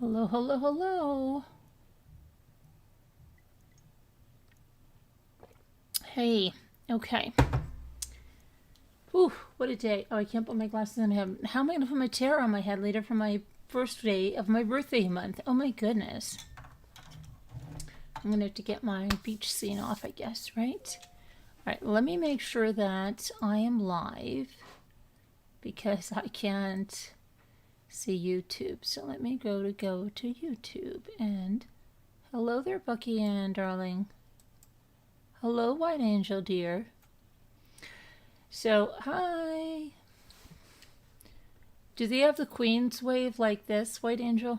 Hello, hello, hello. Hey, okay. Whew, what a day. Oh, I can't put my glasses on my head. How am I going to put my tiara on my head later for my first day of my birthday month? Oh my goodness. I'm going to have to get my beach scene off, I guess, right? All right, let me make sure that I am live because I can't see YouTube. So let me go to YouTube and hello there, Bucky Ann, darling. Hello, White Angel, dear. So, hi. Do they have the Queen's wave like this, White Angel?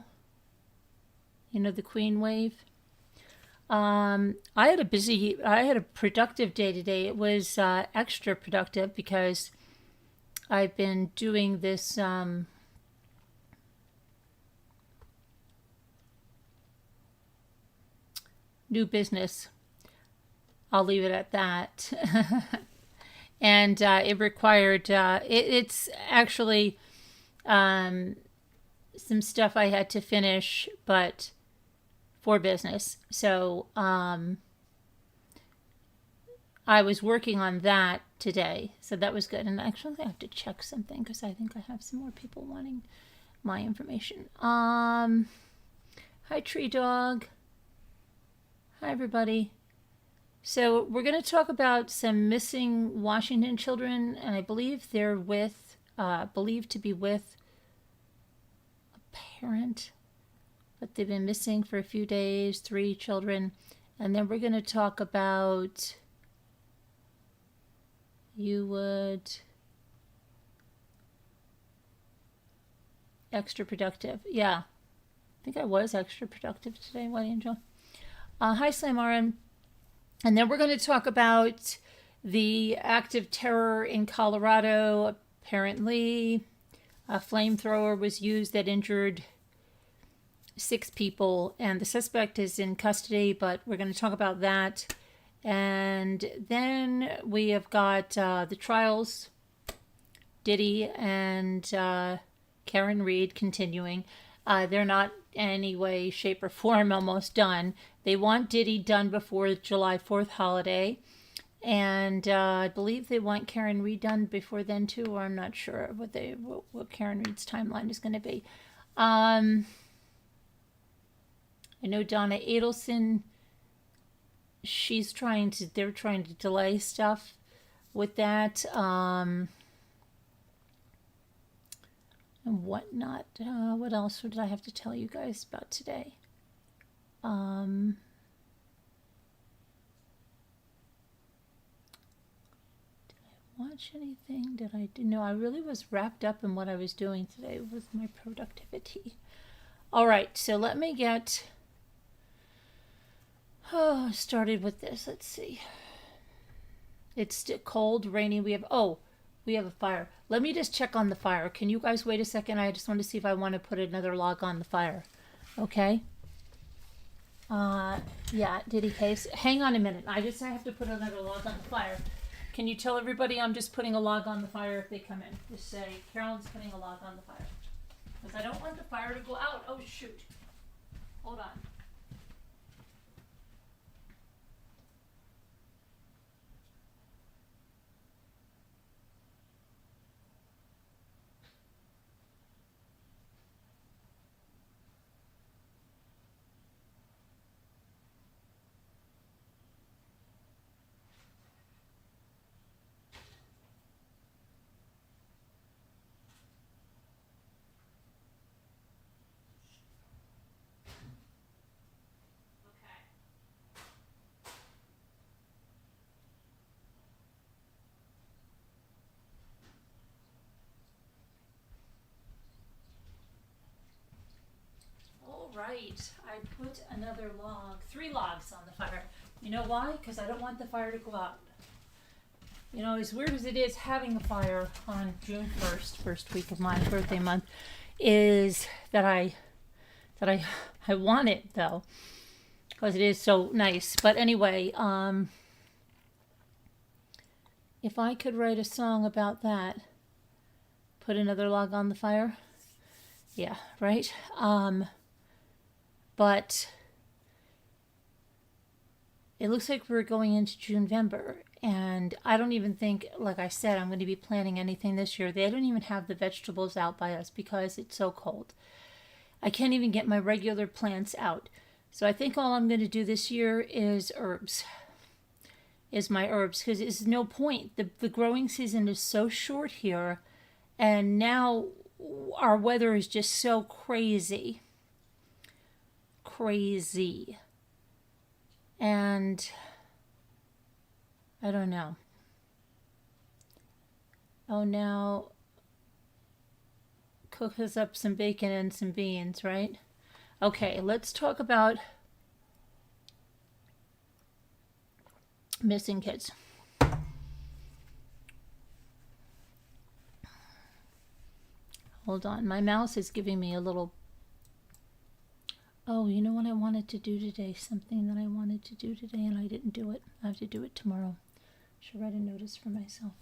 You know, the Queen wave? I had a productive day today. It was extra productive because I've been doing this new business. I'll leave it at that. And it required, it's actually some stuff I had to finish, but for business. So I was working on that today. So that was good. And actually, I have to check something because I think I have some more people wanting my information. Hi, Tree Dog. Hi, everybody. So we're going to talk about some missing Washington children, and I believe they're believed to be with a parent, but they've been missing for a few days, 3 children. And then we're going to talk about extra productive. Yeah, I think I was extra productive today, White Angel. Hi, Slam And then we're going to talk about the active terror in Colorado. Apparently, a flamethrower was used that injured 6 people, and the suspect is in custody, but we're going to talk about that. And then we have got the trials, Diddy and Karen Reed continuing. They're not in any way, shape, or form almost done. They want Diddy done before the July 4th holiday. And I believe they want Karen Reed done before then too, or I'm not sure what Karen Reed's timeline is going to be. I know Donna Adelson, they're trying to delay stuff with that. And whatnot. What else did I have to tell you guys about today? Did I watch anything? Did I do? No, I really was wrapped up in what I was doing today with my productivity. All right, so let me get started with this. Let's see. It's cold, rainy. We have a fire. Let me just check on the fire. Can you guys wait a second? I just want to see if I want to put another log on the fire. Okay. Yeah, Diddy case. Hang on a minute. I have to put another log on the fire. Can you tell everybody I'm just putting a log on the fire if they come in? Just say, Carolyn's putting a log on the fire. Because I don't want the fire to go out. Oh, shoot. Hold on. Right, I put another log, 3 logs on the fire. You know why? Because I don't want the fire to go out. You know, as weird as it is having a fire on June 1st, first week of my birthday month, is that I want it though, because it is so nice. But anyway, if I could write a song about that, put another log on the fire. Yeah, right. but it looks like we're going into June-November, and I don't even think, like I said, I'm going to be planting anything this year. They don't even have the vegetables out by us because it's so cold. I can't even get my regular plants out. So I think all I'm going to do this year is herbs. Is my herbs, because there's no point. The growing season is so short here, and now our weather is just so crazy. And I don't know. Oh, now cook us up some bacon and some beans, right? Okay, let's talk about missing kids. Hold on, my mouse is giving me a little... Oh, you know what I wanted to do today? Something that I wanted to do today and I didn't do it. I have to do it tomorrow. Should write a notice for myself.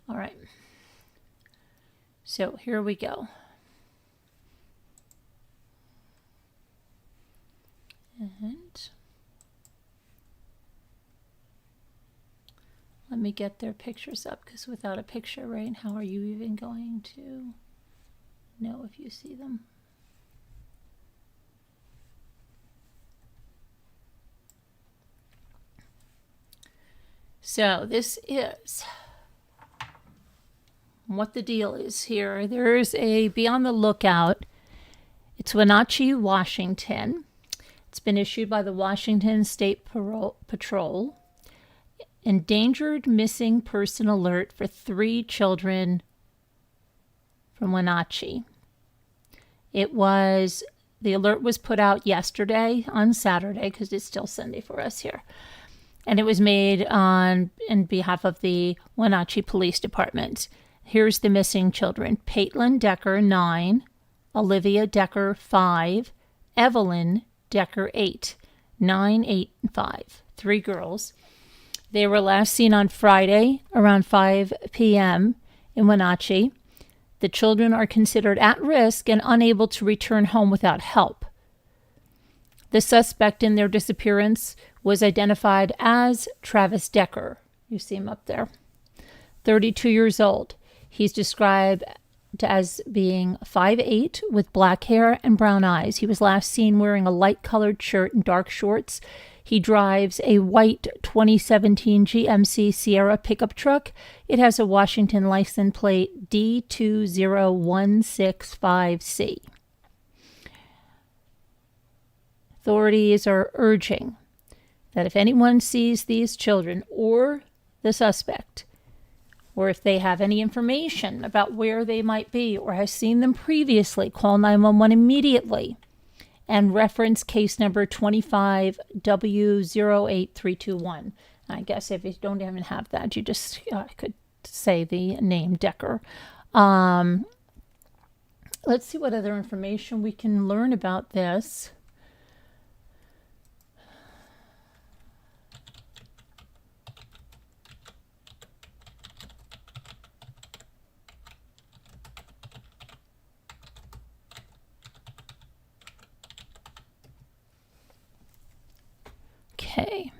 All right. So here we go. And let me get their pictures up, because without a picture, right, how are you even going to know if you see them? So this is what the deal is here. There's a Be on the Lookout. It's Wenatchee, Washington. It's been issued by the Washington State Patrol. Endangered missing person alert for 3 children from Wenatchee. The alert was put out yesterday on Saturday, because it's still Sunday for us here. And it was made in behalf of the Wenatchee Police Department. Here's the missing children. Paitlin Decker, 9. Olivia Decker, 5. Evelyn Decker, 8. 9, 8, and 5. 3 girls. They were last seen on Friday around 5 p.m. in Wenatchee. The children are considered at risk and unable to return home without help. The suspect in their disappearance was identified as Travis Decker. You see him up there. 32 years old. He's described as being 5'8" with black hair and brown eyes. He was last seen wearing a light-colored shirt and dark shorts. He drives a white 2017 GMC Sierra pickup truck. It has a Washington license plate D20165C. Authorities are urging that if anyone sees these children or the suspect, or if they have any information about where they might be or has seen them previously, call 911 immediately and reference case number 25W08321. I guess if you don't even have that, you just could say the name Decker. Let's see what other information we can learn about this. Okay.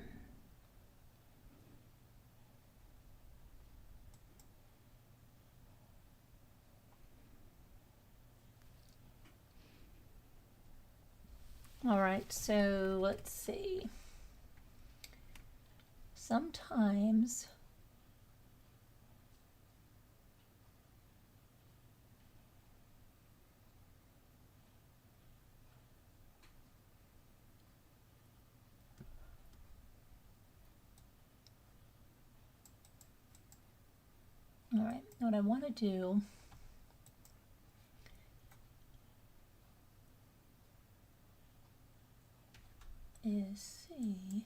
All right, so let's see. Sometimes all right, what I want to do is see if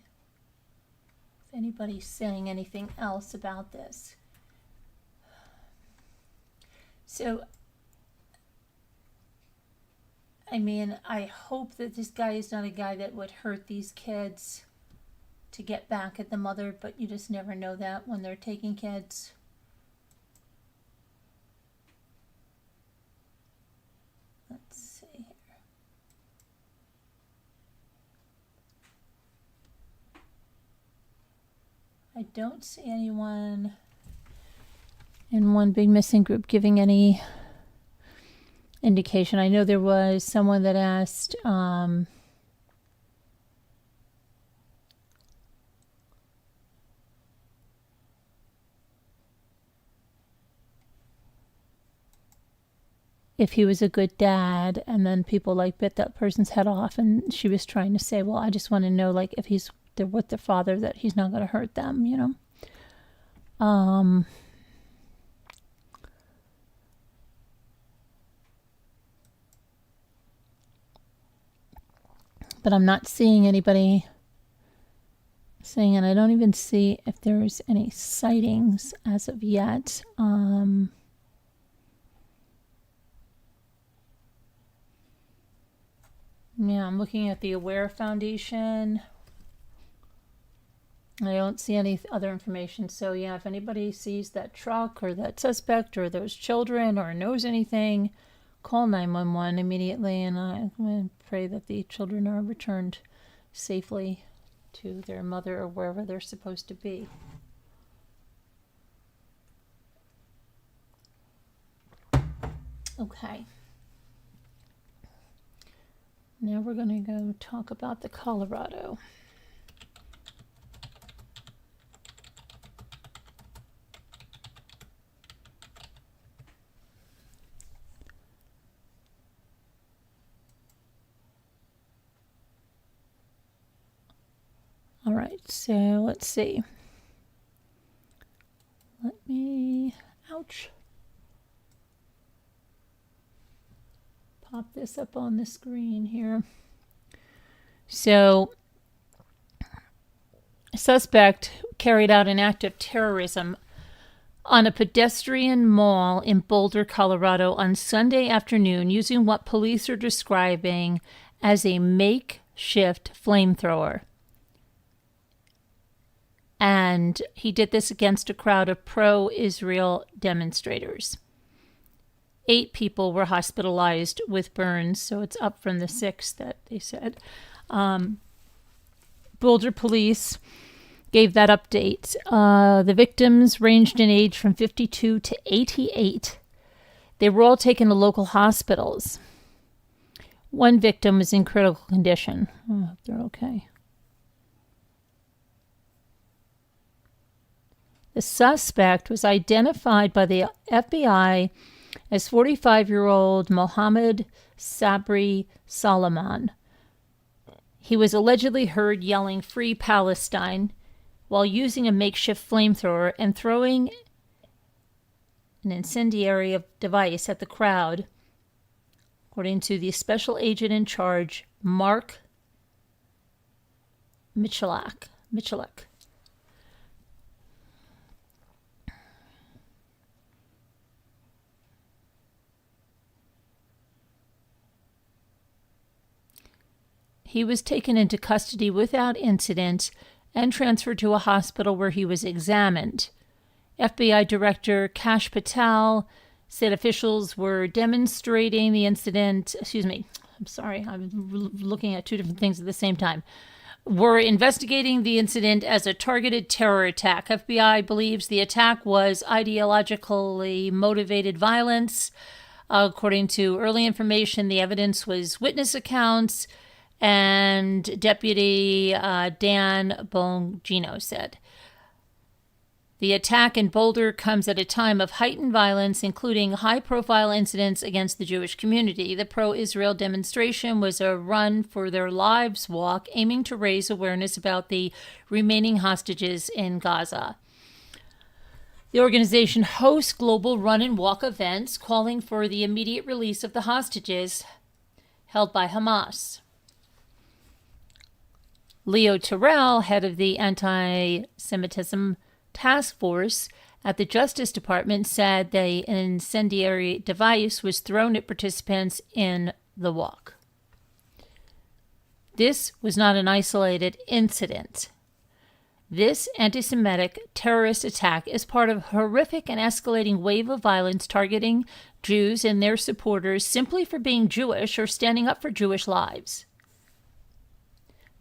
anybody's saying anything else about this. So, I mean, I hope that this guy is not a guy that would hurt these kids to get back at the mother, but you just never know that when they're taking kids. Let's see here. I don't see anyone in one big missing group giving any indication. I know there was someone that asked if he was a good dad, and then people like bit that person's head off, and she was trying to say, well, I just want to know, like, if he's there with their father, that he's not going to hurt them, you know. But I'm not seeing anybody saying, and I don't even see if there's any sightings as of yet. Yeah, I'm looking at the Aware Foundation. I don't see any other information. So yeah, if anybody sees that truck or that suspect or those children or knows anything, call 911 immediately, and I'm going to pray that the children are returned safely to their mother or wherever they're supposed to be. Okay. Now we're going to go talk about the Colorado. All right, so let's see. Let me, ouch. Pop this up on the screen here. So, a suspect carried out an act of terrorism on a pedestrian mall in Boulder, Colorado on Sunday afternoon using what police are describing as a makeshift flamethrower. And he did this against a crowd of pro-Israel demonstrators. 8 people were hospitalized with burns, so it's up from the 6 that they said. Boulder police gave that update. The victims ranged in age from 52 to 88. They were all taken to local hospitals. One victim was in critical condition. I hope they're okay. The suspect was identified by the FBI as 45-year-old Mohammed Sabri Salman. He was allegedly heard yelling "Free Palestine" while using a makeshift flamethrower and throwing an incendiary device at the crowd, according to the special agent in charge, Mark Michalak. He was taken into custody without incident and transferred to a hospital where he was examined. FBI Director Kash Patel said officials were demonstrating the incident. I'm sorry, I'm looking at 2 different things at the same time. Were investigating the incident as a targeted terror attack. FBI believes the attack was ideologically motivated violence. According to early information, the evidence was witness accounts. And Deputy Dan Bongino said, the attack in Boulder comes at a time of heightened violence, including high-profile incidents against the Jewish community. The pro-Israel demonstration was a Run for Their Lives walk, aiming to raise awareness about the remaining hostages in Gaza. The organization hosts global run and walk events, calling for the immediate release of the hostages held by Hamas. Leo Terrell, head of the anti-Semitism task force at the Justice Department, said the incendiary device was thrown at participants in the walk. This was not an isolated incident. This anti-Semitic terrorist attack is part of a horrific and escalating wave of violence targeting Jews and their supporters simply for being Jewish or standing up for Jewish lives.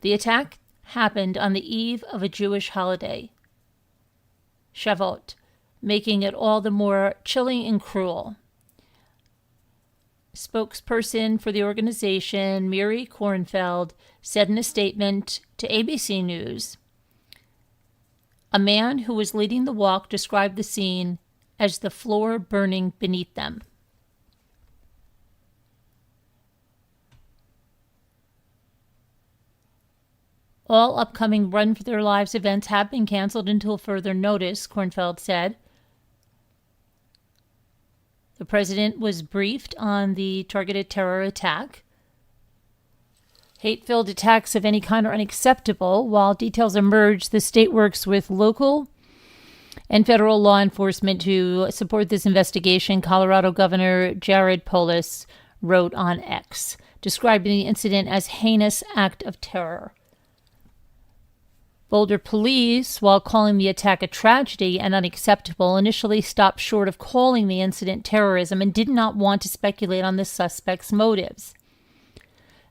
The attack happened on the eve of a Jewish holiday, Shavuot, making it all the more chilling and cruel. Spokesperson for the organization, Miri Kornfeld, said in a statement to ABC News, a man who was leading the walk described the scene as the floor burning beneath them. All upcoming Run for Their Lives events have been canceled until further notice, Kornfeld said. The president was briefed on the targeted terror attack. Hate-filled attacks of any kind are unacceptable. While details emerge, the state works with local and federal law enforcement to support this investigation, Colorado Governor Jared Polis wrote on X, describing the incident as heinous act of terror. Boulder police, while calling the attack a tragedy and unacceptable, initially stopped short of calling the incident terrorism and did not want to speculate on the suspect's motives.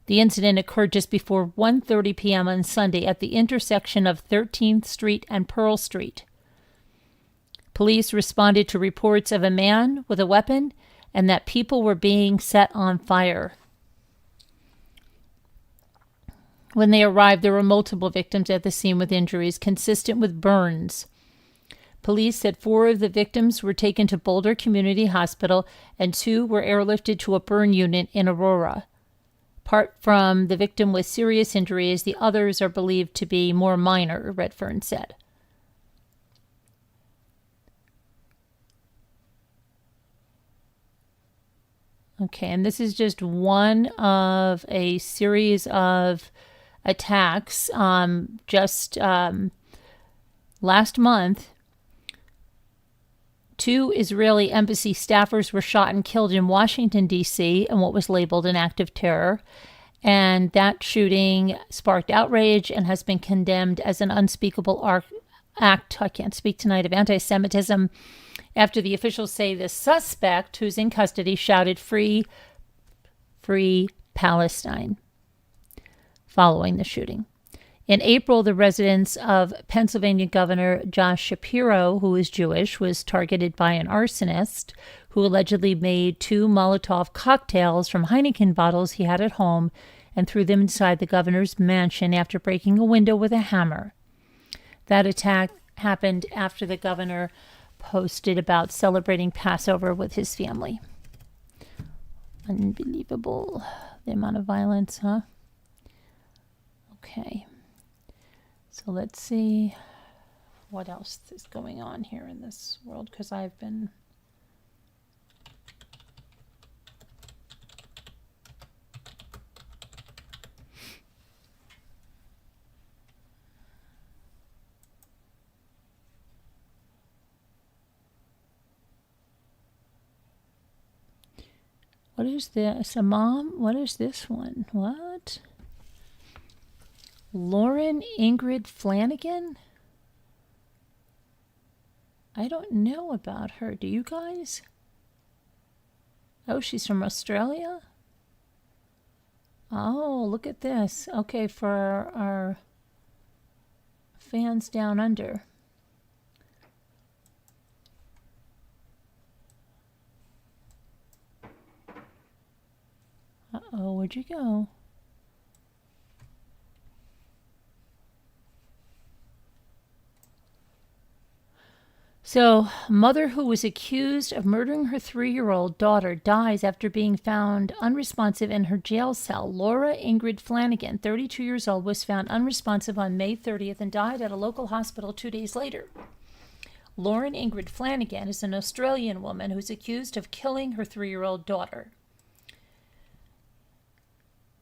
The incident occurred just before 1:30 p.m. on Sunday at the intersection of 13th Street and Pearl Street. Police responded to reports of a man with a weapon and that people were being set on fire. When they arrived, there were multiple victims at the scene with injuries consistent with burns. Police said 4 of the victims were taken to Boulder Community Hospital and 2 were airlifted to a burn unit in Aurora. Apart from the victim with serious injuries, the others are believed to be more minor, Redfern said. Okay, and this is just one of a series of attacks. Last month, 2 Israeli embassy staffers were shot and killed in Washington, D.C. in what was labeled an act of terror. And that shooting sparked outrage and has been condemned as an unspeakable act, I can't speak tonight, of anti-Semitism, after the officials say the suspect, who's in custody, shouted, "Free, free Palestine," following the shooting. In April, the residence of Pennsylvania Governor Josh Shapiro, who is Jewish, was targeted by an arsonist who allegedly made 2 Molotov cocktails from Heineken bottles he had at home and threw them inside the governor's mansion after breaking a window with a hammer. That attack happened after the governor posted about celebrating Passover with his family. Unbelievable. The amount of violence, huh? Okay. So let's see what else is going on here in this world, because I've been... What is this? A mom? What is this one? What? Lauren Ingrid Flanagan? I don't know about her. Do you guys? Oh, she's from Australia? Oh, look at this. Okay, for our fans down under. Uh-oh, where'd you go? So, mother who was accused of murdering her 3-year-old daughter dies after being found unresponsive in her jail cell. Laura Ingrid Flanagan, 32 years old, was found unresponsive on May 30th and died at a local hospital 2 days later. Lauren Ingrid Flanagan is an Australian woman who's accused of killing her 3-year-old daughter.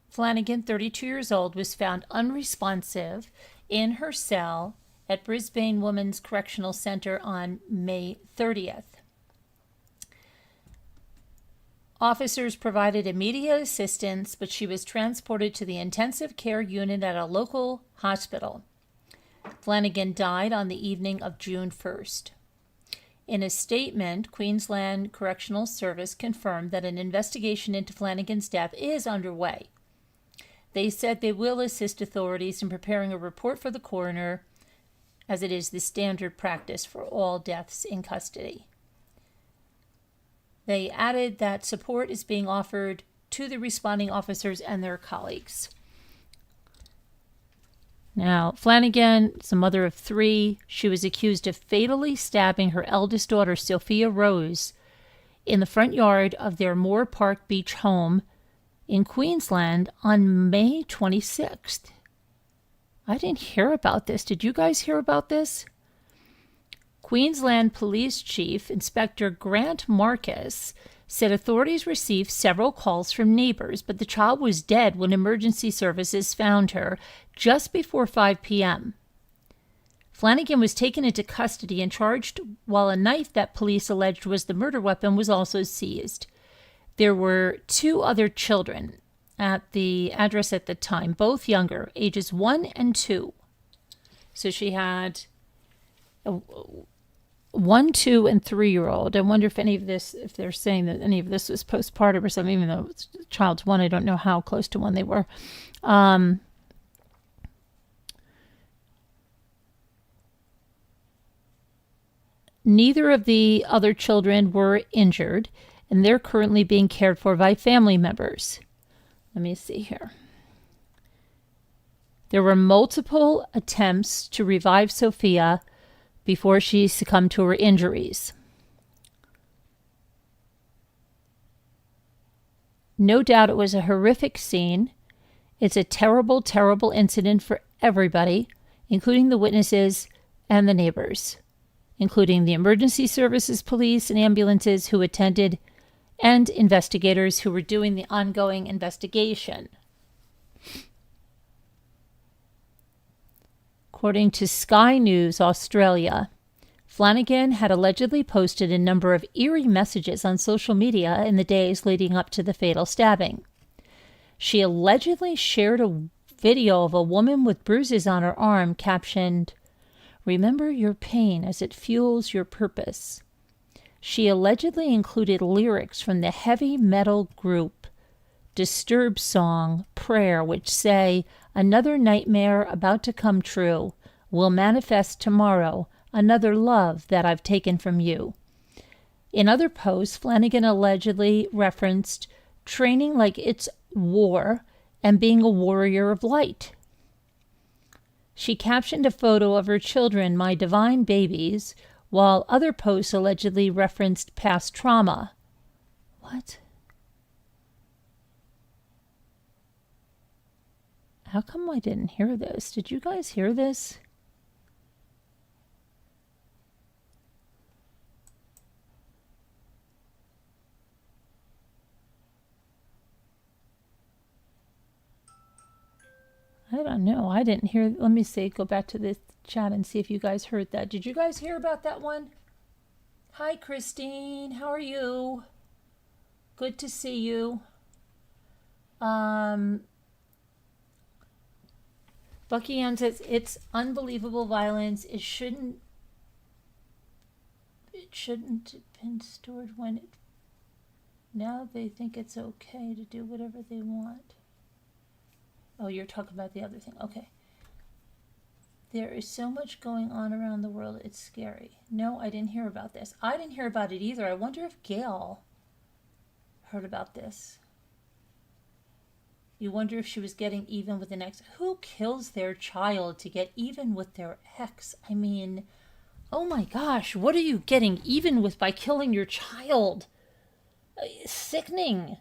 Flanagan, 32 years old, was found unresponsive in her cell at Brisbane Women's Correctional Center on May 30th. Officers provided immediate assistance, but she was transported to the intensive care unit at a local hospital. Flanagan died on the evening of June 1st. In a statement, Queensland Correctional Service confirmed that an investigation into Flanagan's death is underway. They said they will assist authorities in preparing a report for the coroner as it is the standard practice for all deaths in custody. They added that support is being offered to the responding officers and their colleagues. Now, Flanagan is a mother of 3. She was accused of fatally stabbing her eldest daughter, Sophia Rose, in the front yard of their Moore Park Beach home in Queensland on May 26th. I didn't hear about this. Did you guys hear about this? Queensland Police Chief Inspector Grant Marcus said authorities received several calls from neighbors, but the child was dead when emergency services found her just before 5 p.m. Flanagan was taken into custody and charged, while a knife that police alleged was the murder weapon was also seized. There were 2 other children at the address at the time, both younger, ages 1 and 2. So she had a 1, 2, and 3-year-old. I wonder if any of this, if they're saying that any of this was postpartum or something, even though the child's 1, I don't know how close to 1 they were. Neither of the other children were injured, and they're currently being cared for by family members. Let me see here. There were multiple attempts to revive Sophia before she succumbed to her injuries. No doubt it was a horrific scene. It's a terrible, terrible incident for everybody, including the witnesses and the neighbors, including the emergency services, police, and ambulances who attended, and investigators who were doing the ongoing investigation. According to Sky News Australia, Flanagan had allegedly posted a number of eerie messages on social media in the days leading up to the fatal stabbing. She allegedly shared a video of a woman with bruises on her arm captioned, "Remember your pain as it fuels your purpose." She allegedly included lyrics from the heavy metal group Disturbed song Prayer, which say, "Another nightmare about to come true will manifest tomorrow, another love that I've taken from you." In other posts, Flanagan allegedly referenced training like it's war and being a warrior of light. She captioned a photo of her children, "My divine babies," while other posts allegedly referenced past trauma. What? How come I didn't hear this? Did you guys hear this? I don't know. I didn't hear. Let me see. Go back to the chat and see if you guys heard that. Did you guys hear about that one? Hi, Christine. How are you? Good to see you. Bucky Ann says it's unbelievable violence. It shouldn't have been stored when it. Now they think it's okay to do whatever they want. Oh, you're talking about the other thing. Okay. There is so much going on around the world. It's scary. No, I didn't hear about this. I didn't hear about it either. I wonder if Gail heard about this. You wonder if she was getting even with an ex. Who kills their child to get even with their ex? I mean, oh my gosh, what are you getting even with by killing your child? It's sickening.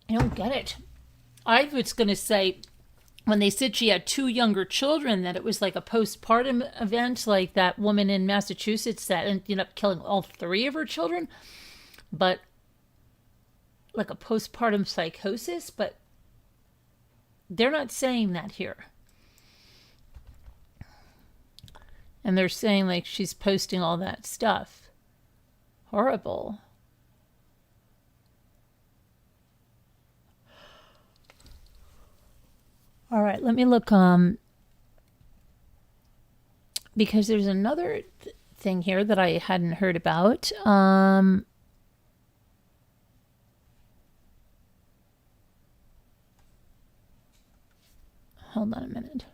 I don't get it. I was going to say, when they said she had 2 younger children, that it was like a postpartum event, like that woman in Massachusetts that ended up killing all 3 of her children. But like a postpartum psychosis, but they're not saying that here. And they're saying like she's posting all that stuff. Horrible. All right, let me look, because there's another thing here that I hadn't heard about. Hold on a minute.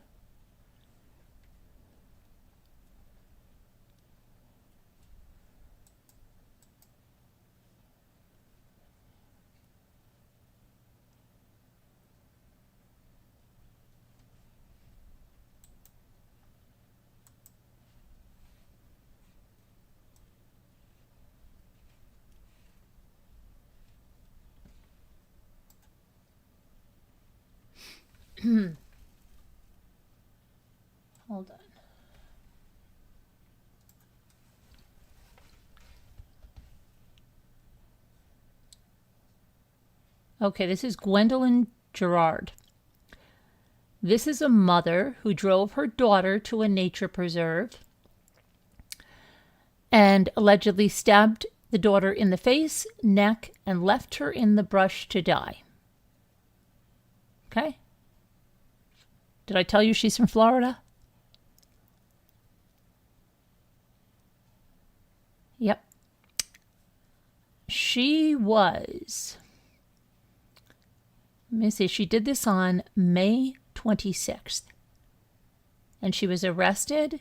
Okay, this is Gwendolyn Gerard. This is a mother who drove her daughter to a nature preserve and allegedly stabbed the daughter in the face, neck, and left her in the brush to die. Okay? Did I tell you she's from Florida? Yep. She was, let me see, she did this on May 26th. And she was arrested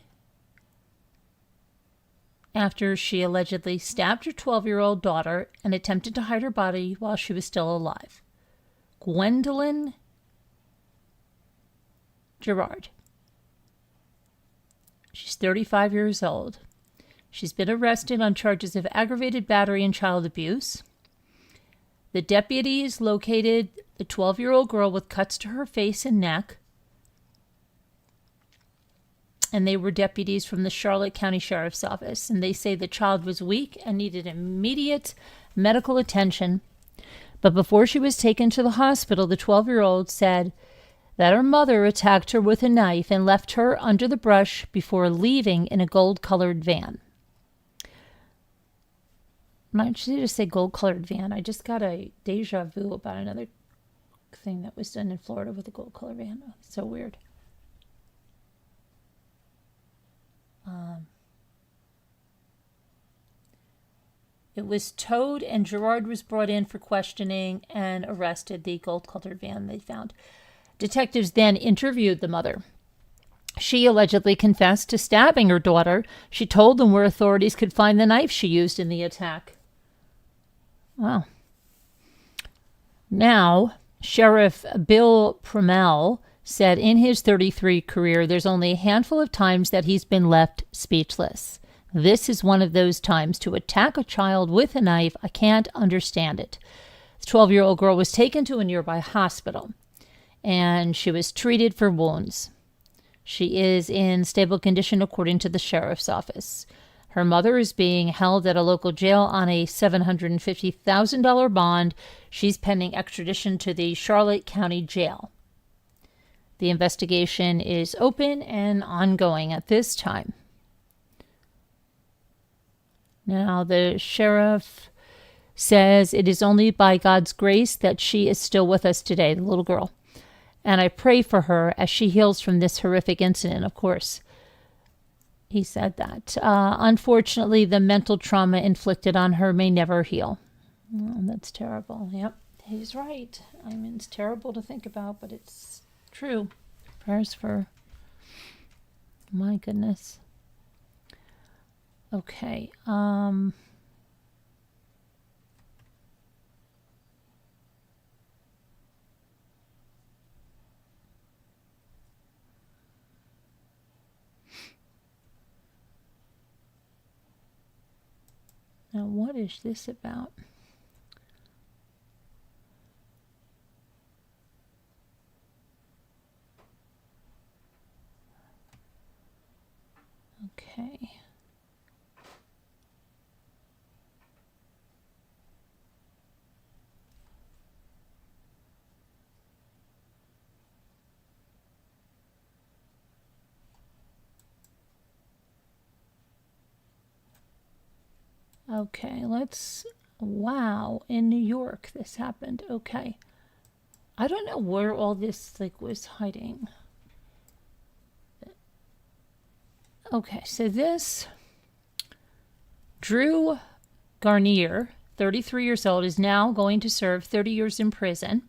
after she allegedly stabbed her 12-year-old daughter and attempted to hide her body while she was still alive. Gwendolyn Gerard. She's 35 years old. She's been arrested on charges of aggravated battery and child abuse. The deputies located the 12-year-old girl with cuts to her face and neck. And they were deputies from the Charlotte County Sheriff's Office. And they say the child was weak and needed immediate medical attention. But before she was taken to the hospital, the 12-year-old said that her mother attacked her with a knife and left her under the brush before leaving in a gold-colored van. I should just say gold-colored van. I just got a deja vu about another thing that was done in Florida with a gold-colored van. Oh, so weird. It was towed and Gerard was brought in for questioning and arrested. The gold-colored van they found. Detectives then interviewed the mother. She allegedly confessed to stabbing her daughter. She told them where authorities could find the knife she used in the attack. Wow. Now, Sheriff Bill Promell said in his 33 career, there's only a handful of times that he's been left speechless. This is one of those times. To attack a child with a knife, I can't understand it. The 12-year-old girl was taken to a nearby hospital, and she was treated for wounds. She is in stable condition according to the sheriff's office. Her mother is being held at a local jail on a $750,000 bond. She's pending extradition to the Charlotte County Jail. The investigation is open and ongoing at this time. Now, the sheriff says it is only by God's grace that she is still with us today, the little girl. And I pray for her as she heals from this horrific incident, of course. He said that. Unfortunately, the mental trauma inflicted on her may never heal. Oh, that's terrible. Yep, he's right. I mean, it's terrible to think about, but it's true. Prayers for... My goodness. Okay. Now, what is this about? Okay. Okay, wow, in New York this happened. Okay. I don't know where all this was hiding. Okay, so this Drew Garnier, 33 years old, is now going to serve 30 years in prison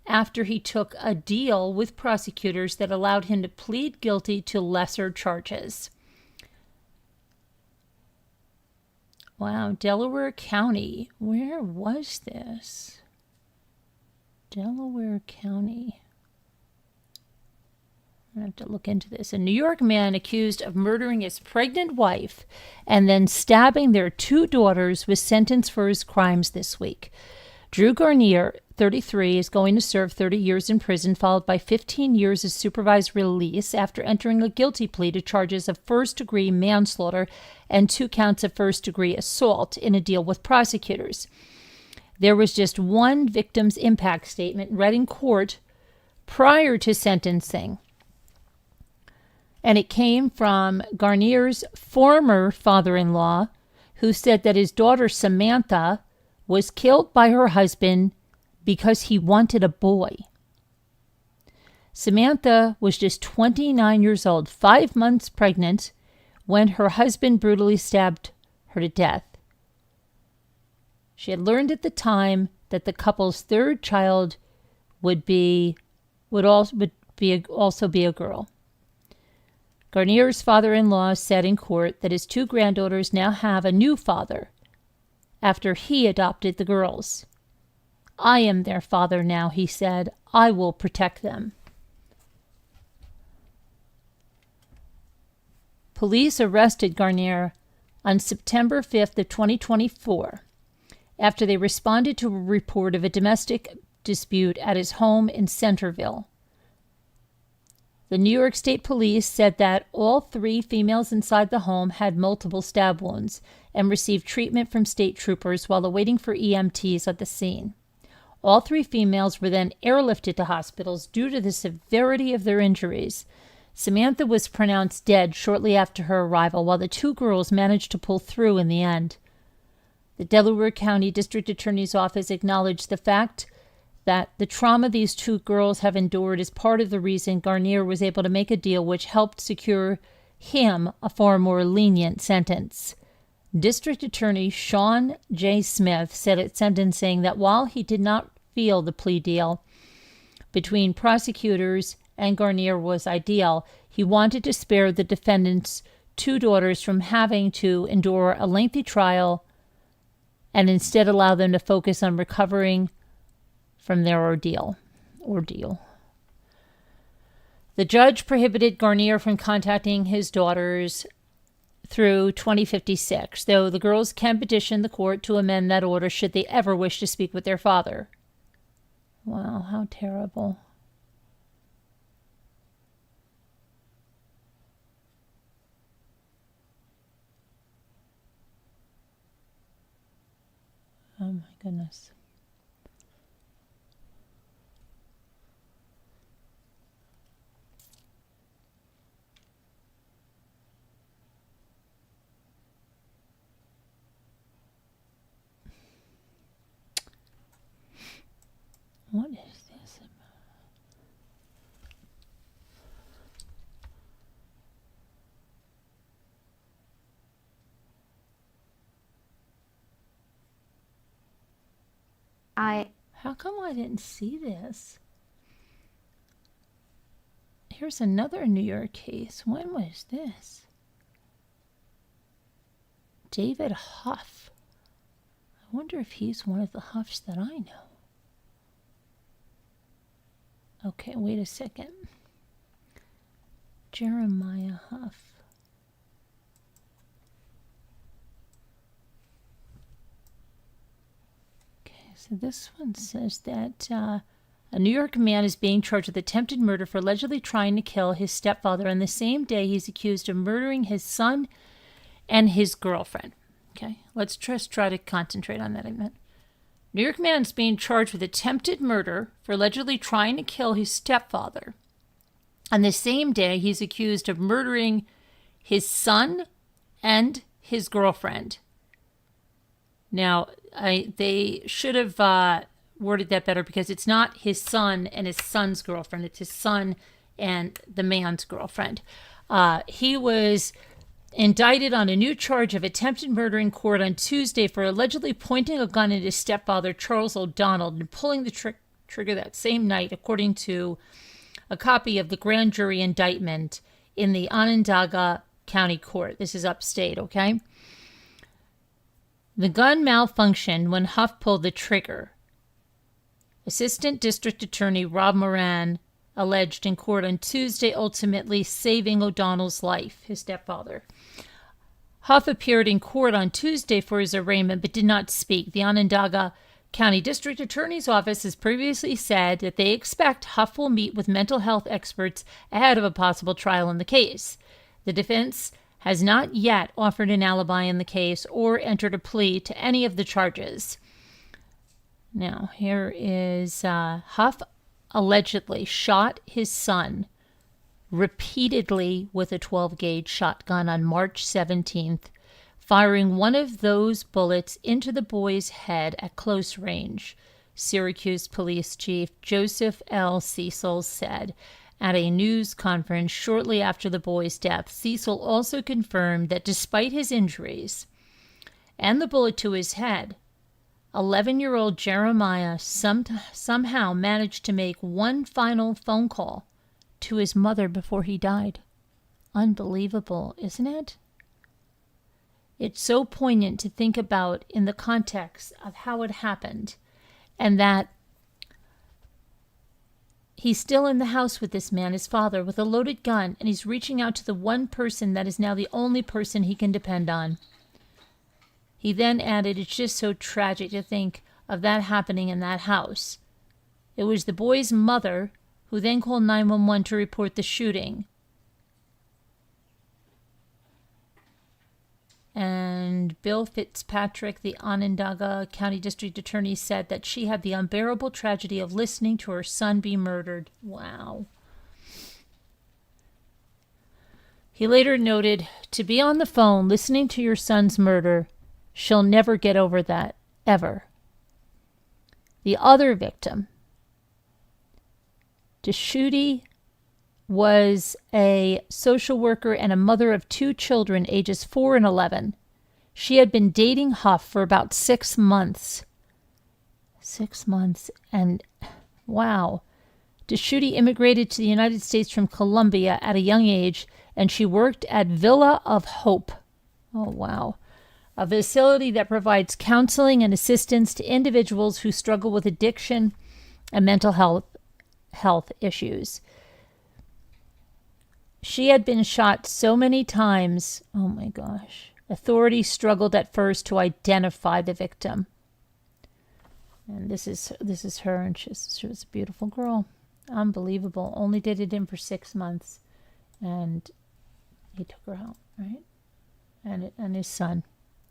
after he took a deal with prosecutors that allowed him to plead guilty to lesser charges. Wow, Delaware County. Where was this? Delaware County. I have to look into this. A New York man accused of murdering his pregnant wife and then stabbing their 2 daughters was sentenced for his crimes this week. Drew Garnier, 33, is going to serve 30 years in prison, followed by 15 years of supervised release after entering a guilty plea to charges of first-degree manslaughter and 2 counts of first-degree assault in a deal with prosecutors. There was just one victim's impact statement read in court prior to sentencing. And it came from Garnier's former father-in-law, who said that his daughter Samantha was killed by her husband because he wanted a boy. Samantha was just 29 years old, 5 months pregnant, when her husband brutally stabbed her to death. She had learned at the time that the couple's third child would also be a girl. Garnier's father-in-law said in court that his 2 granddaughters now have a new father after he adopted the girls. I am their father now, he said. I will protect them. Police arrested Garnier on September 5th of 2024 after they responded to a report of a domestic dispute at his home in Centerville. The New York State Police said that all 3 females inside the home had multiple stab wounds and received treatment from state troopers while awaiting for EMTs at the scene. All 3 females were then airlifted to hospitals due to the severity of their injuries. Samantha was pronounced dead shortly after her arrival, while the 2 girls managed to pull through in the end. The Delaware County District Attorney's Office acknowledged the fact that the trauma these 2 girls have endured is part of the reason Garnier was able to make a deal which helped secure him a far more lenient sentence. District Attorney Sean J. Smith said at sentencing that while he did not feel the plea deal between prosecutors and Garnier was ideal, he wanted to spare the defendant's 2 daughters from having to endure a lengthy trial and instead allow them to focus on recovering from their ordeal. The judge prohibited Garnier from contacting his daughters through 2056, though the girls can petition the court to amend that order should they ever wish to speak with their father. Wow, how terrible. Oh my goodness. What is this about? How come I didn't see this? Here's another New York case. When was this? David Huff. I wonder if he's one of the Huffs that I know. Okay, wait a second. Jeremiah Huff. So this one says that a New York man is being charged with attempted murder for allegedly trying to kill his stepfather. On the same day, he's accused of murdering his son and his girlfriend. Okay, let's just try to concentrate on that a minute. New York man is being charged with attempted murder for allegedly trying to kill his stepfather. On the same day, he's accused of murdering his son and his girlfriend. Now, they should have worded that better because it's not his son and his son's girlfriend. It's his son and the man's girlfriend. He was indicted on a new charge of attempted murder in court on Tuesday for allegedly pointing a gun at his stepfather, Charles O'Donnell, and pulling the trigger that same night, according to a copy of the grand jury indictment in the Onondaga County Court. This is upstate, okay? The gun malfunctioned when Huff pulled the trigger. Assistant District Attorney Rob Moran alleged in court on Tuesday, ultimately saving O'Donnell's life, his stepfather. Huff appeared in court on Tuesday for his arraignment but did not speak. The Onondaga County District Attorney's Office has previously said that they expect Huff will meet with mental health experts ahead of a possible trial in the case. The defense has not yet offered an alibi in the case or entered a plea to any of the charges. Now, here is Huff allegedly shot his son repeatedly with a 12-gauge shotgun on March 17th, firing one of those bullets into the boy's head at close range, Syracuse Police Chief Joseph L. Cecil said at a news conference shortly after the boy's death. Cecil also confirmed that despite his injuries and the bullet to his head, 11-year-old Jeremiah somehow managed to make one final phone call to his mother before he died. Unbelievable, isn't it? It's so poignant to think about in the context of how it happened, and that he's still in the house with this man, his father, with a loaded gun, and he's reaching out to the one person that is now the only person he can depend on. He then added, it's just so tragic to think of that happening in that house. It was the boy's mother who then called 911 to report the shooting. And Bill Fitzpatrick, the Onondaga County District Attorney, said that she had the unbearable tragedy of listening to her son be murdered. Wow. He later noted, to be on the phone listening to your son's murder, she'll never get over that, ever. The other victim, Deshuti, was a social worker and a mother of 2 children, ages 4 and 11. She had been dating Huff for about 6 months. 6 months, and wow. Deshuti immigrated to the United States from Colombia at a young age, and she worked at Villa of Hope. Oh, wow. A facility that provides counseling and assistance to individuals who struggle with addiction and mental health issues. She had been shot so many times. Oh my gosh. Authorities struggled at first to identify the victim. And this is her, and she was a beautiful girl. Unbelievable. Only did it in for 6 months, and he took her out, right? And his son,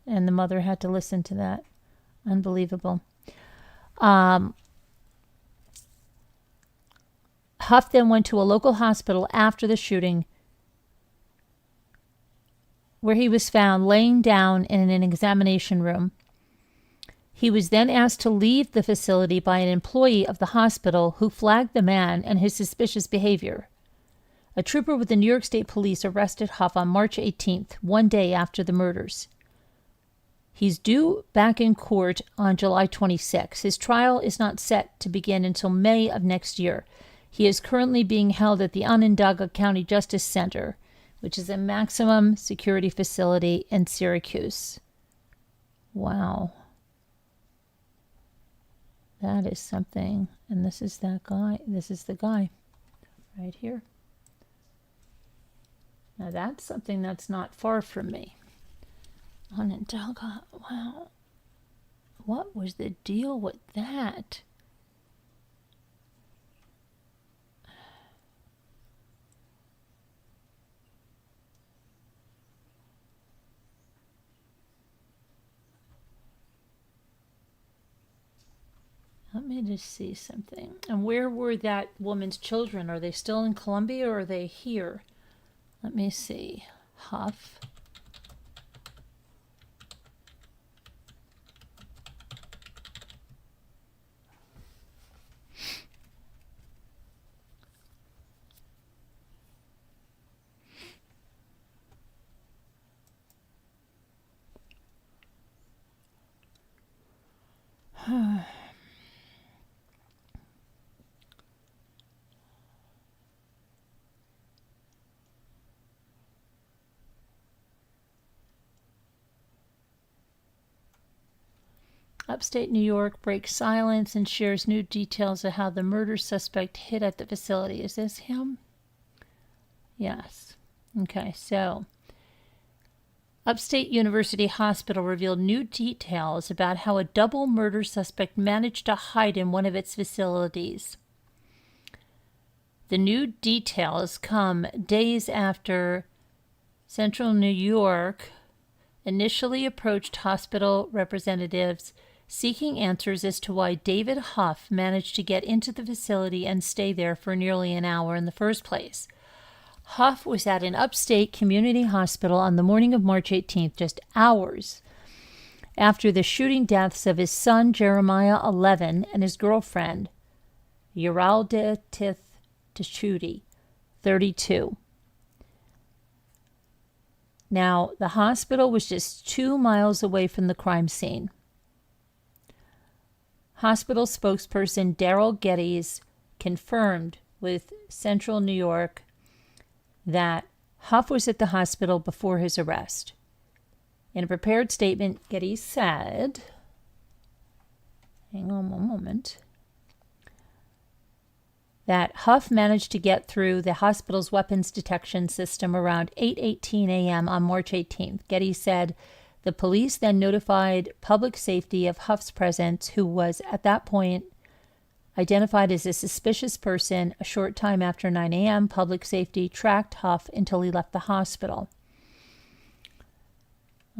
and the mother had to listen to that. Unbelievable. Huff then went to a local hospital after the shooting, where he was found laying down in an examination room. He was then asked to leave the facility by an employee of the hospital who flagged the man and his suspicious behavior. A trooper with the New York State Police arrested Huff on March 18th, one day after the murders. He's due back in court on July 26. His trial is not set to begin until May of next year. He is currently being held at the Onondaga County Justice Center, which is a maximum security facility in Syracuse. Wow. That is something. And this is that guy. This is the guy right here. Now that's something that's not far from me. Onondaga. Wow. What was the deal with that? Let me just see something. And where were that woman's children? Are they still in Colombia or are they here? Let me see. Huff. Upstate New York breaks silence and shares new details of how the murder suspect hid at the facility. Is this him? Yes. Okay, so Upstate University Hospital revealed new details about how a double murder suspect managed to hide in one of its facilities. The new details come days after Central New York initially approached hospital representatives seeking answers as to why David Huff managed to get into the facility and stay there for nearly an hour in the first place. Huff was at an upstate community hospital on the morning of March 18th, just hours after the shooting deaths of his son Jeremiah, 11, and his girlfriend Yeraldith Teshuti, 32. Now, the hospital was just 2 miles away from the crime scene. Hospital spokesperson Daryl Geddes confirmed with Central New York that Huff was at the hospital before his arrest. In a prepared statement, Geddes said, hang on one moment, that Huff managed to get through the hospital's weapons detection system around 8:18 a.m. on March 18th. Geddes said the police then notified public safety of Huff's presence, who was at that point identified as a suspicious person. A short time after 9 a.m., public safety tracked Huff until he left the hospital.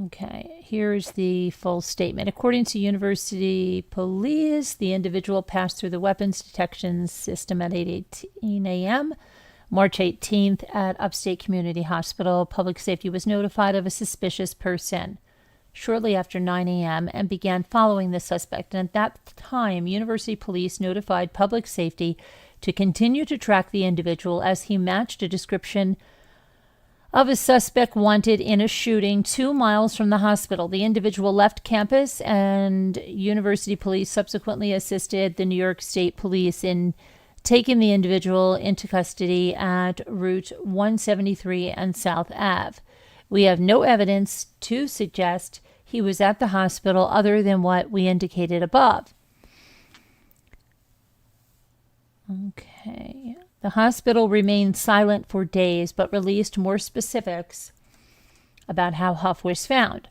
Okay, here's the full statement. According to University Police, the individual passed through the weapons detection system at 8:18 a.m. March 18th at Upstate Community Hospital. Public safety was notified of a suspicious person shortly after 9 a.m. and began following the suspect. And at that time, University Police notified public safety to continue to track the individual as he matched a description of a suspect wanted in a shooting 2 miles from the hospital. The individual left campus, and University Police subsequently assisted the New York State Police in taking the individual into custody at Route 173 and South Ave. We have no evidence to suggest he was at the hospital other than what we indicated above. Okay. The hospital remained silent for days, but released more specifics about how Huff was found.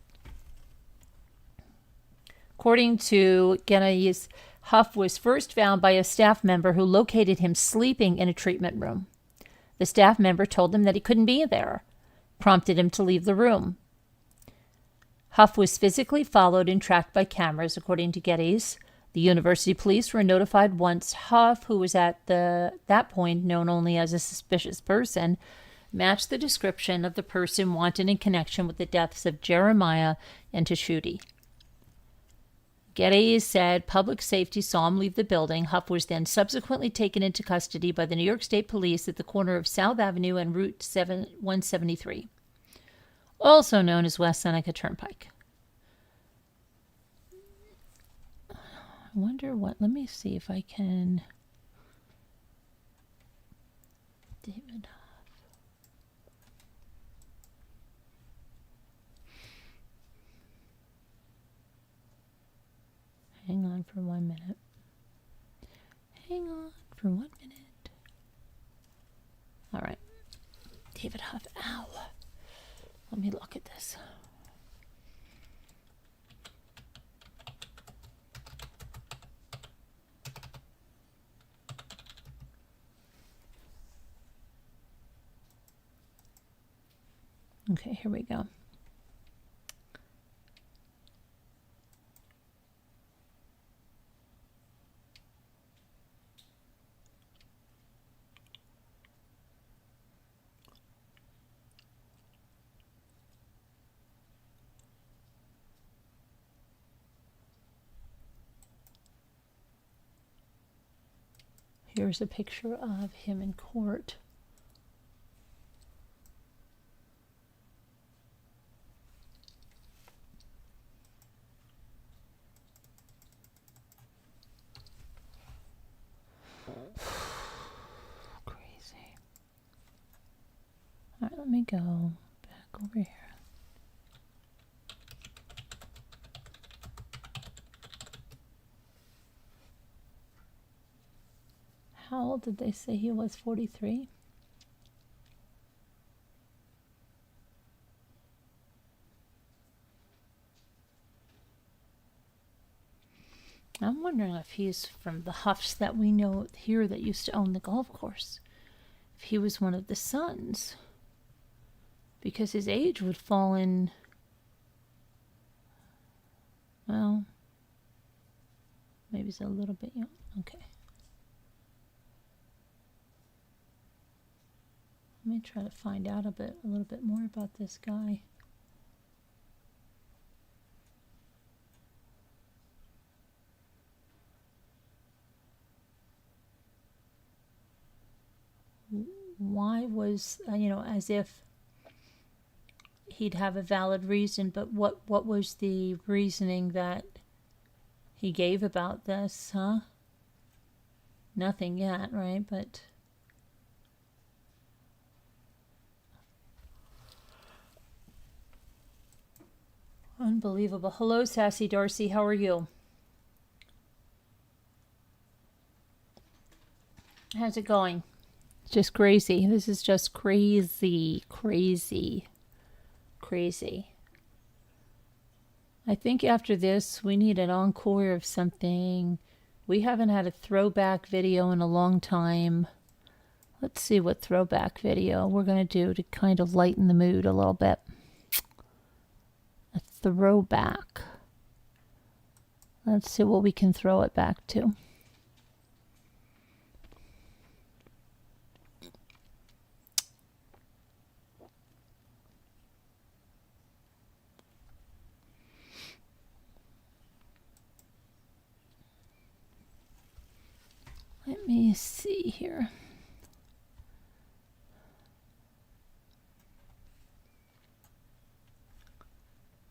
According to Geddes, Huff was first found by a staff member who located him sleeping in a treatment room. The staff member told him that he couldn't be there, prompted him to leave the room. Huff was physically followed and tracked by cameras, according to Geddes. The University Police were notified once Huff, who was at that point known only as a suspicious person, matched the description of the person wanted in connection with the deaths of Jeremiah and Teshuti. Geddes said public safety saw him leave the building. Huff was then subsequently taken into custody by the New York State Police at the corner of South Avenue and Route 173, also known as West Seneca Turnpike. I wonder what, let me see if I can. David Huff. Hang on for 1 minute. Hang on for 1 minute. All right. David Huff. Ow. Let me look at this. Okay, here we go. Here's a picture of him in court. Crazy. All right, let me go back over here. How old did they say he was? 43? I'm wondering if he's from the Huffs that we know here that used to own the golf course. If he was one of the sons. Because his age would fall in... Well... Maybe it's a little bit young. Okay. Let me try to find out a little bit more about this guy. Why was, as if he'd have a valid reason, but what was the reasoning that he gave about this, huh? Nothing yet, right? But unbelievable. Hello, Sassy Darcy. How are you? How's it going? Just crazy. This is just crazy, crazy, crazy. I think after this, we need an encore of something. We haven't had a throwback video in a long time. Let's see what throwback video we're going to do to kind of lighten the mood a little bit. A throwback. Let's see what we can throw it back to. Let me see here.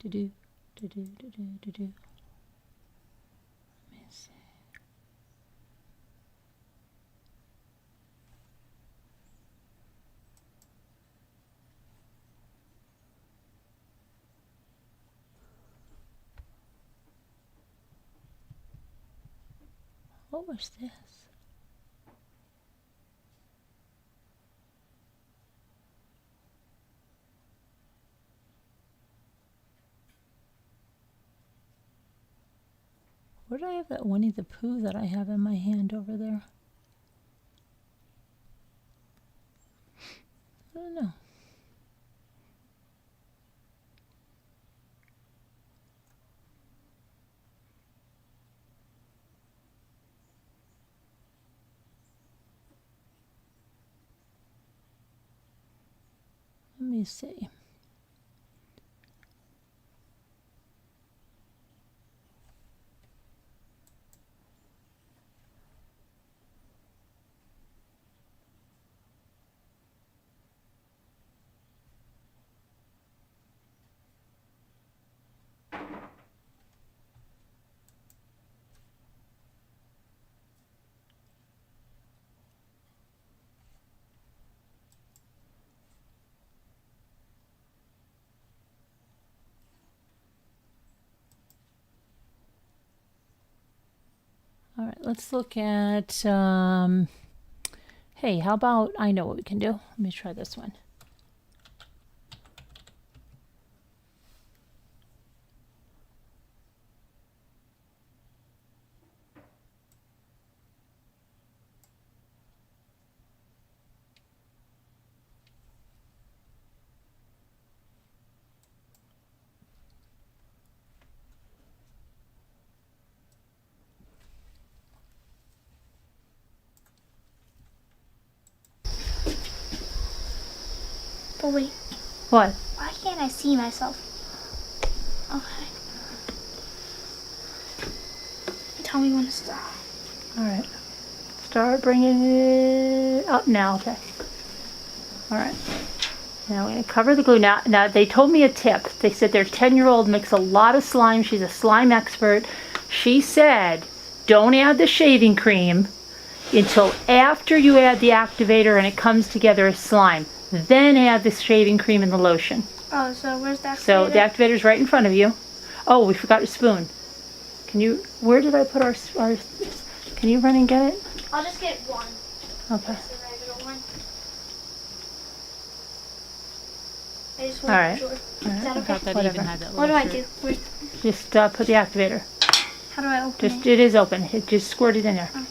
Do-do, do-do, do-do, do-do. Let me see. What was this? Where did I have that Winnie the Pooh that I have in my hand over there? I don't know. Let me see. All right, let's look at, hey, how about, I know what we can do. Let me try this one. But wait, What? why can't I see myself? Okay. Tell me when to stop. All right. Start bringing it up now. Okay. All right. Now we're going to cover the glue. Now they told me a tip. They said their 10-year-old makes a lot of slime. She's a slime expert. She said, don't add the shaving cream until after you add the activator and it comes together as slime. Then add the shaving cream and the lotion. Oh, so where's the activator? So the activator's right in front of you. Oh, we forgot a spoon. Can you, where did I put our can you run and get it? I'll just get one. Okay. That's the regular one. I just All want right. to be sure. All right. Is that I okay? thought that even had that What do I little do? Where's, Just put the activator. how do I open Just, it? it is open. It just squirt it in there. Oh.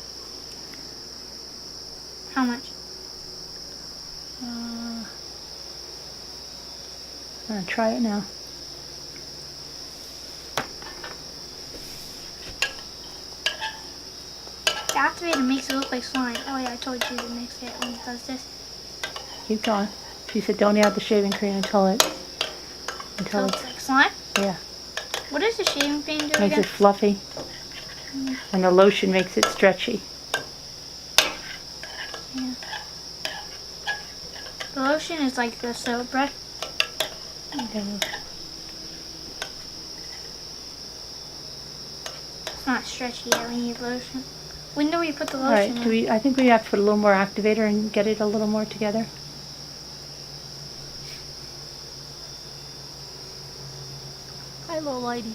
How much? I'm gonna try it now. activator makes it look like slime. Oh yeah, I told you to mix it when it does this. Keep going. She said don't add the shaving cream until So it's, it's like slime? yeah, What does the shaving cream do makes again? it fluffy. And the lotion makes it stretchy. Yeah. The lotion is like the soap, right? Okay. It's not stretchy yet. We need lotion. When do we put the All right, lotion in? I think we have to put a little more activator and get it a little more together. Hi, little lady.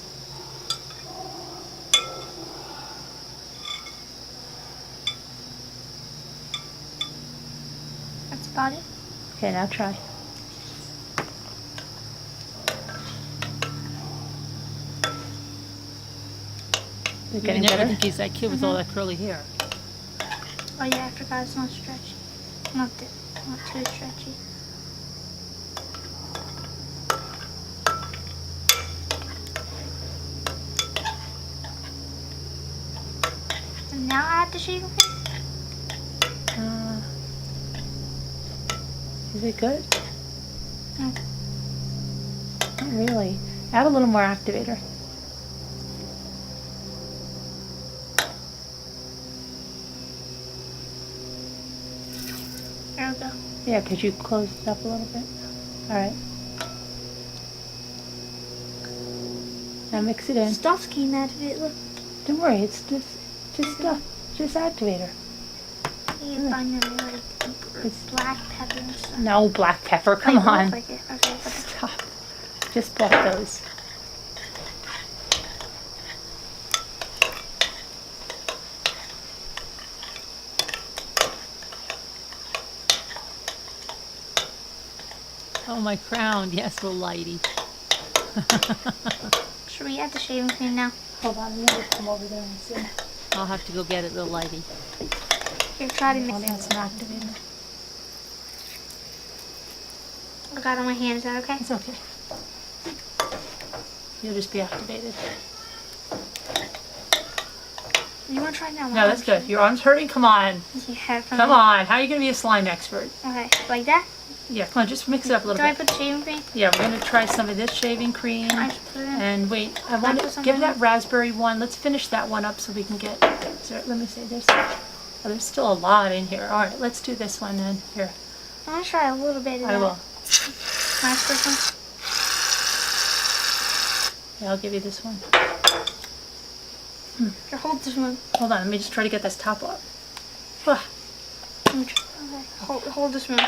That's about it. Okay, now try. Is it getting better? He's that kid with all that curly hair. Oh yeah, I forgot it's not stretchy. Not too stretchy. And now add the shaving cream. Is it good? No. Not really. Add a little more activator. There we go. Yeah, because you closed it up a little bit. All right. Now mix it in. Stuff's came out of it. Look. Don't worry, it's just stuff. Just activator. You can find them like It's black pepper and stuff. no black pepper. Come Like, on. looks like it. Okay, but Stop. Just bought those. Oh, my crown. Yes, little lady. should we add the shaving cream now? Hold on, let me come over there and see. I'll have to go get it, little lady. Here, try to I'll mix add it. some activator. I got it on my hand. Is that okay? It's okay. You'll just be activated. You want to try it now? No, that's good. Your arm's hurting? Come on. Yeah, Come on. How are you going to be a slime expert? Okay, like that? Yeah, come on. Just mix it up a little Do I bit. put the shaving cream? Yeah, we're going to try some of this shaving cream. I should put it in. And wait, I I want put to some give in? that raspberry one. Let's finish that one up so we can get. So let me see. There's still a lot in here. All right, let's do this one then. Here, I want to try a little bit of that. I will. Can I split one? Yeah, I'll give you this one. Here, hold this one. Hold on, let me just try to get this top off. Ah, Okay, hold this one.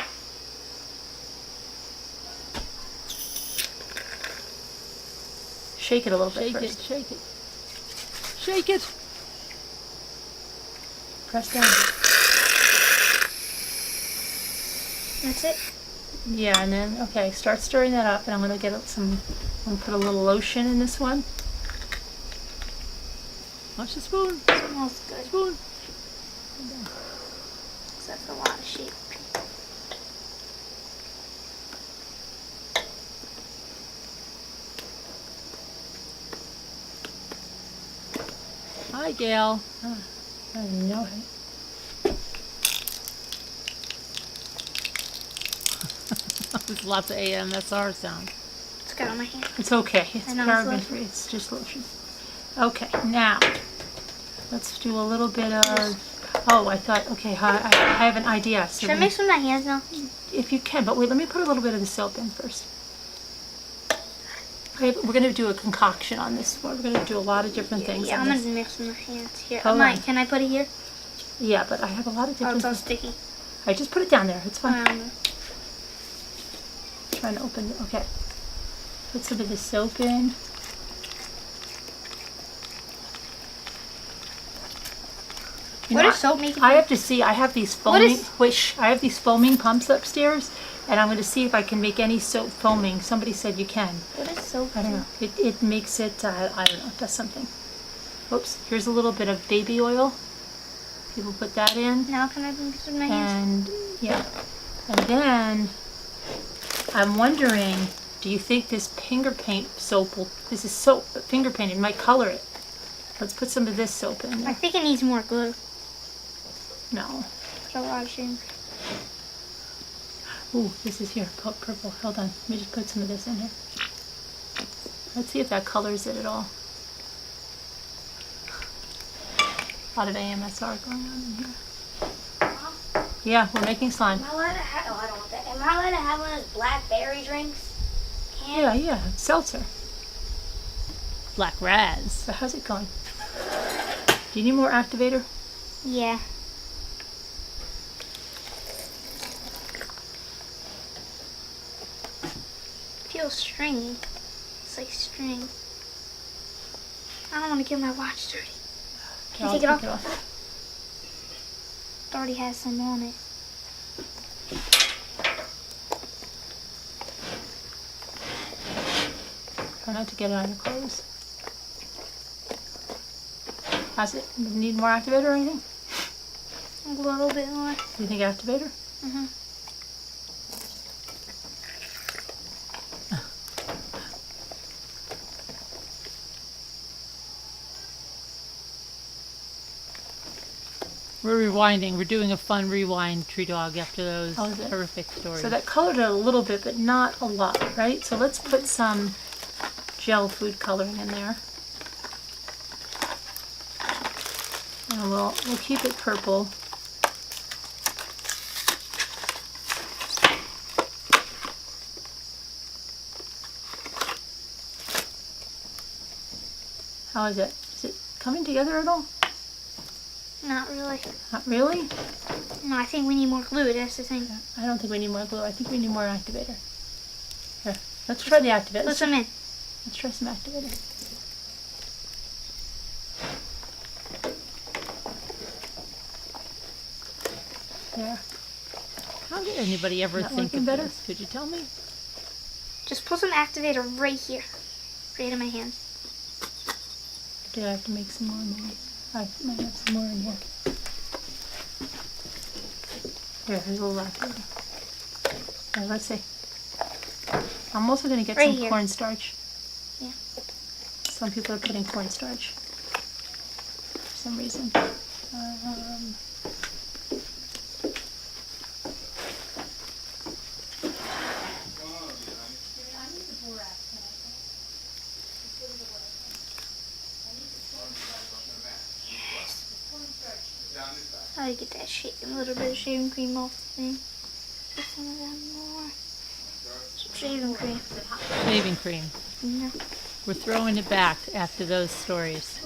shake it a little bit Shake it, first. shake it. Shake it! Press down. That's it. Yeah, and then okay, start stirring that up, and I'm gonna get some. I'm gonna put a little lotion in this one. Watch the spoon. Smells good. Spoon. That's a lot of shaving cream. Hi, Gail. I know it. There's lots of AMSR sound. It's got on my hand. It's okay. It's I know, it's paraben lotion. free. It's just lotion. Okay, now let's do a little bit of. Oh, I thought. Okay, I have an idea. So Should I mix with my hands now? if you can, but wait, let me put a little bit of the soap in first. Okay, we're going to do a concoction on this one. We're going to do a lot of different things Yeah, on I'm this. gonna mix with my hands here. Hold on. Can I put it here? Yeah, but I have a lot of Oh, different it's all things. sticky. I just put it down there. It's fine. Um, Trying to open it. Okay. Put some of the soap in. You what know, does soap make? I have to see. I have these What foaming. is- I have these foaming pumps upstairs, and I'm going to see if I can make any soap foaming. Somebody said you can. What is soap? I don't know. It makes it. I don't know. It does something. Oops. Here's a little bit of baby oil. People put that in, Now can I mix with my hands? and yeah, and then I'm wondering. Do you think this finger paint soap will? This is soap, but finger painted might color it. Let's put some of this soap in I there. think it needs more glue. No. Put a lot of shaving cream. Ooh, this is here. Purple. Hold on. Let me just put some of this in here. Let's see if that colors it at all. A lot of AMSR going on in here. Mom, Yeah, we're making slime. am I allowed to have? Oh, I don't want that. Am I allowed to have one of those blackberry drinks? Yeah, yeah. Seltzer. Black Raz. So how's it going? Do you need more activator? Yeah. Feels stringy. It's like string. I don't want to get my watch dirty. Can you take it off? It already has some on it. Try not to get it on your clothes. How's it? Need more activator or anything? A little bit more. Do you think activator? Mhm. We're rewinding. We're doing a fun rewind, Tree Dog, after those Oh, is it? horrific stories. So that colored it a little bit, but not a lot, right? So let's put some gel food coloring in there. And we'll keep it purple. How is it? Is it coming together at all? Not really. Not really? No, I think we need more glue. That's the thing. I don't think we need more glue. I think we need more activator. Here, let's try the activator. Put some in. Let's try some activator. There. How did anybody ever Not think working of better? this? Could you tell me? Just put some activator right here. Right in my hand. Do I have to make some more? Maybe I might have some more in here. Here, here's a little activator. Here, let's see. I'm also going to get Right some here. cornstarch. Yeah. Some people are putting cornstarch for some reason. I get that a little bit of shaving cream off the thing. Put some of that more. Some shaving cream. Shaving cream. No. We're throwing it back after those stories.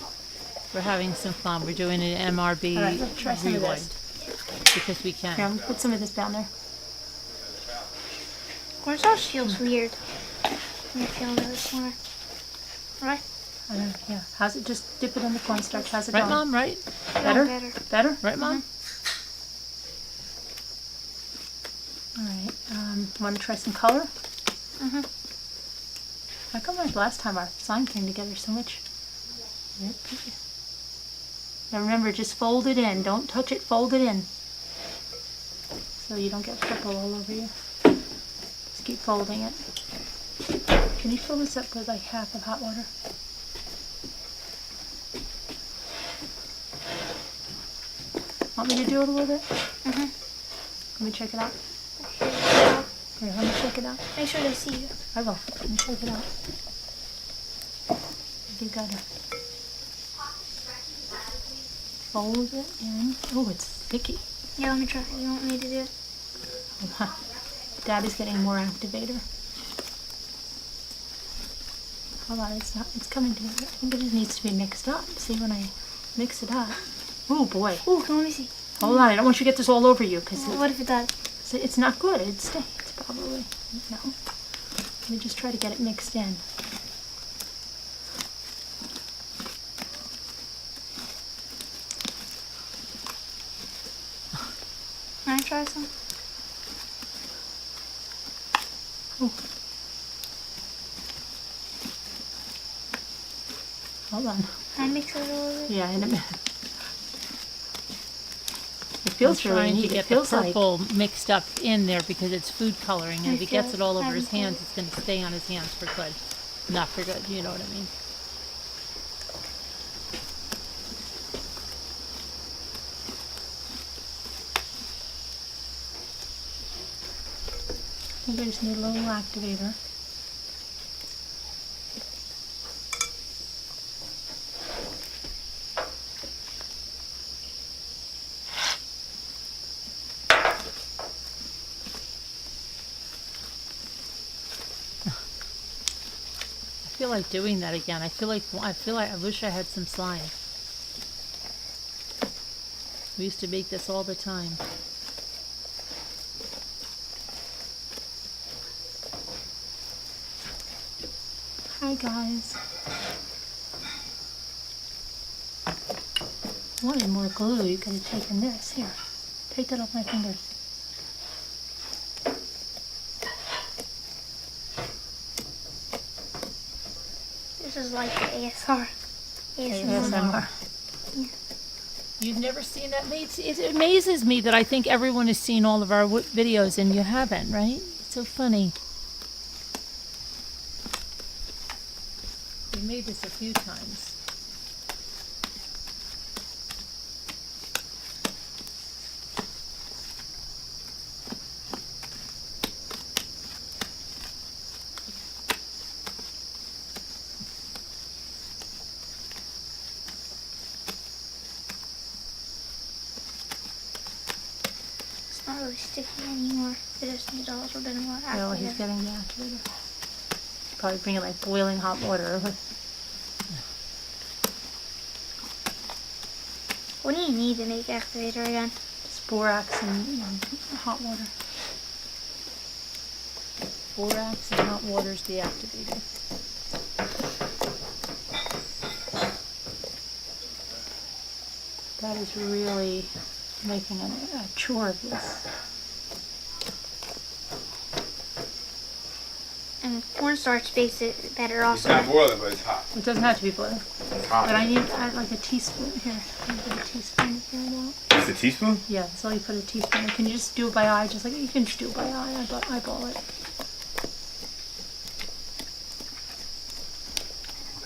We're having some fun. We're doing an MRB All right, let's try some of rewind. this. Because we Here, I'm can. going to put some of this down there. Cornstarch feels weird. When you feel another corner. Right? I don't know, yeah. How's it? Just dip it in the cornstarch. How's it Right, going? Mom? Right? Better? Better. Better? Right, Mom? All right. Want to try some color? Mhm. How come like last time our slime came together so much? Now remember, just fold it in. Don't touch it. Fold it in. So you don't get purple all over you. Just keep folding it. Can you fill this up with like half of hot water? Want me to do it a little bit? Mhm. Let me check it out. Here, let me check it out. Make sure they see you. I will. Let me check it out. You gotta fold it in. Oh, it's sticky. Yeah, let me try. You want me to do it? Hold on. Daddy's getting more activator. Hold on, it's not. It's coming together. I think it just needs to be mixed up. See, when I mix it up. Oh boy. Ooh, let me see. Hold on. I don't want you to get this all over you because What if it does? it's not good. It stinks probably. No. Let me just try to get it mixed in. Can I try some? Oh. Hold on. Can I mix it a little bit? Yeah, in a minute. It feels I'm really trying neat. to It get the feels like purple mixed up in there because it's food coloring, and I if he gets feel it all over it. his hands, it's going to stay on his hands for good. Not for good, you know what I mean? think I just need a little activator. I feel like doing that again. I feel like I wish I had some slime. We used to make this all the time. Hi guys. Wanted more glue, you could have taken this. Here, take that off my fingers. This is like the ASR. ASMR. You've never seen that? It amazes me that I think everyone has seen all of our videos and you haven't, right? It's so funny. We made this a few times. It's not really sticky anymore. It just needs a little bit more Oh, he's activator. getting the activator. Probably bring it like boiling hot water. What do you need to make activator again? Borax and hot water. Borax and hot water's the activator. That is really making a chore of this. And cornstarch makes it better It's also. not boiling, but it's hot. It doesn't have to be boiling. It's hot. But I need like a teaspoon here. Can you put a teaspoon here now? Just a teaspoon? Yeah, that's all you put a teaspoon in. Can you just do it by eye? Just like you can just do it by eye. Eyeball it. I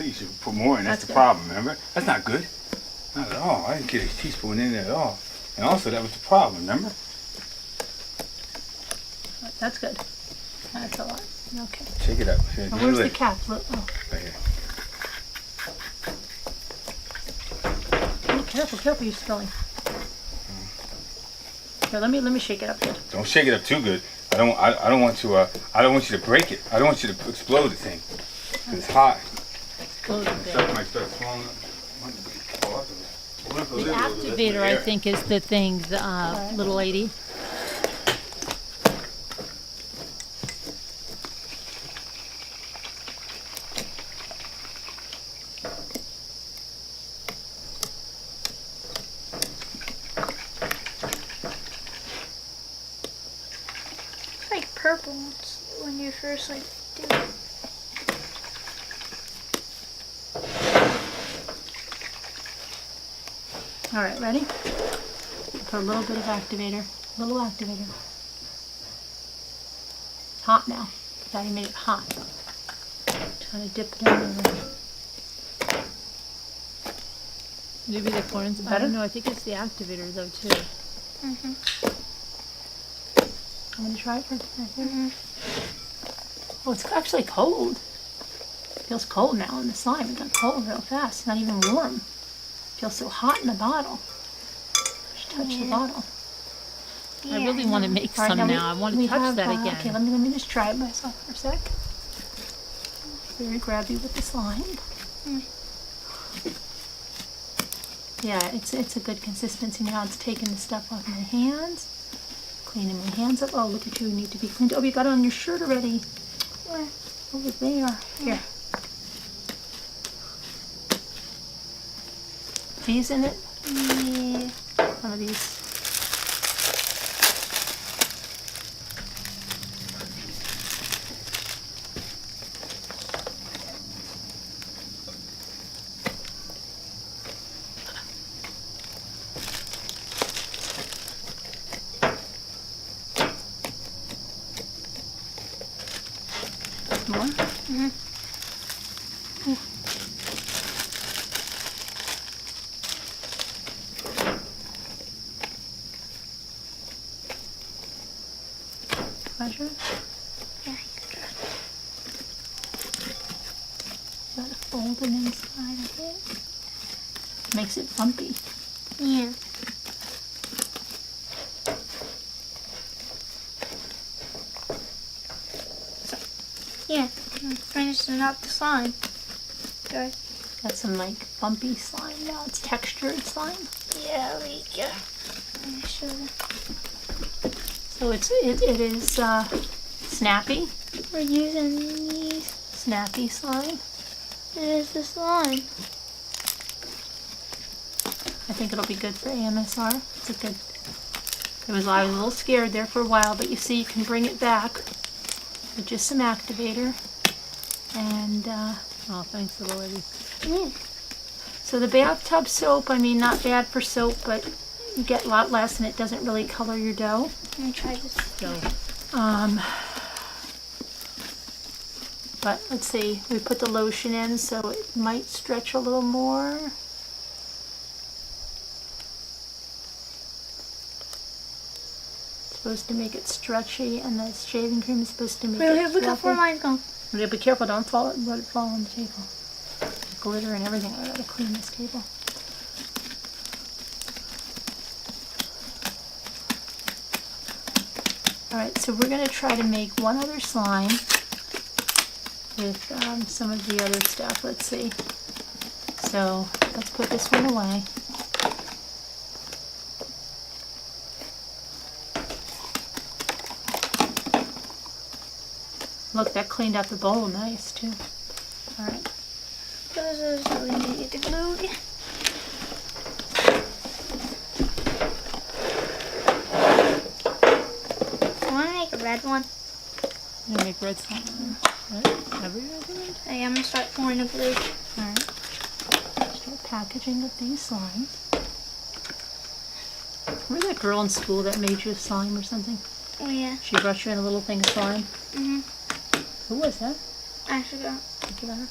think you should put more in. That's That's the good. problem, remember? That's not good. Not at all. I didn't get a teaspoon in there at all. And also, that was the problem, remember? That's good. That's a lot. Okay. Shake it up. Here, Now, give me where's a the lick. cap? Look. Oh, Right here. oh, careful! You're spilling. Here, let me shake it up here. Don't shake it up too good. I don't want you to break it. I don't want you to explode the thing. 'Cause it's hot. Explode a bit. Stuff might start falling up. Might fall out of it. Lift a The little bit, lift the activator, I air. think, is the thing, little lady. It's like purple when you first like do it. All right, ready? Put a little bit of activator. Little activator. It's hot now. Daddy made it hot. Trying to dip it in there. Maybe the corns. I Better? don't know. I think it's the activator though too. Mm-hmm. I'm gonna try it for a second. Oh, it's actually cold. It feels cold now in the slime. It got cold real fast. It's not even warm. It feels so hot in the bottle. Just touch the bottle. I really want to make All right, some we- now. I want we to touch have, that again. Okay, let me just try it myself for a sec. Very grabby with the slime. Yeah, it's a good consistency now. It's taking the stuff off my hands, cleaning my hands up. Oh, look at you! You need to be cleaned. Oh, you got it on your shirt already. Where? Over there. Here. These in it? Yeah. One of these. More? Pleasure. folded inside of it. Makes it bumpy. Yeah. So, yeah, I'm finishing up the slime. Good. Got some like bumpy slime now. It's textured slime. Yeah, we go. Let me show you. So it is snappy. We're using these. Snappy slime. There's the slime. I think it'll be good for AMSR. It's a good. I was a little scared there for a while, but you see, you can bring it back with just some activator. And oh, thanks, little lady. Yeah. So the bathtub soap, I mean, not bad for soap, but you get a lot less, and it doesn't really color your dough. Let me try this. But let's see, we put the lotion in, so it might stretch a little more. It's supposed to make it stretchy, and the shaving cream is supposed to make Wait, it look how far fluffy. mine's gone. Yeah, be careful, don't let it fall on the table. Glitter and everything. I gotta clean this table. Alright, so we're gonna try to make one other slime with some of the other stuff. Let's see. So let's put this one away. Look, that cleaned up the bowl nice too. Alright. This is really neat to glue. I want to make a red one. I'm gonna make red slime. Right? Everything? Hey, I'm going to start pouring the glue. Alright. Start packaging up these slimes. Remember that girl in school that made you a slime or something? Oh, yeah. She brought you in a little thing of slime? Mm-hmm. Who was that? I forgot. Think about her.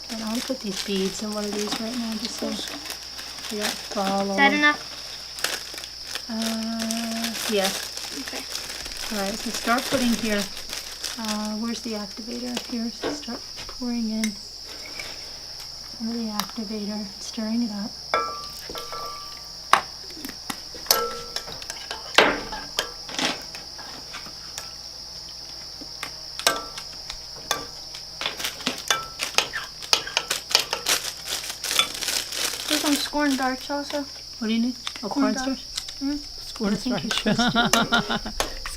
Okay, I'm gonna put these beads in one of these right now just so you don't fall all Is that over. enough? Yeah. Okay. Alright, so start putting here. Where's the activator? Here, so start pouring in some of the activator, stirring it up. There's some corn darts also. What do you need? Oh, cornstarch? Cornstarch.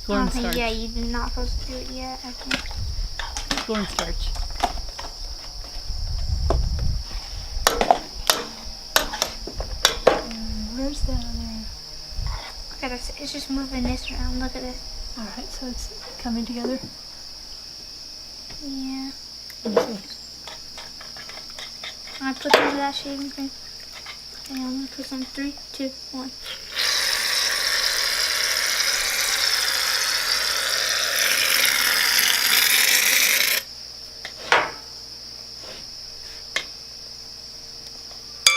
Cornstarch. Yeah, you did not supposed to do it yet, I think. Cornstarch. Where's the other? Okay, it's just moving this around. Look at this. Alright, so it's coming together. Yeah. Let me see. I put some of that shaving cream. And I'm going to put some 3, 2, 1.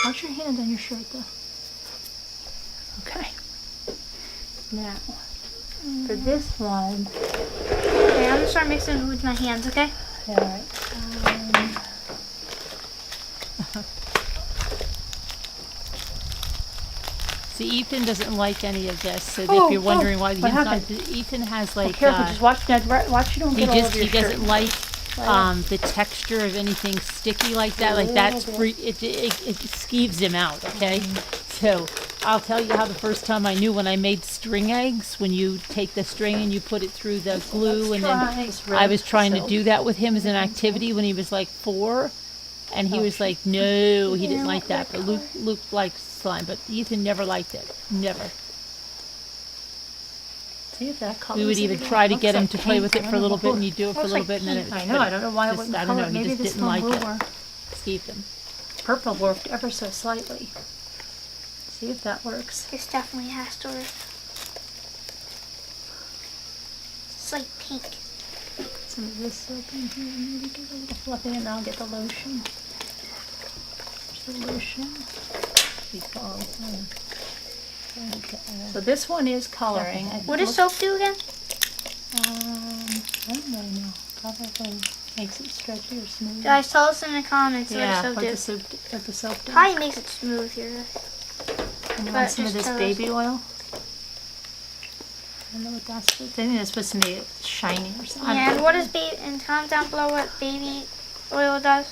Watch your hand on your shirt though. Okay. Now, for this one, Okay, I'm going to start mixing it with my hands, okay? alright. See, Ethan doesn't like any of this, so if you're wondering why he's not, Ethan has like, Careful, just watch that. Watch you don't he get all over your he doesn't shirt. like the texture of anything sticky like that. Like that's free. It skeeves him out. Okay, so I'll tell you how the first time I knew when I made string eggs, when you take the string and you put it through the glue, and then I was trying to do that with him as an activity when he was like 4, and he was like, no, he didn't like that. But Luke likes slime, but Ethan never liked it. Never. See if that color. We would even try to get him to play with it for a little bit, and you do it for a little bit, and then it. I know. I don't know why it wouldn't I don't color. know. He Maybe just this didn't one like will it. work. Skeeved him. Purple worked ever so slightly. See if that works. This definitely has to work. It's like pink. Some of this soap in here, maybe get a little fluffy, and I'll get the lotion. There's the lotion. So this one is coloring. What does soap do again? I don't really know. Probably Makes it stretchy or smooth. Guys, tell us in the comments Yeah, what what the the soap soap, what the soap does. probably makes it smooth here. And you but want some of just this tell us. baby oil? I don't know what that's supposed to. I think that's supposed to make it shiny or something. Yeah, and what is and comment down below what baby oil does.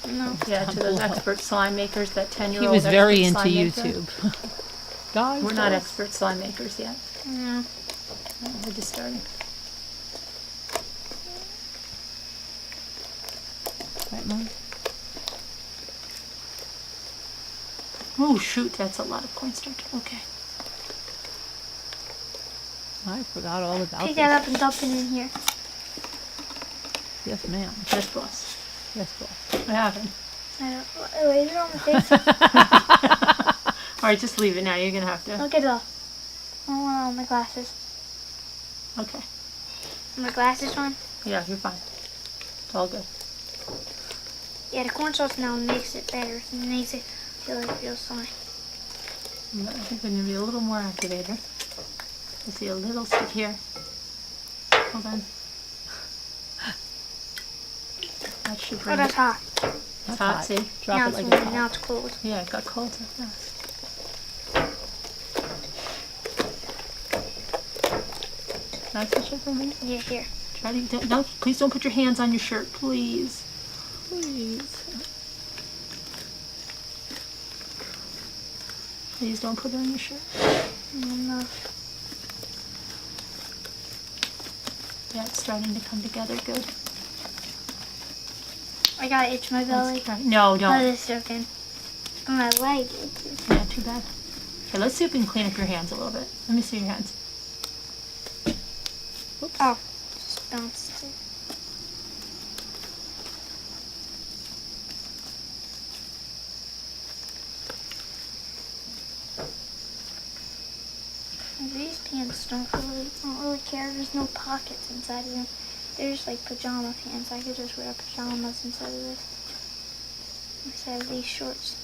No. Yeah, to those expert slime makers, that 10-year-old He was very into slime maker. YouTube. Guys, We're not expert slime makers yet. No. No, we're just starting. Right, Mom? Oh shoot, that's a lot of cornstarch. Okay. I forgot all about Pick this. that up and dump it in here. Yes, ma'am. Yes, boss. Yes, boss. I haven't. I don't. Wait, is it on my face? All right, just leave it now. You're gonna have to. Look it off. I don't want all my glasses. Okay. My glasses on? Yeah, you're fine. It's all good. Yeah, the cornstarch now makes it better. It makes it feel like real slime. I think we need a little more activator. I see a little stick here. Hold on. That should Oh, bring that's it. hot. It's hot, see? Drop now it it's like warm. it's Now hot. it's cold. Yeah, it got cold so fast. Can I touch it for a minute? Yeah, here. Try to don't please don't put your hands on your shirt, please. Please. Please don't put it on your shirt. No. Yeah, it's starting to come together good. I gotta itch my belly. No, Oh, don't. this is joking. On my leg. Yeah, too bad. Okay, let's see if we can clean up your hands a little bit. Let me see your hands. Oh, just bounced it. These pants don't really care. There's no pockets inside of them. They're just like pajama pants. I could just wear pajamas inside of this. Inside of these shorts.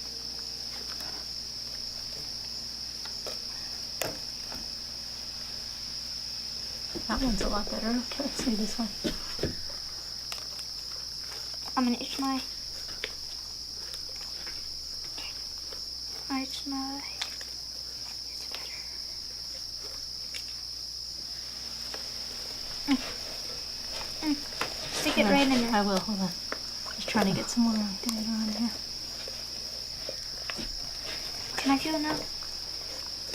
That one's a lot better. Okay, let's see this one. I'm gonna itch my. I itch my. It's better. Stick it right in there. I will, hold on. Just trying to get some more activator on here. Can I feel it now?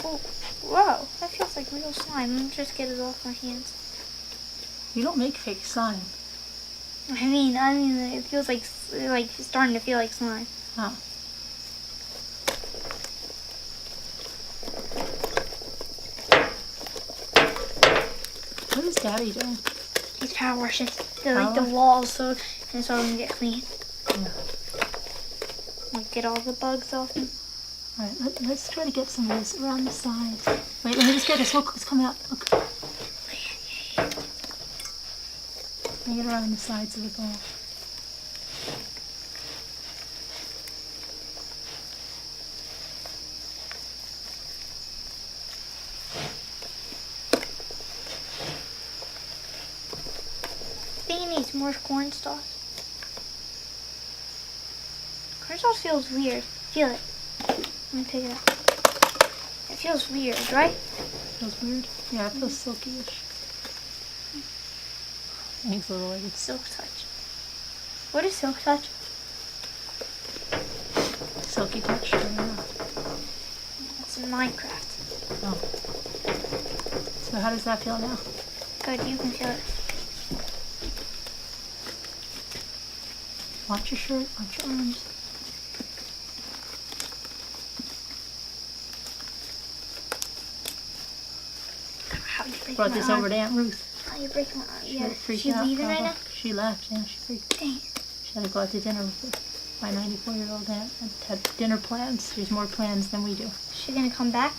Oh, whoa! That feels like real slime. Let me just get it off my hands. You don't make fake slime. I mean, it feels like it's starting to feel like slime. Oh. What is Daddy doing? He's power washing the Power? walls so it's all gonna get clean. Yeah. Like get all the bugs off them. Alright, let's try to get some of this around the sides. Wait, let me just get this. Look, it's coming out. Look. Let me get around the sides of the bowl. I think it needs more cornstarch. Cornstarch feels weird. Feel it. Let me pick it up. It feels weird, right? Feels weird? Yeah, it feels silky-ish. Thanks, little lady. Silk touch. What is silk touch? Silky touch. I don't know. It's in Minecraft. Oh. So how does that feel now? Good, you can feel it. Watch your shirt, watch your arms. How you break Brought my this arm? over to Aunt Ruth. How you break my arm? She Yeah, freaked she out. leaving right now? She left, yeah, she freaked. Dang. She had to go out to dinner with my 94-year-old aunt. Had dinner plans. There's more plans than we do. She gonna come back?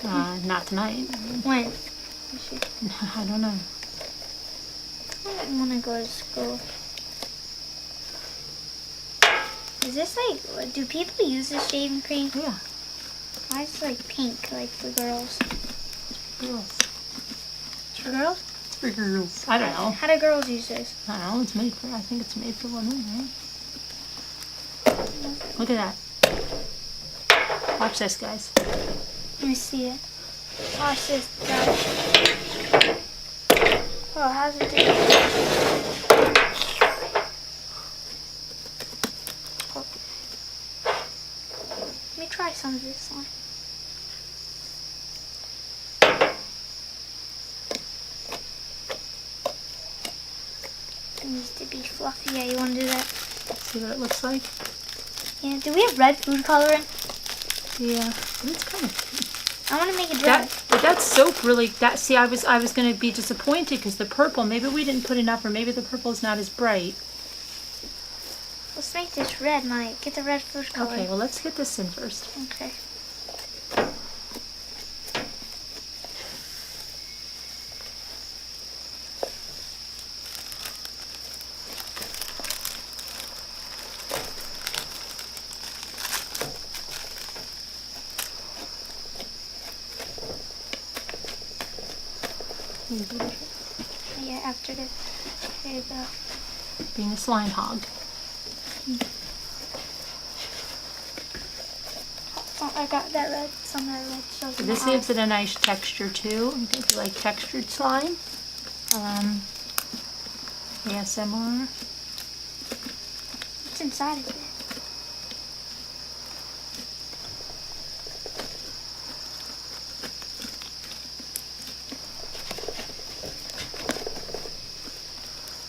Not tonight. When? Is she? I don't know. I don't wanna go to school. Is this like, do people use this shaving cream? Yeah, Why is it like pink, like for girls? girls. It's for girls? It's for girls. I don't know. How do girls use this? I don't know. It's made for. I think it's made for women, right? Look at that. Watch this, guys. Let me see it. Watch this, guys. Oh, how's it do? Oh. Let me try some of this one. It needs to be fluffy. Yeah, you want to do that? See what it looks like? Yeah. Do we have red food coloring? Yeah, but it's kind of I want to make it red. but that soap really. That see, I was going to be disappointed because the purple. Maybe we didn't put enough, or maybe the purple is not as bright. Let's make this red, Mike. Get the red food color. Okay, well let's get this in first. Okay. Yeah, after this. There you go. Being a slime hog. Oh, I got that red. Some of that red shows in This my gives eyes. it a nice texture too. If you like textured slime. ASMR. What's inside of it?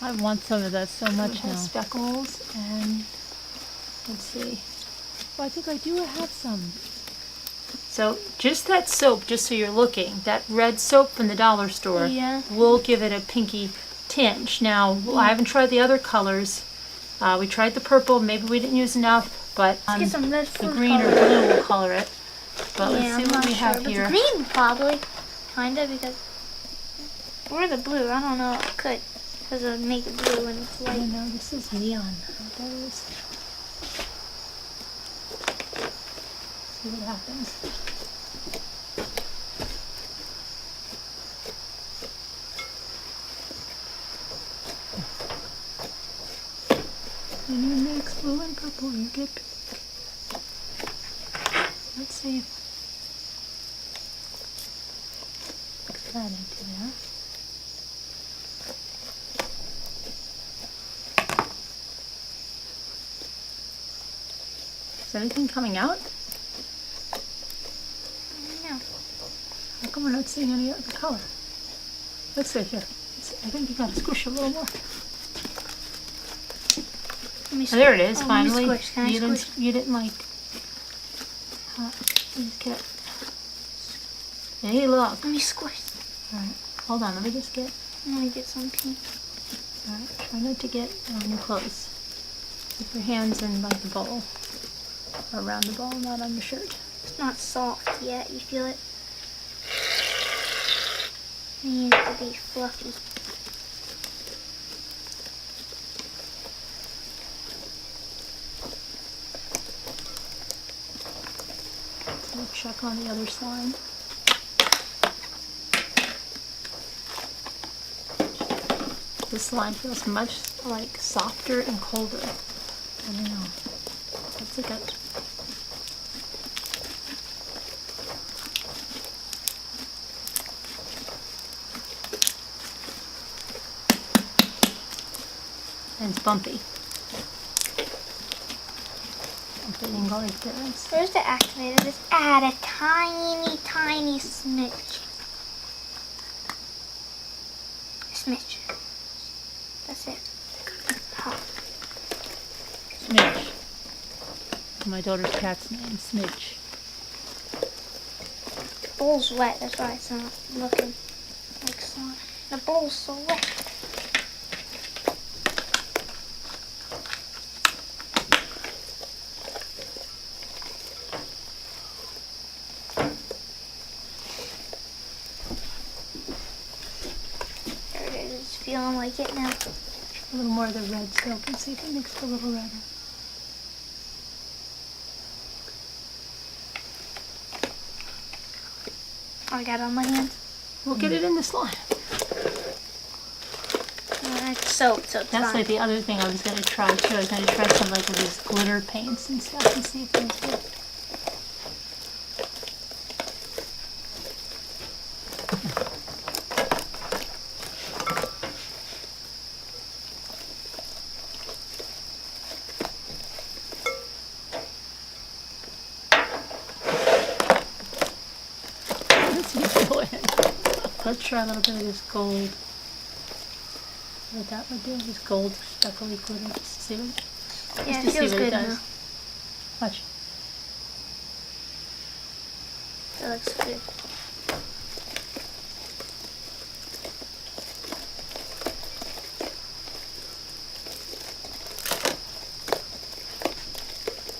I want some of that so much It has now. speckles and let's see. Well, I think I do have some. So just that soap, just so you're looking, that red soap from the dollar store Yeah. will give it a pinky tinge. Now, I haven't tried the other colors. We tried the purple, maybe we didn't use enough, but Let's get some red the food green or color. blue will color it. But Yeah, let's see I'm what not we sure, have but here. the green probably, kinda, because or the blue. I don't know. It could, because it would make it blue when it's I light. don't know, this is neon. What that is. See what happens. When you mix blue and purple, you get pink. Let's see. Mix that into there. Is anything coming out? No. How come we're not seeing any other color? Let's see here. I think you gotta squish a little more. Let me Oh, there it is, let me finally. squish. Can I squish? You didn't like. Just get. Hey, look. Let me squish. Alright, hold on, let me just get. Let me get some pink. Alright, try not to get on your clothes. Keep your hands in like the bowl. Or around the bowl, not on your shirt. It's not soft yet. You feel it? It needs to be fluffy. So we'll check on the other slime. This slime feels much like softer and colder. I don't know. That's a good. And it's bumpy. Bumpy and go like this. Where's the activator? Just add a tiny, tiny smidge. A smidge. That's it. Hot. Smidge. My daughter's cat's name, Smidge. The bowl's wet. That's why it's not looking like slime. The bowl's so wet. There it is. It's feeling like it now. A little more of the red soap and see if it makes it a little redder. Oh, I got it on my hands. We'll get it in the slime. it's soap, so it's That's fine. like the other thing I was gonna try too. I was gonna try some like of these glitter paints and stuff and see if those good. Let's see, go ahead. Let's try a little bit of this gold. What that would do, this gold speckly glitter, just to see what, Yeah, just to it see feels what it good does. now. Watch. It looks good.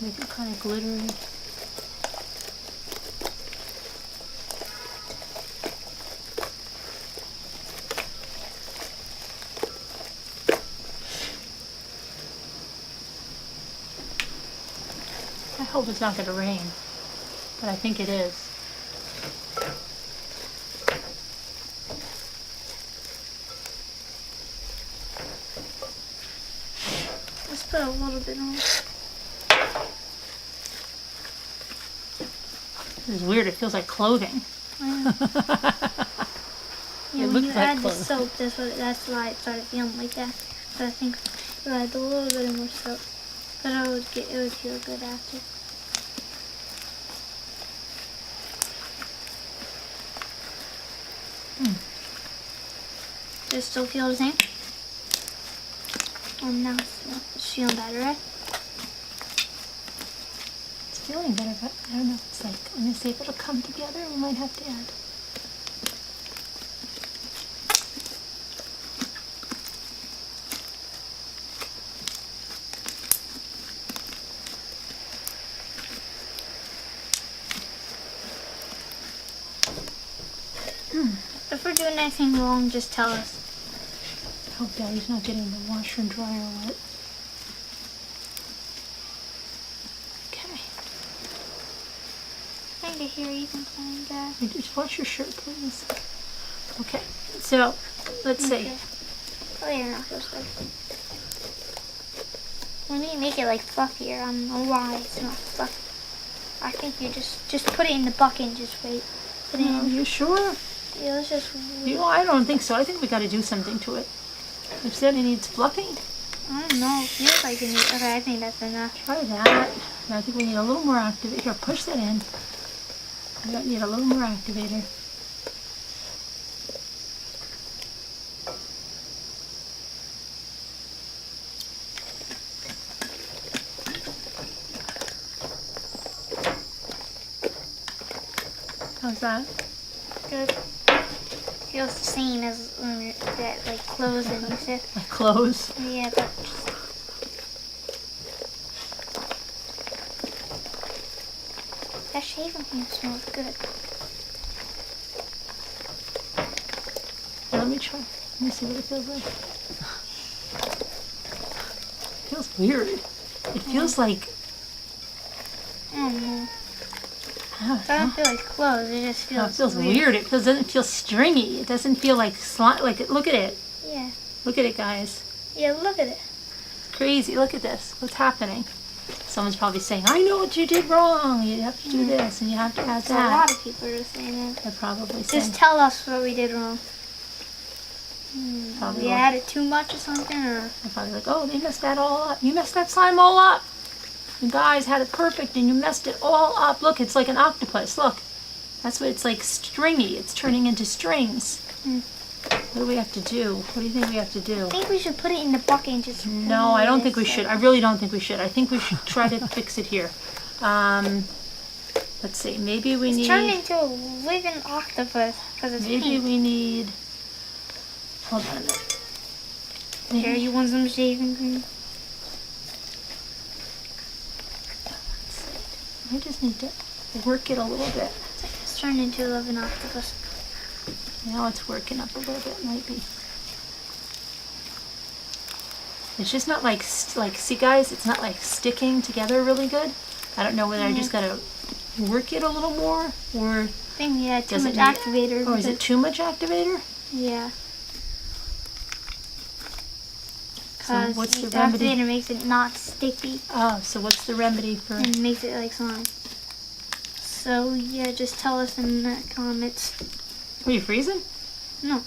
Make it kind of glittery. I hope it's not going to rain, but I think it is. Let's put a little bit on. This is weird. It feels like clothing. Yeah, It when looks you like add the clothes. soap, that's why it started feeling like that. But I think if I add a little bit more soap, but it would feel good after. Does it still feel the same? Oh, now it's feeling better, right? It's feeling better, but I don't know. It's like, let me see if it'll come together. We might have to add. If we're doing anything wrong, just tell us. I hope Daddy's not getting the washer and dryer wet. Okay. Kind of hear you complaining, Dad. Hey, just wash your shirt, please. Okay. So, let's see. Okay. Oh yeah, no, feels good. We need to make it like fluffier. I don't know why it's not fluffy. I think you just put it in the bucket and just wait. Put it Are in. you sure? Yeah, let's just. I don't think so. I think we got to do something to it. If Daddy needs fluffing, I don't know. It feels like it needs. Okay, I think that's enough. try that. And I think we need a little more activator. Here, push that in. We don't need a little more activator. How's that? Good. Feels the same as that like clothes and you said. My clothes. Yeah, but that shaving cream smells good. Here, let me try. Let me see what it feels like. It feels weird. It feels like, I don't know. I don't It doesn't know. feel like clothes. It just No, feels. it feels weird. It doesn't feel stringy. It doesn't feel like look at it. Yeah. Look at it, guys. Yeah. Look at it. It's crazy. Look at this. What's happening? Someone's probably saying, I know what you did wrong. You have to do this and you have to add So a lot that. of people are just saying that. They're probably saying, Just tell us what we did wrong. probably, We added too much or something, or they're probably like, oh, they messed that all up. You messed that slime all up. You guys had it perfect and you messed it all up. Look, it's like an octopus. Look. That's what it's like, stringy. It's turning into strings. What do we have to do? What do you think we have to do? I think we should put it in the bucket and just. No, I don't think we should. I really don't think we should. I think we should try to fix it here. Let's see. Maybe we It's turned need. into a living octopus because it's Maybe pink. we need. Hold on a minute. Here, you want some shaving cream? I just need to work it a little bit. It's turned into a living octopus. Now it's working up a little bit, maybe. It's just not like see, guys. It's not like sticking together really good. I don't know whether I just gotta work it a little more, or I think we had too Does much it need- activator. or is it because- too much activator? Yeah. Because what's the it remedy? activator makes it not sticky Oh, so what's the remedy for? and makes it like slime. So yeah, just tell us in the comments. Are you freezing? No.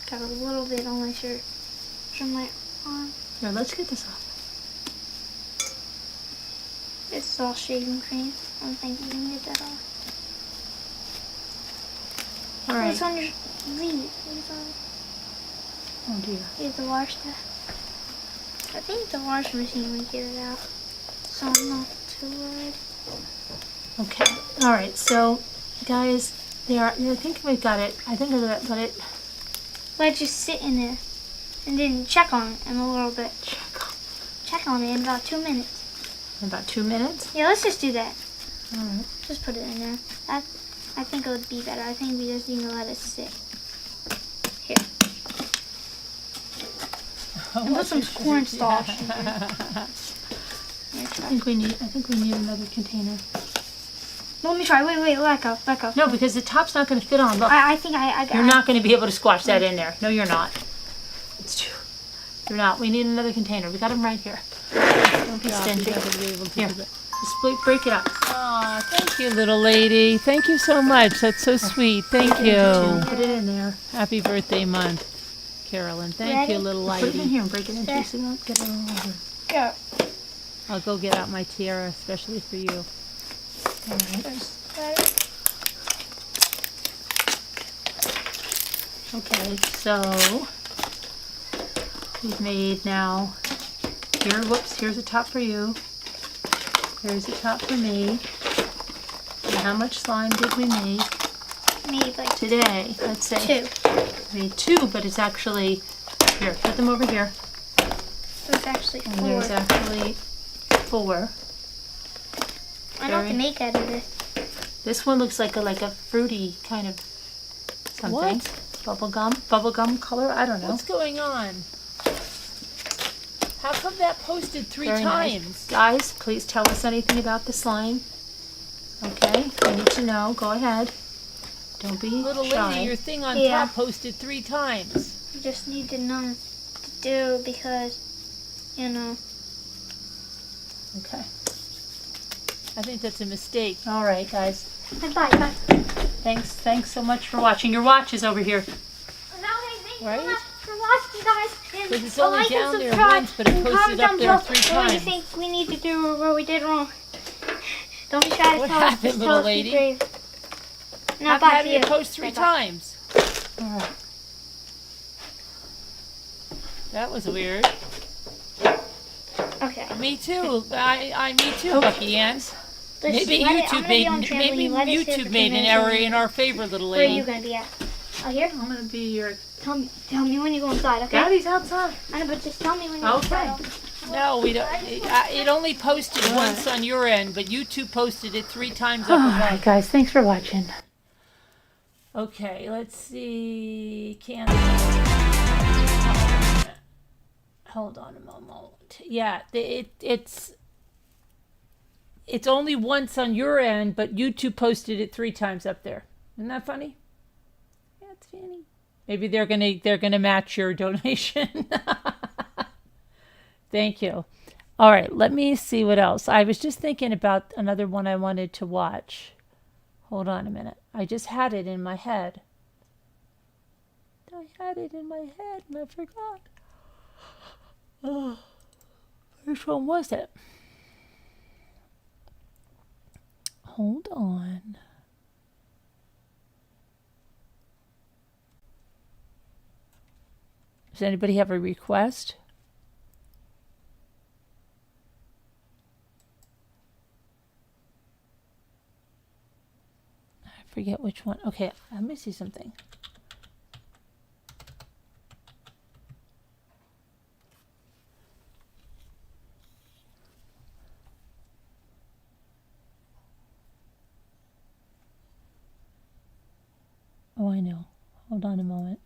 Got a little bit on my shirt from my arm. Here, let's get this off. It's all shaving cream. I don't think you can get that off. All right. What's on your lead? Oh dear. You have to wash that. I think the washing machine would get it out. So I'm not too worried. Okay. All right. So, guys, I think we got it. I think I got it. Let it just sit in there and then check on it in a little bit. Check on it in about 2 minutes. In about 2 minutes. Yeah, let's just do that. All right. Just put it in there. I think it would be better. I think we just need to let it sit. Here. And put some cornstarch in there. Here, I try. think we need another container. Let me try. Wait, let go. No, because the top's not going to fit on. Look, I think I got you're not going to be able to squash that in there. No, you're not. It's too. You're not. We need another container. We got them right here. Don't be stingy. Here, just break it up. Aw, thank you, little lady. Thank you so much. That's so sweet. Thank you. Put it in there. Happy birthday month, Carolyn. Thank Ready? you, little Put it in lady. here and break it in two so you don't get it all over. Go. I'll go get out my tiara, especially for you. All right. Ready? Okay, so we've made now. Here, whoops. Here's a top for you. Here's a top for me. And how much slime did we make Made like today? Let's say 2. we made 2, but it's actually here. Put them over here. So it's actually And 4. there's actually 4. I don't have to make out of this. This one looks like a fruity kind of something. What? Bubblegum color. I don't know. What's going on? How come that posted 3 Very nice. times? Guys, please tell us anything about the slime. Okay, we need to know. Go ahead. Don't be Little shy. lady, your thing on Yeah. top posted 3 times. You just need to know what to do because, you know. Okay. I think that's a mistake. All right, guys. Bye. Thanks so much for watching. Your watch is over here. Right? For watching, guys. And Because it's only like and down there subscribe once, but it and posted comment up down there below 3 What do you times. think we need to do or what we did wrong? Don't be shy to What tell us. happened, Just little tell us be lady? brave. How Not bye how for did you. it post 3 Bye-bye. times? All right. That was weird. Okay. Me too. Me too, Bucky Ann. Maybe YouTube made an error in our favor, little Where are you lady. going to be at? Oh, here? I'm gonna be your Tell me when you go inside, okay? Daddy's outside. I know, but just tell me when you go Okay. inside. No, we don't. It only posted once on your end, but YouTube posted it 3 times up All right, above. guys. Thanks for watching. Okay, let's see. Hold on a moment. Yeah, it's only once on your end, but YouTube posted it 3 times up there. Isn't that funny? Yeah, it's funny. Maybe they're gonna match your donation. Thank you. All right, let me see what else. I was just thinking about another one I wanted to watch. Hold on a minute. I just had it in my head. I had it in my head and I forgot. Oh, which one was it? Hold on. Does anybody have a request? I forget which one. Okay, let me see something. Oh, I know. Hold on a moment.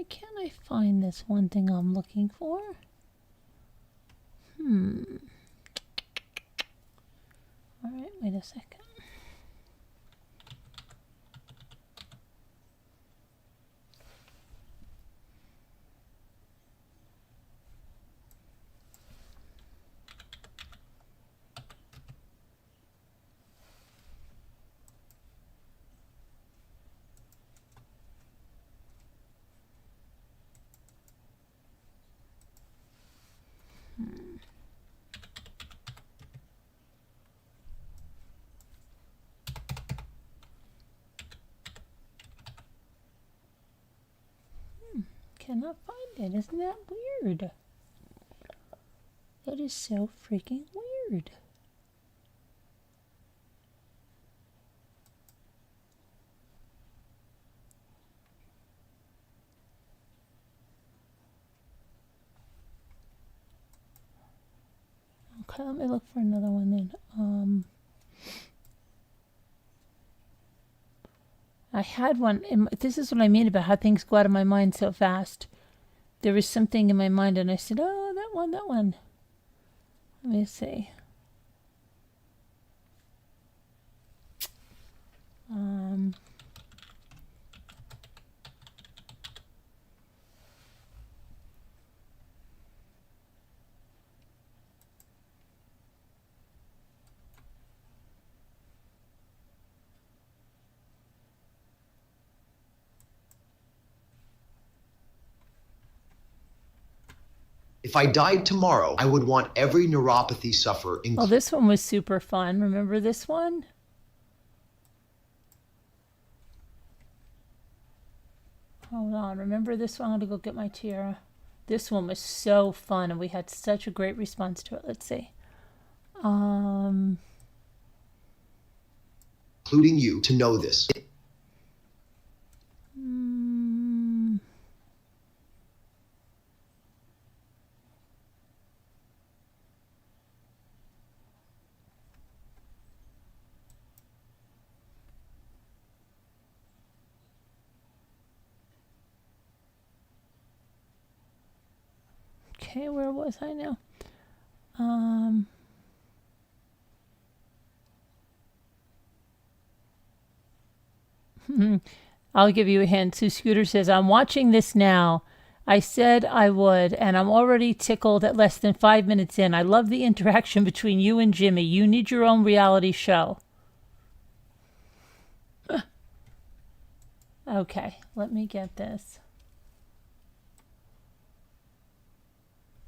Why can't I find this one thing I'm looking for? All right, wait a second. Cannot find it. Isn't that weird? That is so freaking weird. Okay, let me look for another one then. I had one. This is what I mean about how things go out of my mind so fast. There was something in my mind, and I said, "Oh, that one, that one." Let me see. If I died tomorrow, I would want every neuropathy sufferer, Oh, this one was super fun. Remember this one? Hold on. Remember this one? I'm going to go get my tiara. This one was so fun, and we had such a great response to it. Let's see. including you, to know this. Okay, where was I now? I'll give you a hint. Sue Scooter says, I'm watching this now. I said I would, and I'm already tickled at less than 5 minutes in. I love the interaction between you and Jimmy. You need your own reality show. Okay, let me get this.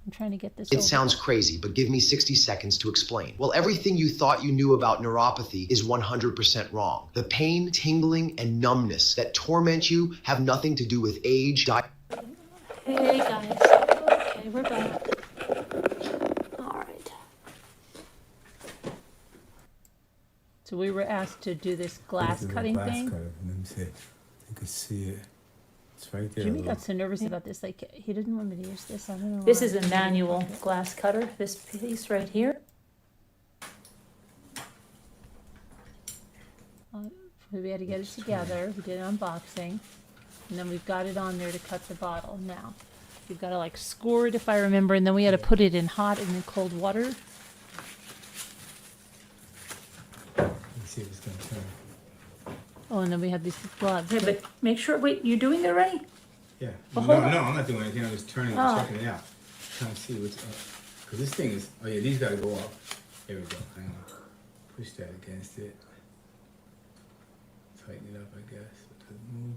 I'm trying to get this It over. sounds crazy, but give me 60 seconds to explain. Well, everything you thought you knew about neuropathy is 100% wrong. The pain, tingling, and numbness that torment you have nothing to do with age, Hey guys. Okay, we're back. Alright. So we were asked to do this glass cutting thing. Let me see. You can see it. It's right there. Jimmy got so nervous about this, like he didn't want me to use this. I don't know. This is a manual glass cutter, this piece right here. We had to get it together. We did an unboxing. And then we've got it on there to cut the bottle. Now, we've got to like score it if I remember, and then we had to put it in hot and then cold water. Let me see if it's going to turn. Oh, and then we had these gloves. Okay, but make sure, wait, you're doing it already? Yeah. Well, no, hold on. no, I'm not doing anything. I'm just turning it and checking it out. Trying to see what's up. Because this thing is, oh yeah, these got to go up. There we go. Hang on. Push that against it. Tighten it up, I guess. It doesn't move.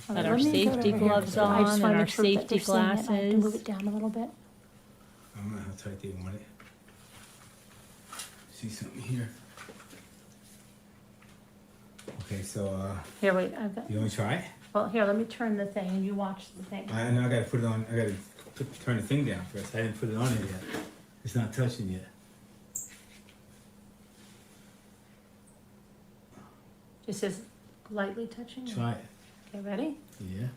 Got our safety gloves on and our safety glasses. Move it down a little bit. I don't know how tight they want it. See something here. Okay, so Here, wait, I've got. you want to try it? Well, here, let me turn the thing and you watch the thing. I know I gotta put it on. I gotta turn the thing down first. I didn't put it on it yet. It's not touching yet. It says lightly touching. Try it. Okay, ready? Yeah.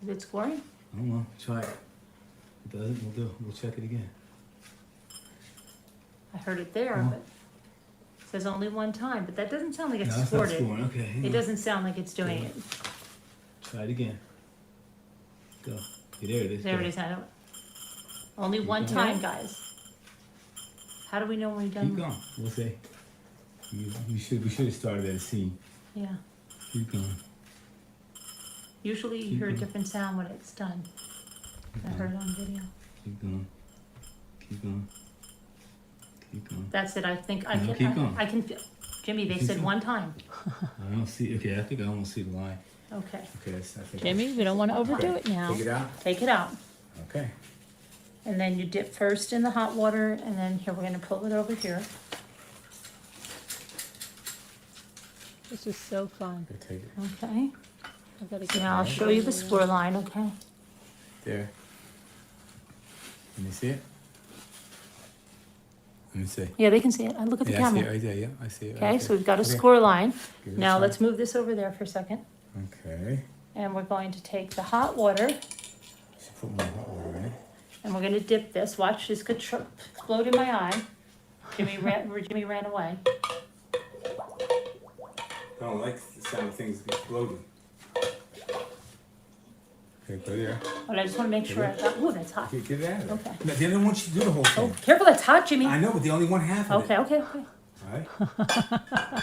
Is it scoring? I don't know. Try it. If it doesn't, we'll check it again. I heard it there, but it says only one time. But that doesn't sound like it's No, it's not scored. scoring. Okay. hang It on. doesn't sound like it's doing it. Try it again. go. Okay, there it is. There go. it is. I don't. Only one going. time, guys. How do we know when we're Keep done? going. We'll say. We should have started at a C. Yeah. Keep going. Usually you Keep hear a going. different sound when it's done. I heard it on video. Keep going. Keep going. Keep going. That's it. I think I No, can. keep going. I can feel. Jimmy, they Keep said going. one time. I don't see. Okay, I think I almost see the line. Okay. Okay, that's. I think Jimmy, we don't want to overdo it now. Take it out. Take it out. Okay. And then you dip first in the hot water, and then here, we're gonna pull it over here. This is so fun. Okay, take it. Okay. I gotta get Now I'll show you the score line, okay? There. Let me see it. Let me see. Yeah, they can see it. I look at the Yeah, I see it camera. right there. Yeah, I see it. Okay, right so there. we've got a Okay. score line. Give it a Now try. let's move this over there for a second. Okay. And we're going to take the hot water, Should put more hot water in it. and we're gonna dip this. Watch, this could explode in my eye. Jimmy ran away. I don't like the sound of things exploding. Okay, put it there. But I just wanna make sure I got, ooh, that's hot. Get it out of there. Okay. No, they don't want you to do the whole Oh, thing. careful, that's hot, Jimmy. I know, but they only want half of Okay, it. okay, okay. All right.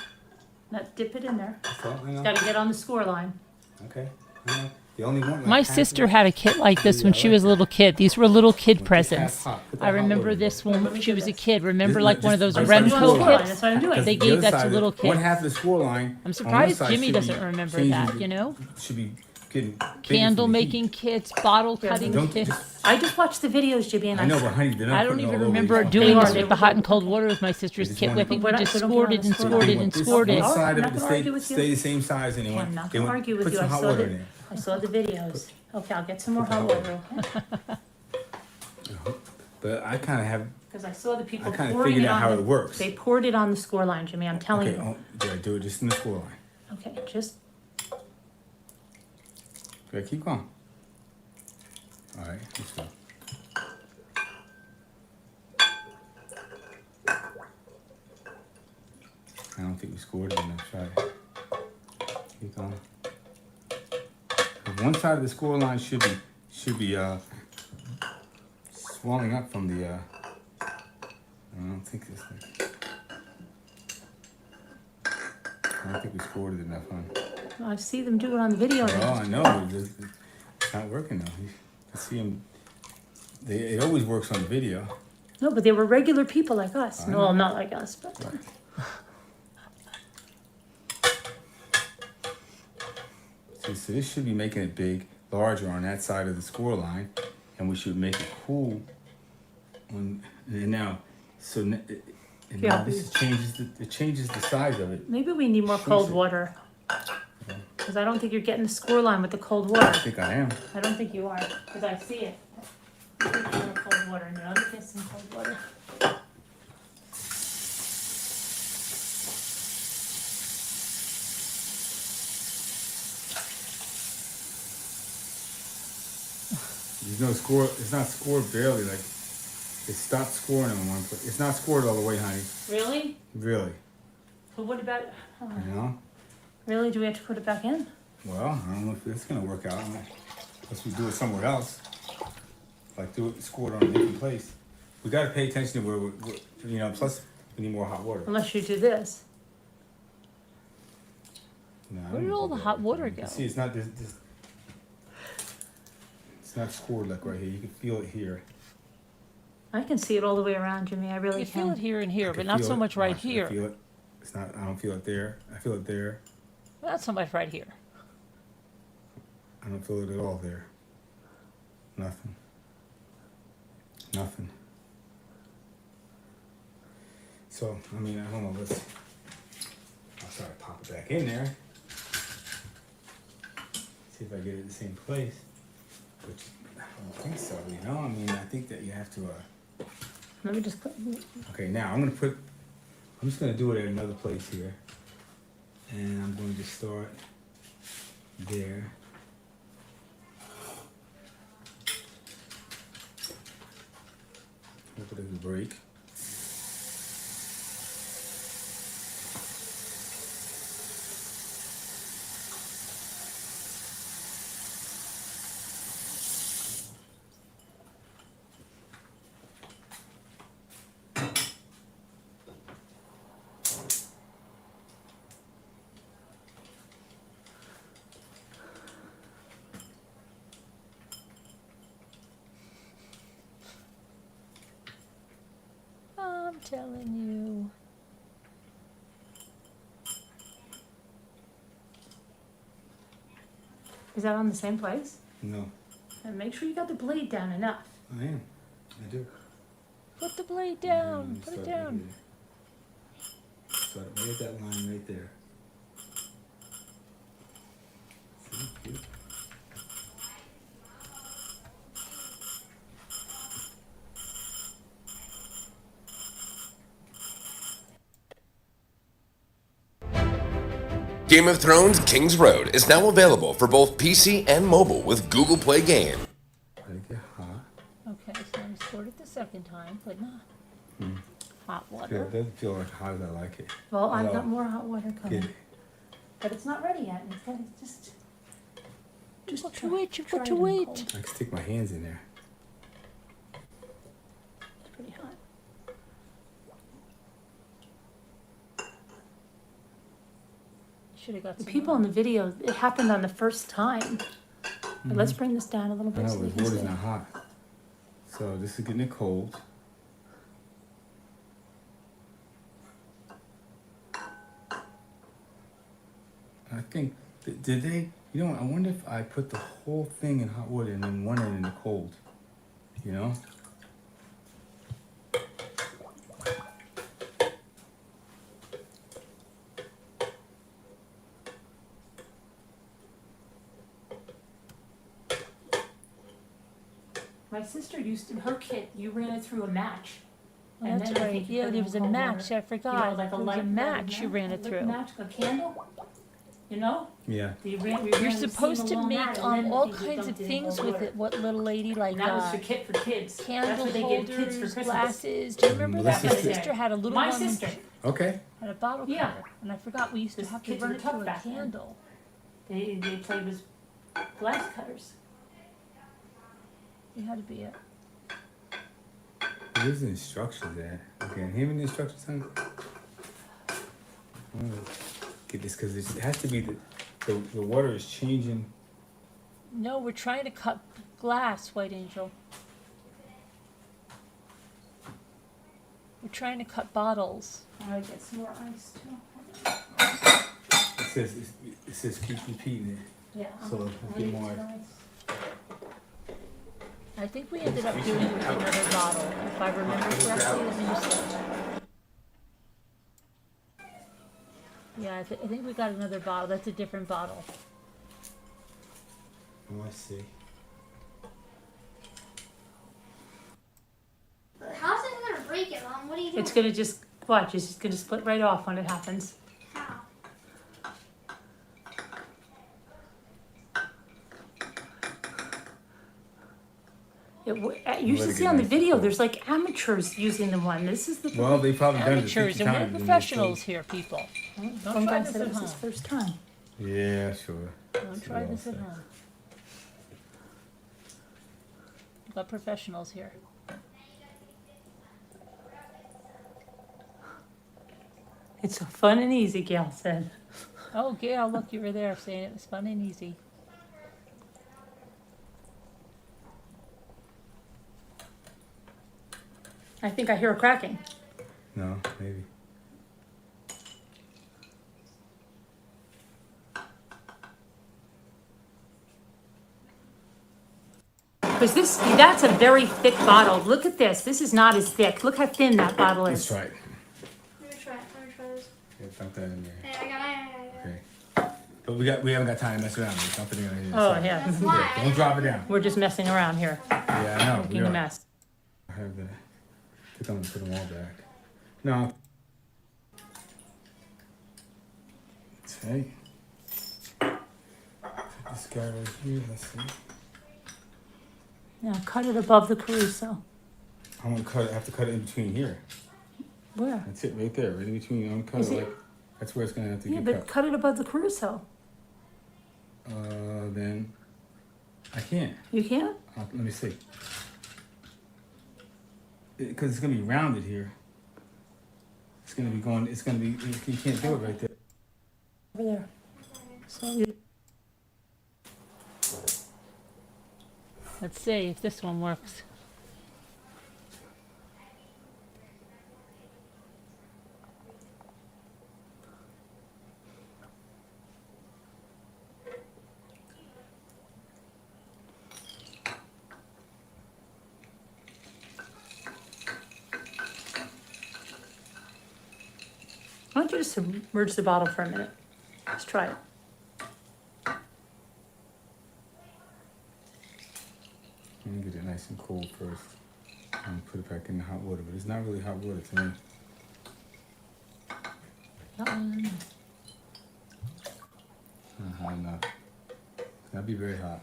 Now dip it in there. That's all. I know. Gotta get on the score line. Okay. I know. They only want like My half of sister it. had a kit like this when she was a little kid. These were little kid Just presents. half hot. Put that I hot remember water in this there. when she was a this. kid. Remember Just- like one of those just- Remco just score line. kits? That's what I'm doing. They The gave other that to side, little One kids. half of the score line. I'm surprised Jimmy doesn't be remember changing that, the- you know? Should be getting bigger Candle from the heat. making kits, bottle cutting Don't kits. just. I just watched the videos, Jimmy, and I know, but honey, they're not I don't putting it even all over remember you. doing are, this they with the were hot good. and cold water with my sister's just kit. wanted I think to- we We're just not- we don't scored get it on and the score scored line. it and This scored one it. side of I'm it not to gonna argue with you. stay the same size anyway. I'm not They gonna want- argue with put you. some I hot saw water in the, there. I saw the videos. Okay, I'll get some more Put the hot hot water, But I kind of have. because I saw the people I kinda pouring figured it out on how the- it works. They poured it on the score line, Jimmy, I'm telling Okay, you. yeah, do it just in the score line. Okay, just, Okay, keep going. All right, let's go. I don't think we scored it enough. Try it. Keep going. One side of the score line should be swelling up from the. I don't think this thing. I don't think we scored it enough, huh? I see them do it on the video. Oh, I know. but It's not working though. You can see them. It always works on the video. No, but they were regular people like us. I No, know. not like us, but. Right. See, so this should be making it big, larger on that side of the score line, and we should make it cool. And now, and Yeah. now this changes the size of it. Maybe we need more Shoots cold it. water. Because I don't think you're getting the score line with the cold I water. think I am. I don't think you are, because I see it. I think you want cold water in there. Let me get some cold water. There's no score. It's not scored barely. Like it stopped scoring in one place. It's not scored all the way, honey. Really? Really. But what about, You know. really, do we have to put it back in? Well, I don't know if it's gonna work out. Unless we do it somewhere else. Like score it on a different place. We gotta pay attention to where plus we need more hot water. Unless you do this. No, I Where don't did know all about the that. hot water You can go? See, it's not this. It's not scored like right here. You can feel it here. I can see it all the way around, Jimmy. I really You feel can. it here and here, I but can not feel so it. much right Watch, I here. feel it. It's not. I don't feel it there. I feel it there. Not so much right here. I don't feel it at all there. Nothing. Nothing. So, I mean, I don't know, I'll try to pop it back in there. See if I get it in the same place. Which, I don't think so, you know? I mean, I think that you have to, Let me just put, okay, now I'm just gonna do it at another place here. And I'm going to start there. Hope it doesn't break. telling you. Is that on the same place? No, And make sure you got the blade down enough. I am. I do. Put the blade down. And Put it start right down. here. Start right at that line right there. See? Beautiful. Game of Thrones King's Road is now available for both PC and mobile with Google Play Game. Let it get hot. Okay, so I'm stored it the second time, but not hot It water. doesn't feel like hot as I like it. Well, I've Hello. got more hot water coming. Get it. But it's not ready yet. It's got to just You've got to wait. You've try got it to in wait. cold. I can stick my hands in there. It's pretty hot. Should have got The some people in the video, it happened on the first time. But let's bring this down a little I bit know, so but you the can water's see. not hot. So this is getting it cold. I think, did they, you know, I wonder if I put the whole thing in hot water and then one end in the cold, you know? My sister used to, her kit, you ran it through a match. Oh, And that's then I right. think you Yeah, put it there in was a cold match. water. I forgot. like There was a match you ran it lit through. match, a candle, you know? Yeah. You ran, we You're ran the supposed to seam along make that, and then all I think we kinds of dumped it in things cold with water. it. What little lady like And that was your kit for kids. That's candle what they give kids for holders, Christmas. glasses. Do you remember that? My Melissa's sister had a little My one. when sister, she Okay. had a bottle Yeah. cutter, and I forgot we used to Those have to kids run were it tough through a back then. candle. they played with glass cutters. It had to be it. Where's the instructions at? Okay, hand me the instructions, honey. I'm gonna get this because it has to be the water is changing. No, we're trying to cut glass, White Angel. We're trying to cut bottles. I get some more ice too. It says keep repeating it. Yeah. So, I'm get gonna more. get some ice. I think we ended up doing it with another bottle, if I remember correctly. Let me just look. Yeah, I think we got another bottle. That's a different bottle. Oh, I see. How's it gonna break it, Mom? What are you doing? It's gonna just, watch, it's just gonna split right off when it happens. How? You Let should it see get on the nice and video, cold. there's like amateurs using the one. This is the Well, they probably done it Amateurs, 50 and we're times. professionals here, people. One Don't guy try this said it at was his home. first time. Yeah, sure. Don't try what this I'll at say. home. We've got professionals here. It's so fun and easy, Gail said. Oh, Gail, look, you were there saying it was fun and easy. I think I hear a cracking. No, maybe. Because that's a very thick bottle. Look at this. This is not as thick. Look how thin that bottle Let's is. try it. Let me try this. Yeah, dump that in there. Hey, I got it. Okay. But we haven't got time to mess around. There's something in here. Oh, Sorry. yeah. That's why. Yeah, don't drop it down. We're just messing around here, Yeah, I know. making a mess. I have that. I think I'm gonna put them all back. No. Okay. Put this guy right here. Let's see. Now cut it above the Caruso. I'm gonna cut it. I have to cut it in between here. Where? That's it, right there, right in between. I'm gonna cut Is it it? like. That's where it's gonna have to Yeah, get but cut. cut it above the Caruso. Then I can't. You can't? Let me see. Because it's gonna be rounded here. It's gonna be going. It's gonna be. You can't do it right there. Over there. So Let's see if this one works. just submerge the bottle for a minute. Let's try it. Let me get it nice and cold first. And put it back in the hot water, but it's not really hot water to me. Not hot enough. That'd be very hot.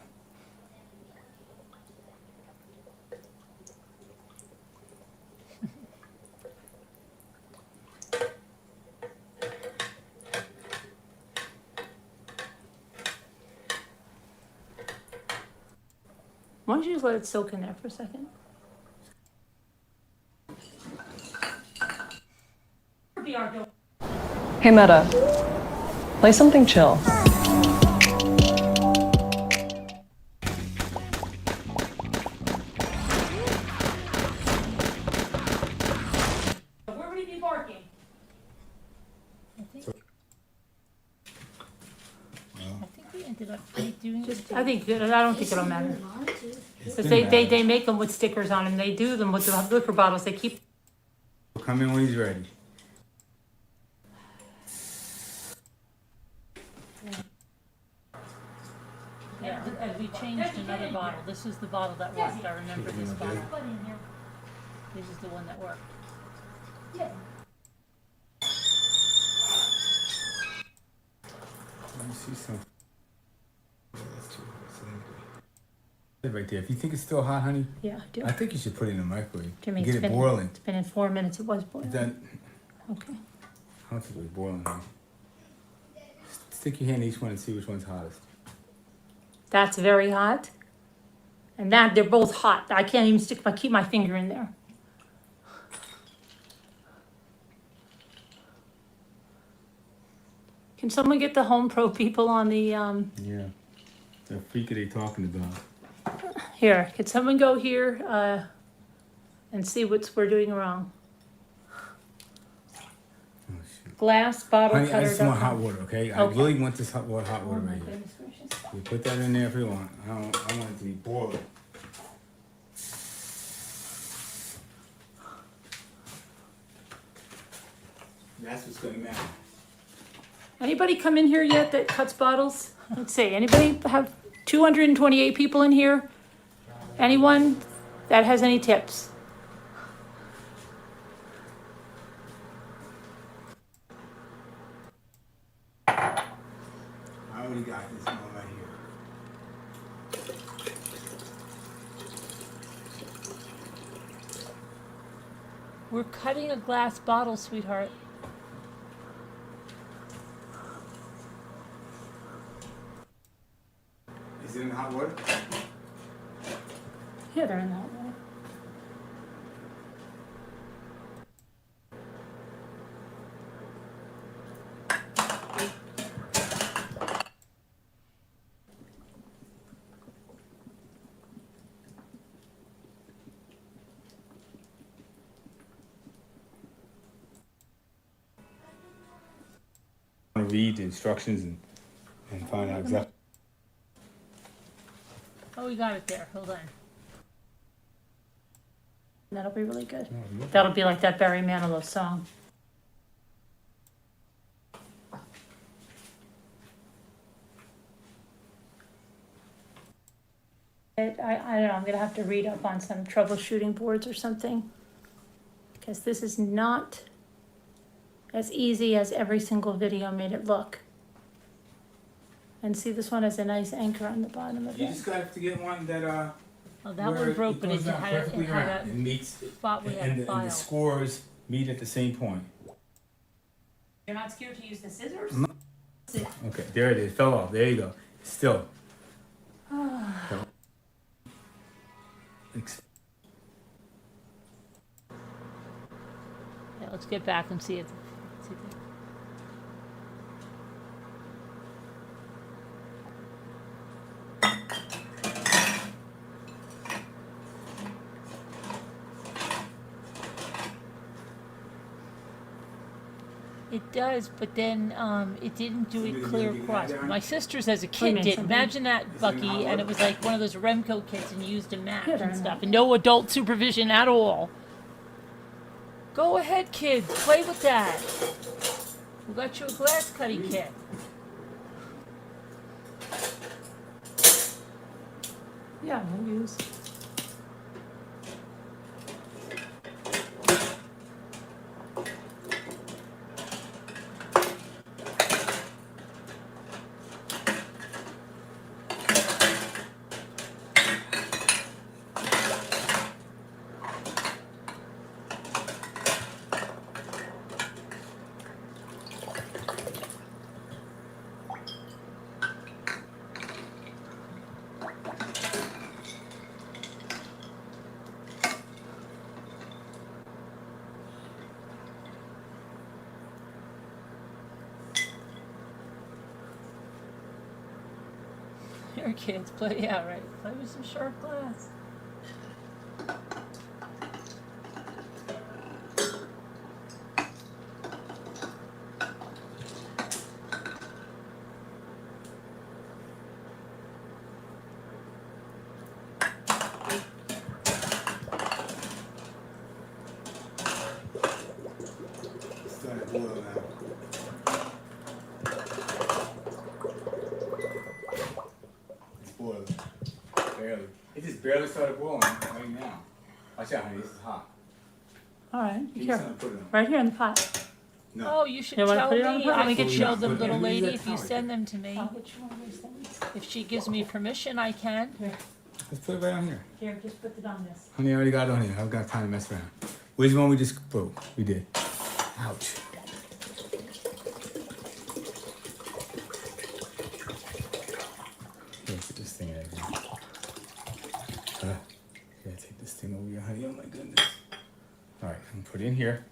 Why don't you just let it soak in there for a second? Hey Meta, play something chill. Where would he be barking? I think we ended up doing Just, I don't think it'll matter. Because they make them with stickers on them. They do them with the liquor bottles. They keep. Come in when he's ready. Yeah, and we changed another bottle. This is the bottle that worked. I remember this bottle. This is the one that worked. Let me see something. Right there. If you think it's still hot, honey, Yeah, I do. I think you should put it in the microwave. Jimmy, Get it's it boiling. It's been in 4 minutes. It was boiling. Then Okay. I don't think it was boiling, honey. Stick your hand in each one and see which one's hottest. That's very hot. And that they're both hot. I can't even keep my finger in there. Can someone get the Home Pro people on the Yeah. The freak are they talking about? here? Could someone go here and see what we're doing wrong? Oh shoot. Glass bottle Honey, I cutter. just want hot water, okay? I Okay. really want this hot water Oh right my here. goodness gracious. You put that in there if you want. I want it to be boiling. That's what's gonna matter. Anybody come in here yet that cuts bottles? Let's see. Anybody have 228 people in here? Anyone that has any tips? I already got this one right here. We're cutting a glass bottle, sweetheart. Is it in hot water? Yeah, they're in that way. I want to read the instructions and find out exactly. Oh, we got it there. Hold on. That'll be really good. That'll be like that Barry Manilow song. I don't know, I'm gonna have to read up on some troubleshooting boards or something. Because this is not as easy as every single video made it look. And see, this one has a nice anchor on the bottom of You it. just got to get one that Oh, that where one broke, but it goes down had perfectly a around. It meets spot we had and a the file. scores meet at the same point. You're not scared to use the scissors? Okay, there it is. Fell off. There you go. Still. Yeah, let's get back and see it. See it. It does, but then it didn't do it clear across. My sister's as a kid mean, did. something? Imagine that, Bucky, and it was like one of those Remco kits and used a match Yeah, and they're stuff, and no adult supervision at all. Go ahead, kids, play with that. We got you a glass cutting kit. Yeah, we'll use. Here, kids, play. Yeah, right. Play with some sharp glass. It's starting to boil now. It's boiling. Barely. It just barely started boiling right now. Watch out, honey. This is hot. All right, be Give me careful. something to put it on. Right here in the pot. No. Oh, you should You wanna tell put it on the me. pot? I We can could show show the them. little Put it in lady that if you tower. send them to me. I'll get you one of those things. If she gives me permission, I can. Let's put it right on here. Here, just put it on this. Honey, I already got it on here. I've got time to mess around. Which one we just broke? We did. Ouch. Here, put this thing out here. Yeah, take this thing over here, honey. Oh my goodness. All right, I'm gonna put it in here.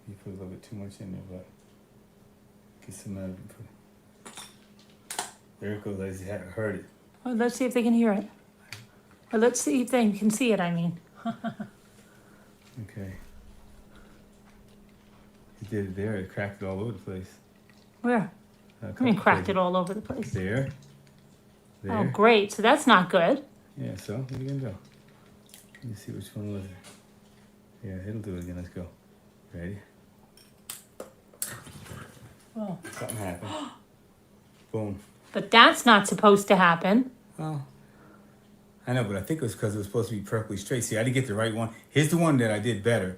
You put a little bit too much in there, but get some of it. There it goes. I heard it. Well, let's see if they can hear it. Or let's see if they can see it, I mean. Okay. You did it there. It cracked it all over the place. Where? I mean, cracked it all over the place. There. There. Oh, great. So that's not good. Yeah, so what are you gonna do? Let me see which one was it. Yeah, it'll do it again. Let's go. Ready? Well, Something happened. Boom. but that's not supposed to happen. Well, I know, but I think it was because it was supposed to be perfectly straight. See, I didn't get the right one. Here's the one that I did better,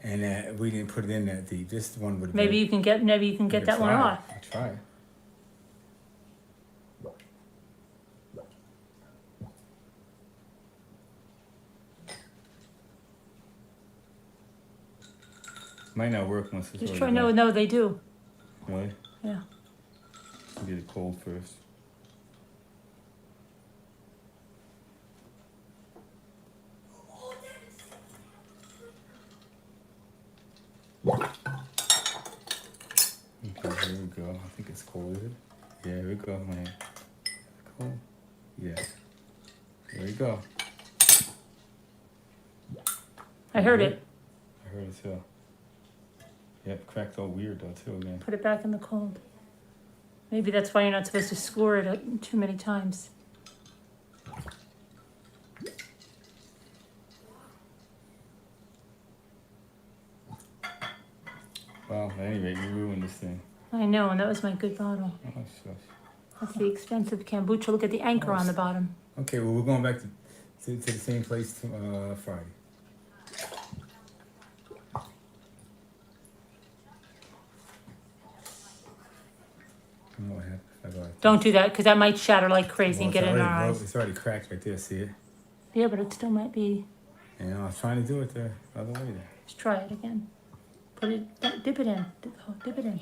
and we didn't put it in that deep. This one would have Maybe been. you can get that one off. I'll try. Might not work once it's Just already try. done. No, they do. Really? Yeah. Get it cold first. Okay, here we go. I think it's cold, is it? Yeah, here we go, man. Cold? Yeah. There we go. I heard it. I heard it too. Yep, cracked all weird though too again. Put it back in the cold. Maybe that's why you're not supposed to score it too many times. Well, at any rate, you ruined this thing. I know, and that was my good bottle. Oh, shush. That's the expensive kombucha. Look at the anchor on the bottom. Okay, well, we're going back to the same place Friday. You know what happened? I go like Don't do that, because that might shatter like crazy and Well, get in our already eyes. broke. It's already cracked right there, see it? Yeah, but it still might be. You know, I was trying to do it the other way there. Let's try it again. Put it, dip it in. Dip it in.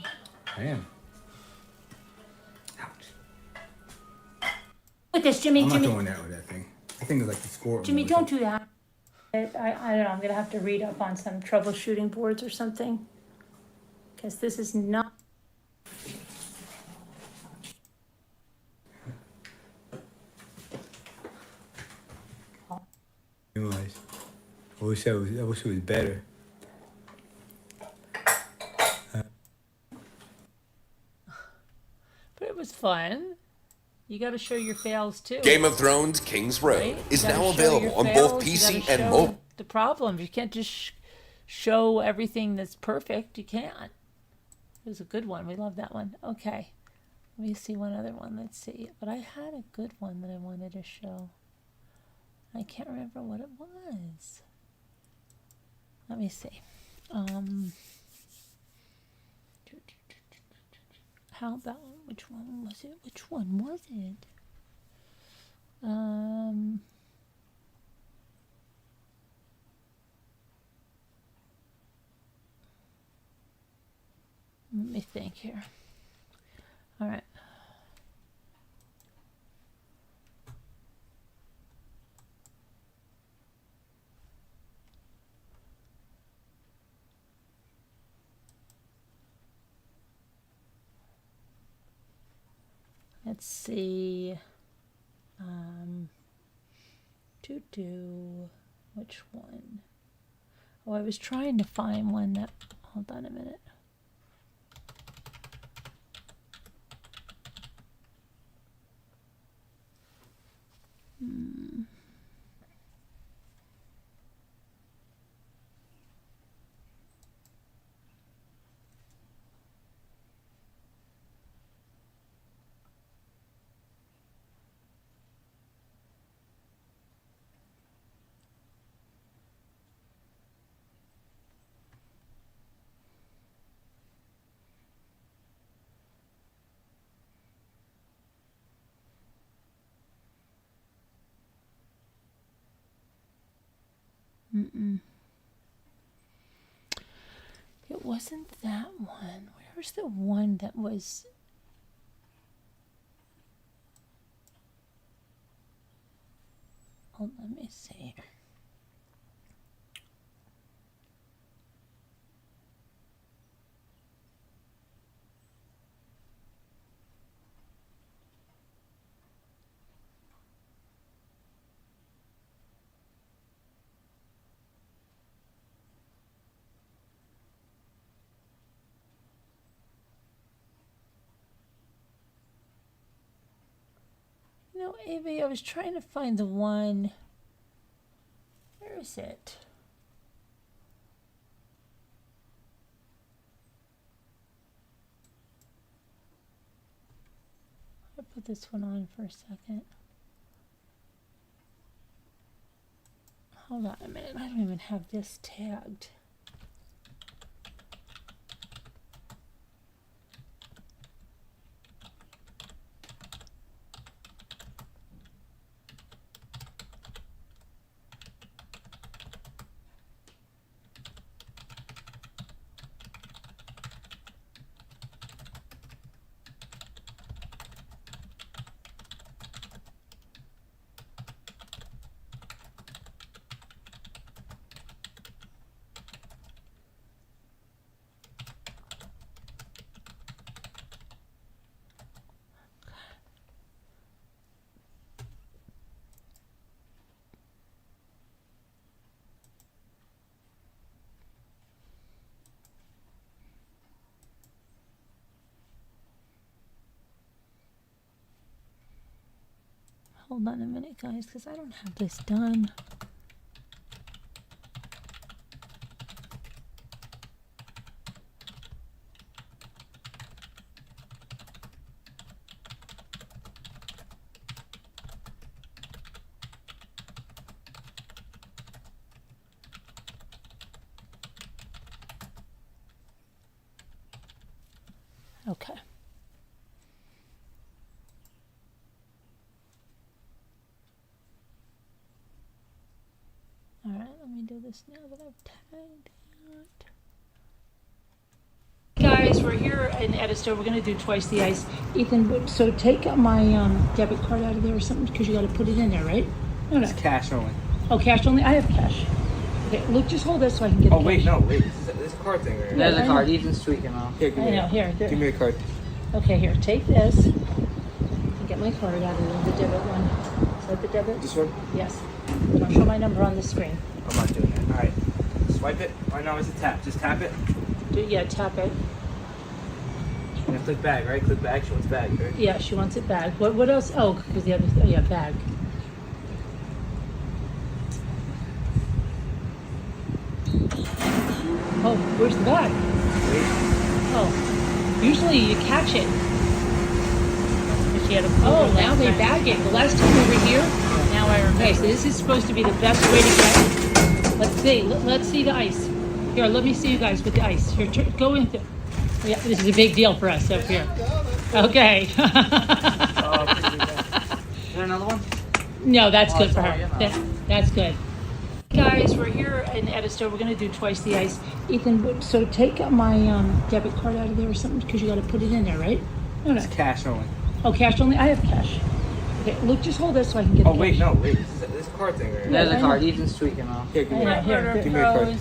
I am. Ouch. With this, Jimmy, I'm not Jimmy. doing that with that thing. The thing is like the score. Jimmy, don't do that. I don't know. I'm gonna have to read up on some troubleshooting boards or something. Because this is not. Anyways, I wish it was better. But it was fun. You got to show your fails too. Game of Thrones King's Road right? is You gotta now show available your on both fails, you PC gotta and show mobile. the problems. You can't just show everything that's perfect. You can't. It was a good one. We love that one. Okay. Let me see one other one. Let's see. But I had a good one that I wanted to show. I can't remember what it was. Let me see. How about, which one was it? Which one was it? Let me think here. All right. Let's see. Which one? Oh, I was trying to find one that. Hold on a minute. It wasn't that one. Where was the one that was? Oh, let me see. You know, Amy, I was trying to find the one. Where is it? I'll put this one on for a second. Hold on a minute. I don't even have this tagged. Hold on a minute, guys, because I don't have this done. Okay. All right, let me do this now that I've tagged out. Guys, we're here in Edisto. We're going to do twice the ice. Ethan, so take my debit card out of there or something because you got to put it in there, right? No, no. It's cash only. Oh, cash only? I have cash. Okay, look, just hold this so I can get Oh, the wait, cash. no, wait. There's a card thing right here. There's a card. Ethan's tweaking off. Here, give I me know, here. Give me a card. Okay, here, take this. And get my card out of there, the debit one. Is that the debit? This one? Yes. I'll show my number on the screen. I'm not doing that. Alright. Swipe it. Oh no, it's a tap. Just tap it. Yeah, tap it. And then click bag, right? Click bag. She wants bag, right? Yeah, she wants it back. What else? Oh, because the other, yeah, bag. Oh, where's the bag? Oh, usually you catch it. She had a Oh, now they bag it. The last time we were here. Now I remember. Okay, so this is supposed to be the best way to get. Let's see. Let's see the ice. Here, let me see you guys with the ice. Here, go in. Yeah, this is a big deal for us up here. Okay. Oh, pretty good. Is there another one? No, that's Oh, good for sorry, her. yeah. That's good. Guys, we're here in Edisto. We're going to do twice the ice. Ethan, so take my debit card out of there or something because you got to put it in there, right? No, no. It's cash only. Oh, cash only? I have cash. Okay, look, just hold this so I can get Oh the wait, cash. no, wait. This is a card thing, right? Yeah, There's I a know. card. Ethan's tweaking off. Here, give me I know, a here, card. Give me a card.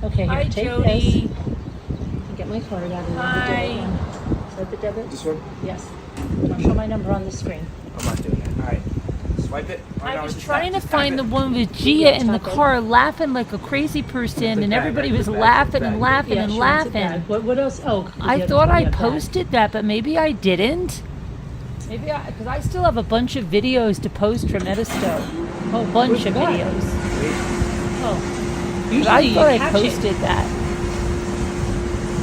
Okay, here, Hi, take Jody. this. Get my card out of there. Hi. The debit one. Is that the debit? This one? Yes. And I'll show my number on the screen. I'm not doing that. Alright. Swipe it. Oh, I no, was it's a trying tap. to Just find tap the it. one with Gia in the car laughing like a crazy person, and everybody was laughing and laughing Yeah, and she wants it laughing. back. What else? Oh, 'cause I the other- thought I yeah, bag. posted that, but maybe I didn't. Maybe because I still have a bunch of videos to post from Edisto. Oh, A bunch where's of the bag? videos. Oh, But usually I you thought I catch it. posted that.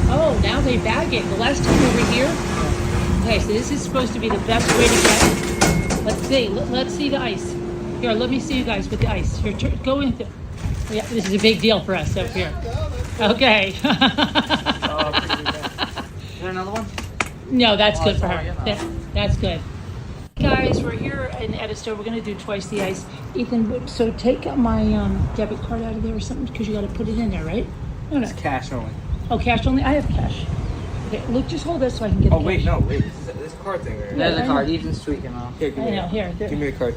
Oh, now they bag it. The last time we were here. Okay, so this is supposed to be the best way to get. Let's see. Let's see the ice. Here, let me see you guys with the ice. Here, go in. Yeah, this is a big deal for us up here. Okay. Oh, pretty good. Is there another one? No, that's Oh, good for sorry, her. yeah. That's good. Guys, we're here in Edisto. We're going to do twice the ice. Ethan, so take my debit card out of there or something because you got to put it in there, right? No, no. It's cash only. Oh, cash only? I have cash. Okay, look, just hold this so I can get Oh the wait, cash. no, wait. This is a card thing, right? Yeah, There's I a know. card. Ethan's tweaking off. Here, give I me know, a here. Give me a card.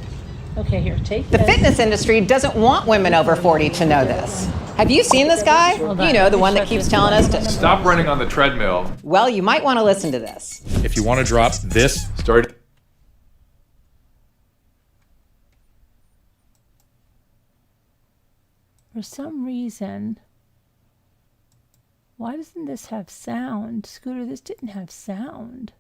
Okay, here, take The this. fitness industry doesn't want women over 40 to know this. Have you seen this guy? Hold on, You know, the let me one that shut keeps this telling down. us to. Stop running on the treadmill. Well, you might want to listen to this. If you want to drop this, start. For some reason, why doesn't this have sound? Scooter, this didn't have sound.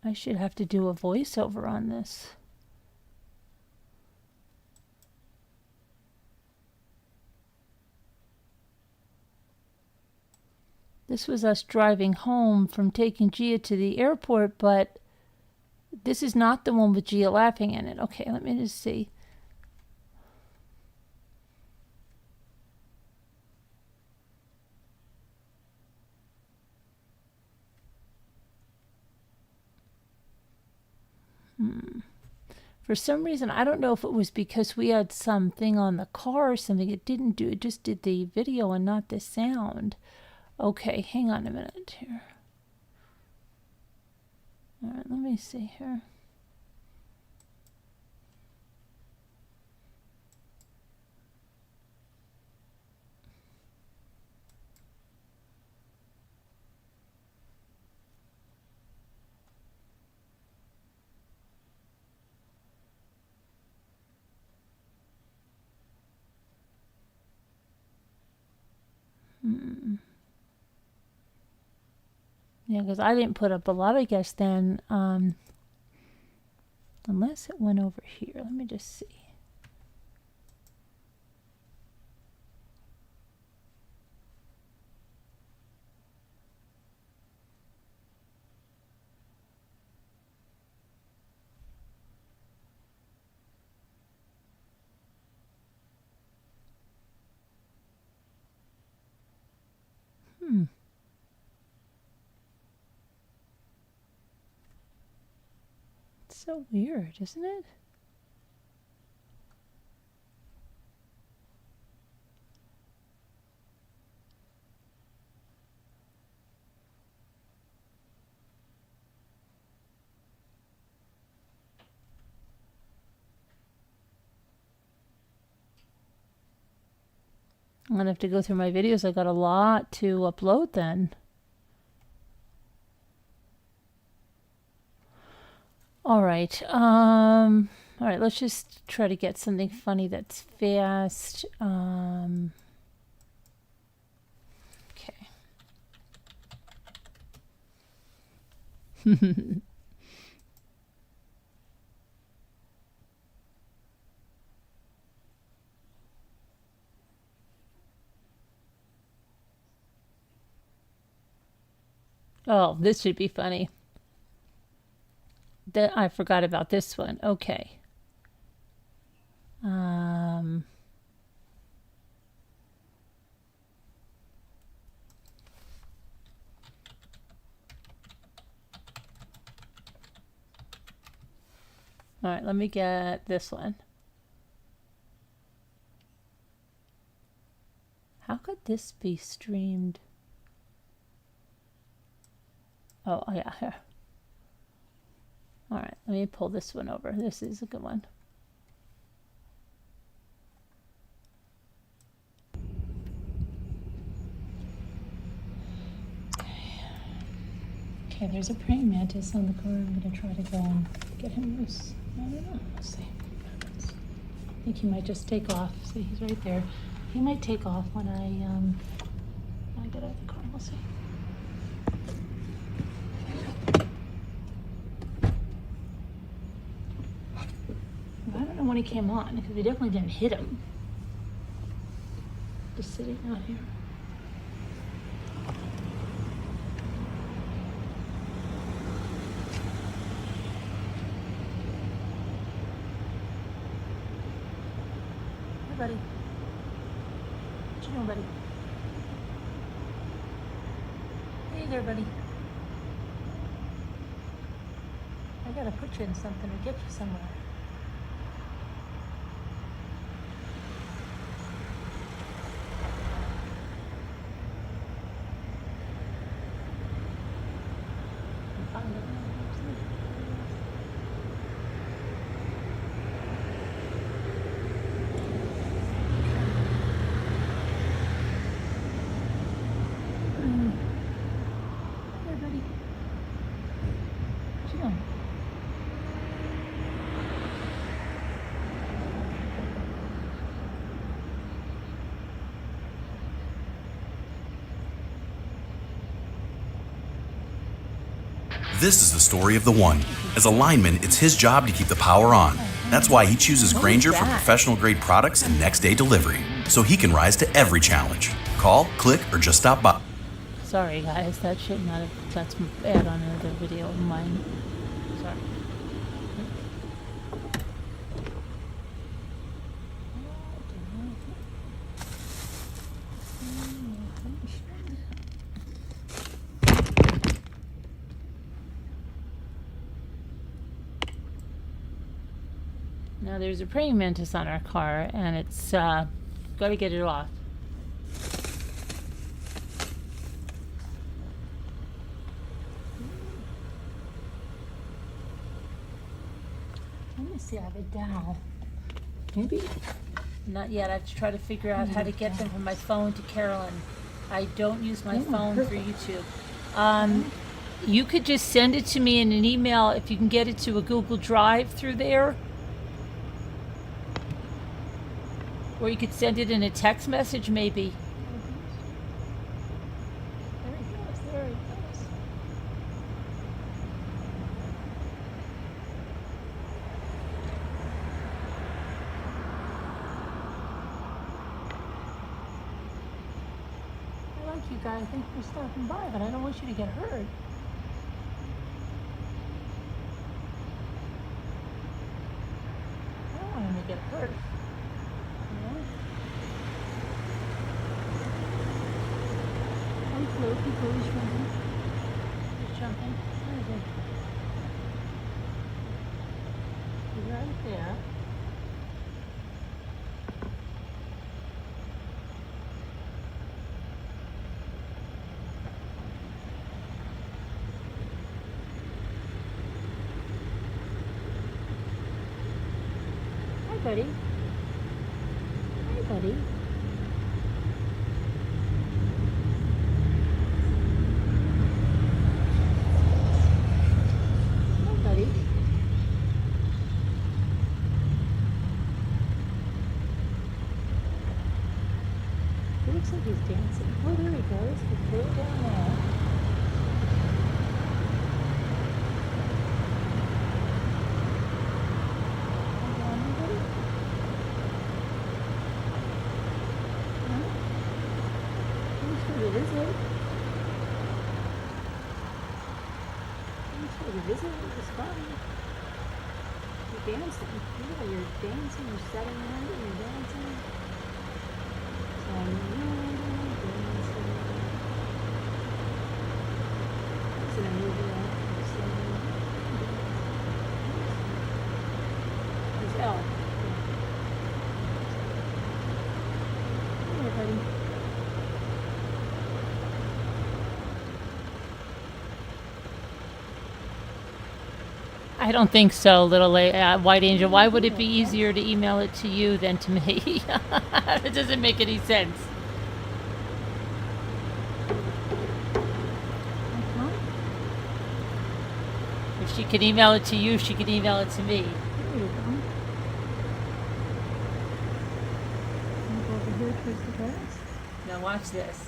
I should have to do a voiceover on this. This was us driving home from taking Gia to the airport, but this is not the one with Gia laughing in it. Okay, let me just see. For some reason, I don't know if it was because we had something on the car or something. It didn't do it, just did the video and not the sound. Okay, hang on a minute here. All right, let me see here. Yeah, because I didn't put up a lot, I guess, then, unless it went over here. Let me just see. It's so weird, isn't it? I'm gonna have to go through my videos. I got a lot to upload then. All right. All right, let's just try to get something funny that's fast. Okay. Oh, this should be funny. I forgot about this one. Okay. All right, let me get this one. How could this be streamed? Oh, yeah, here. All right, let me pull this one over. This is a good one. Okay, there's a praying mantis on the car. I'm going to try to go and get him loose. I don't know. Let's see what happens. I think he might just take off. See, he's right there. He might take off when I get out of the car. We'll see. I don't know when he came on because we definitely didn't hit him. Just sitting out here. Hey, buddy. What you doing, buddy? Hey there, buddy. I gotta put you in something or get you somewhere. This is the story of the one. As a lineman, it's his job to keep the power on. That's why he chooses Grainger for professional-grade products and next-day delivery, so he can rise to every challenge. Call, click, or just stop by. Sorry, guys. That should not have... That's bad on another video of mine. Sorry. Now there's a praying mantis on our car, and it's got to get it off. Let me see. I have a dowel. Maybe not yet. I have to try to figure out how to get them from my phone to Carolyn. I don't use my phone for YouTube. You could just send it to me in an email if you can get it to a Google Drive through there. Or you could send it in a text message, maybe. There he goes, there he goes. I like you guys. Thanks for stopping by, but I don't want you to get hurt. I don't want him to get hurt. Hello, people, he's jumping. He's jumping. Where is he? He's right there. Hi, buddy. Hi, buddy. to visit. Thanks for the visit. It was fun. You're dancing. Yeah, you're dancing. You're setting out. You're dancing. Dancing. Is it a movie? There's Elle. Hey, buddy. I don't think so, little White Angel. Why would it be easier to email it to you than to me? It doesn't make any sense. If she can email it to you, she can email it to me. There you go. Go over here towards the grass. Now watch this.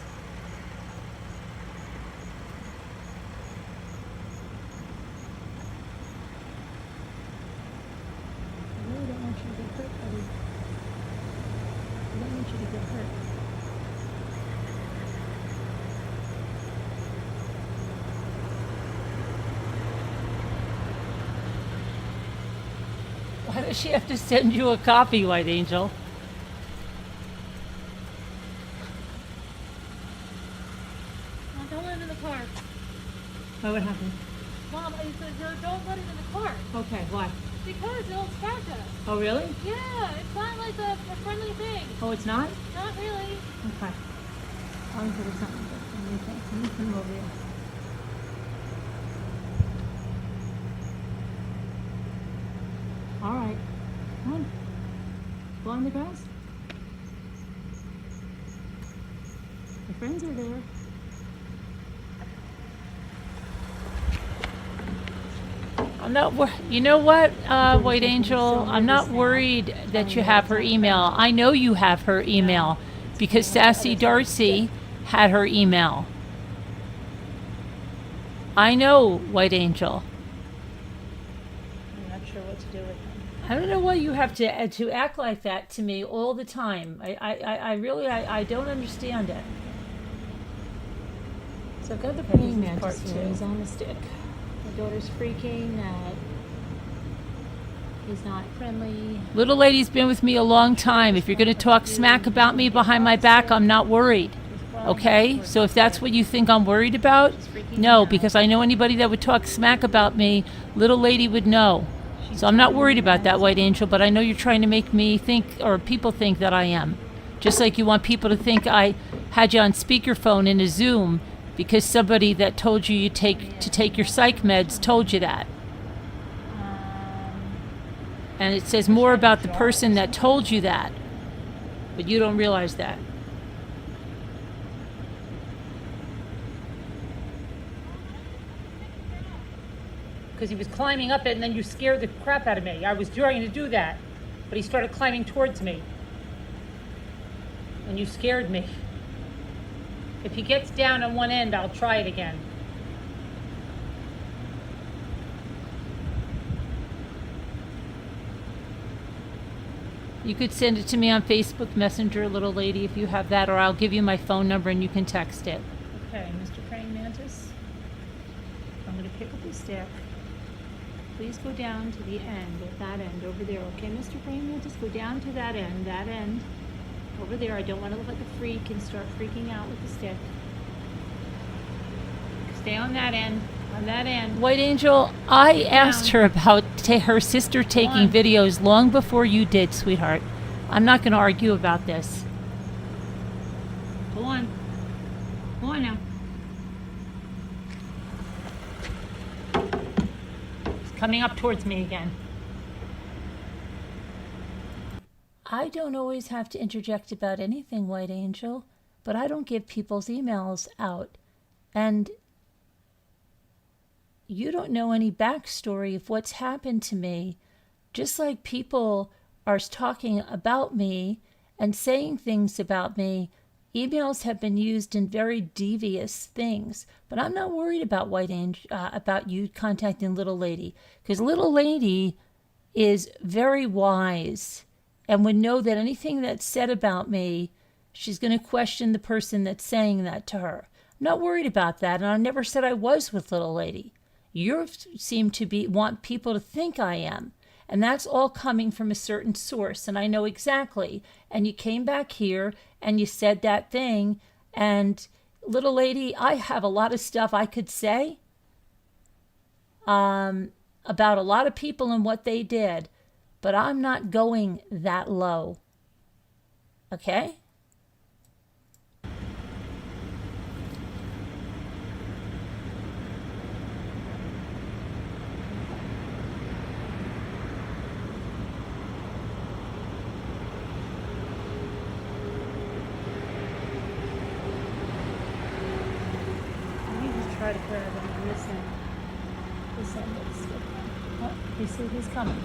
I really don't want you to get hurt, buddy. I don't want you to get hurt. Why does she have to send you a copy, White Angel? Mom, don't let it in the car. Oh, what happened? Mom, I said don't let it in the car. Okay, why? Because it'll scratch us. Oh, really? Yeah, it's not like a friendly thing. Oh, it's not? Not really. Okay. I'll put it something. Let me put him over here. All right. Come on. Go on the grass. Your friends are there. I'm not. You know what, White Angel? I'm not worried that you have her email. I know you have her email because Sassy Darcy had her email. I know, White Angel. I'm not sure what to do with them. I don't know why you have to act like that to me all the time. I really don't understand it. So I've got the praying Part mantis here. two. He's on the stick. My daughter's freaking that he's not friendly. Little lady's been with me a long time. If you're going to talk smack about me behind my back, I'm not worried. Okay? So if that's what you think I'm worried about, no, because I know anybody that would talk smack about me, little lady would know. So I'm not worried about that, White Angel, but I know you're trying to make me think, or people think that I am. Just like you want people to think I had you on speakerphone in a Zoom because somebody that told you to take your psych meds told you that. And it says more about the person that told you that, but you don't realize that. Because he was climbing up it and then you scared the crap out of me. I was trying to do that, but he started climbing towards me. And you scared me. If he gets down on one end, I'll try it again. You could send it to me on Facebook Messenger, little lady, if you have that, or I'll give you my phone number and you can text it. Okay, Mr. Praying Mantis. I'm going to pick up the stick. Please go down to the end, at that end over there. Okay, Mr. Praying Mantis, go down to that end. Over there. I don't want to look like a freak and start freaking out with the stick. Stay on that end. On that end. White Angel, I asked her about her sister taking videos long before you did, sweetheart. I'm not going to argue about this. Go on. Go on now. It's coming up towards me again. I don't always have to interject about anything, White Angel, but I don't give people's emails out. And you don't know any backstory of what's happened to me. Just like people are talking about me and saying things about me, emails have been used in very devious things. But I'm not worried about White Angel, about you contacting Little Lady, because Little Lady is very wise and would know that anything that's said about me, She's going to question the person that's saying that to her. I'm not worried about that, and I never said I was with little lady. You seem to want people to think I am, and that's all coming from a certain source, and I know exactly. And you came back here and you said that thing, and little lady, I have a lot of stuff I could say about a lot of people and what they did, but I'm not going that low. Okay? Try to grab him on this end. This end is good. Oh, you see, he's coming.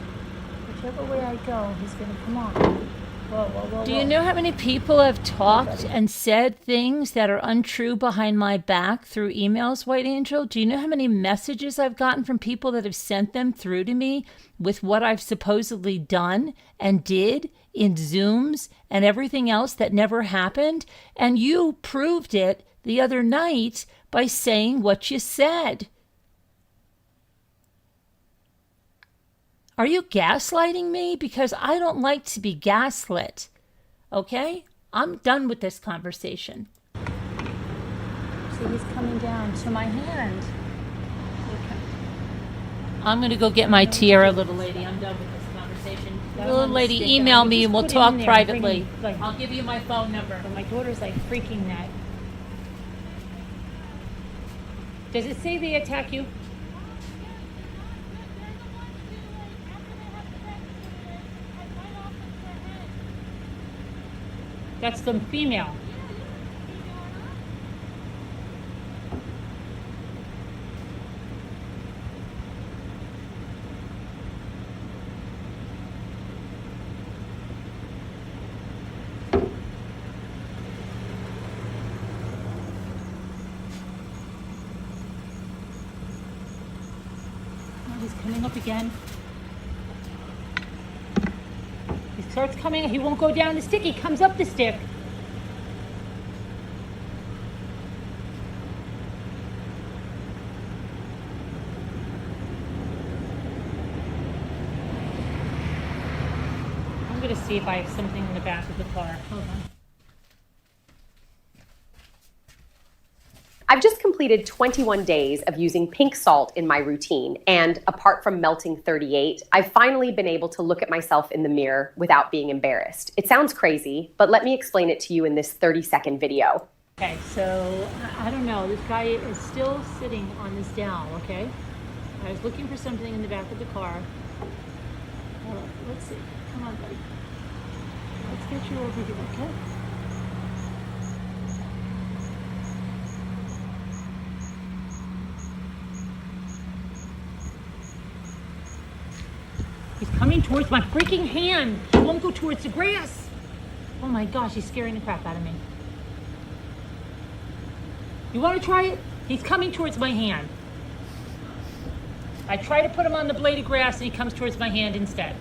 Whichever way I go, he's going to come on. Whoa, whoa, whoa, Do you know how many people have talked and said things that are untrue behind my back through emails, White Angel? Do you know how many messages I've gotten from people that have sent them through to me with what I've supposedly done and did in Zooms and everything else that never happened? And you proved it the other night by saying what you said. Are you gaslighting me? Because I don't like to be gaslit. Okay? I'm done with this conversation. See, he's coming down to my hand. Okay. I'm going to go get my tiara, little lady. I'm done with this conversation. Little lady, email me and we'll talk privately. I'll give you my phone number. My daughter's like freaking that. Does it say they attack you? That's the female. He's coming up again. He starts coming. He won't go down the stick. He comes up the stick. I'm going to see if I have something in the back of the car. Hold on. I've just completed 21 days of using pink salt in my routine, and apart from melting 38, I've finally been able to look at myself in the mirror without being embarrassed. It sounds crazy, but let me explain it to you in this 30-second video. Okay, so I don't know. This guy is still sitting on this dowel, okay? I was looking for something in the back of the car. Let's see. Come on, buddy. Let's get you over here, okay? He's coming towards my freaking hand. He won't go towards the grass. Oh my gosh, he's scaring the crap out of me. You want to try it? He's coming towards my hand. I try to put him on the blade of grass and he comes towards my hand instead.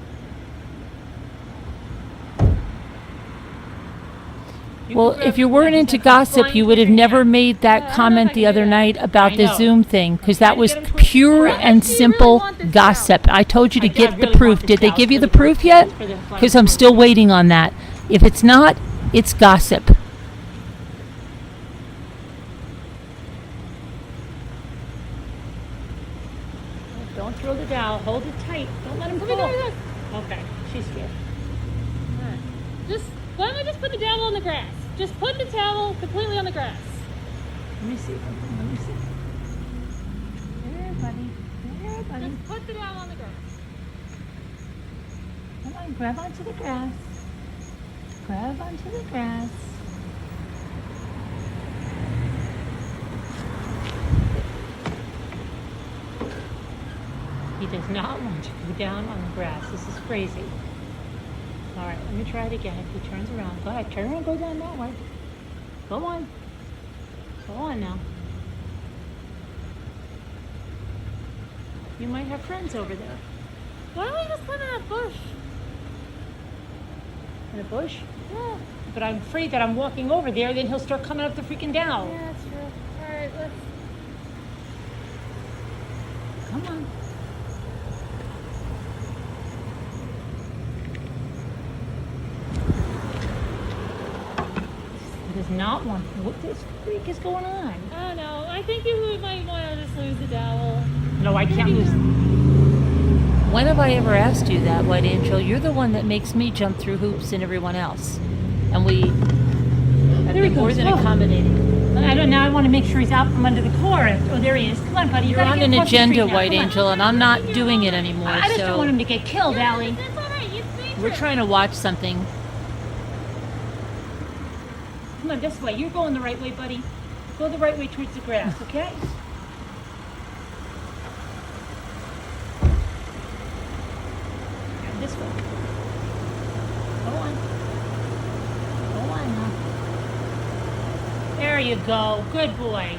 Well, if you weren't into gossip, you would have never made that comment the other night about the Zoom thing, because that was pure and simple gossip. I told you to get the proof. Did they give you the proof yet? Because I'm still waiting on that. If it's not, it's gossip. Don't throw the dowel. Hold it tight. Don't let him fall. Okay, she's scared. Why don't I just put the towel on the grass? Just put the towel completely on the grass. Let me see. Let me see. There, buddy. There, buddy. Just put the towel on the grass. Come on, grab onto the grass. Grab onto the grass. He does not want to go down on the grass. This is crazy. All right, let me try it again. If he turns around, go ahead. Turn around, go down that way. Go on. Go on now. You might have friends over there. Why don't we just put in a bush? In a bush? Yeah. But I'm afraid that I'm walking over there, then he'll start coming up the freaking dowel. Yeah, that's true. All right, let's. Come on. He does not want. What this freak is going on? I don't know. I think you might want to just lose the dowel. No, I can't lose. When have I ever asked you that, White Angel? You're the one that makes me jump through hoops and everyone else. And we have been more than accommodating. I don't. Now I want to make sure he's out from under the car. Oh, there he is. Come on, buddy. You're on an agenda, White Angel, and I'm not doing it anymore. I just don't want him to get killed, Allie. That's all right. You see. We're trying to watch something. Come on, this way. You're going the right way, buddy. Go the right way towards the grass, okay? This way. Go on. Go on now. There you go. Good boy.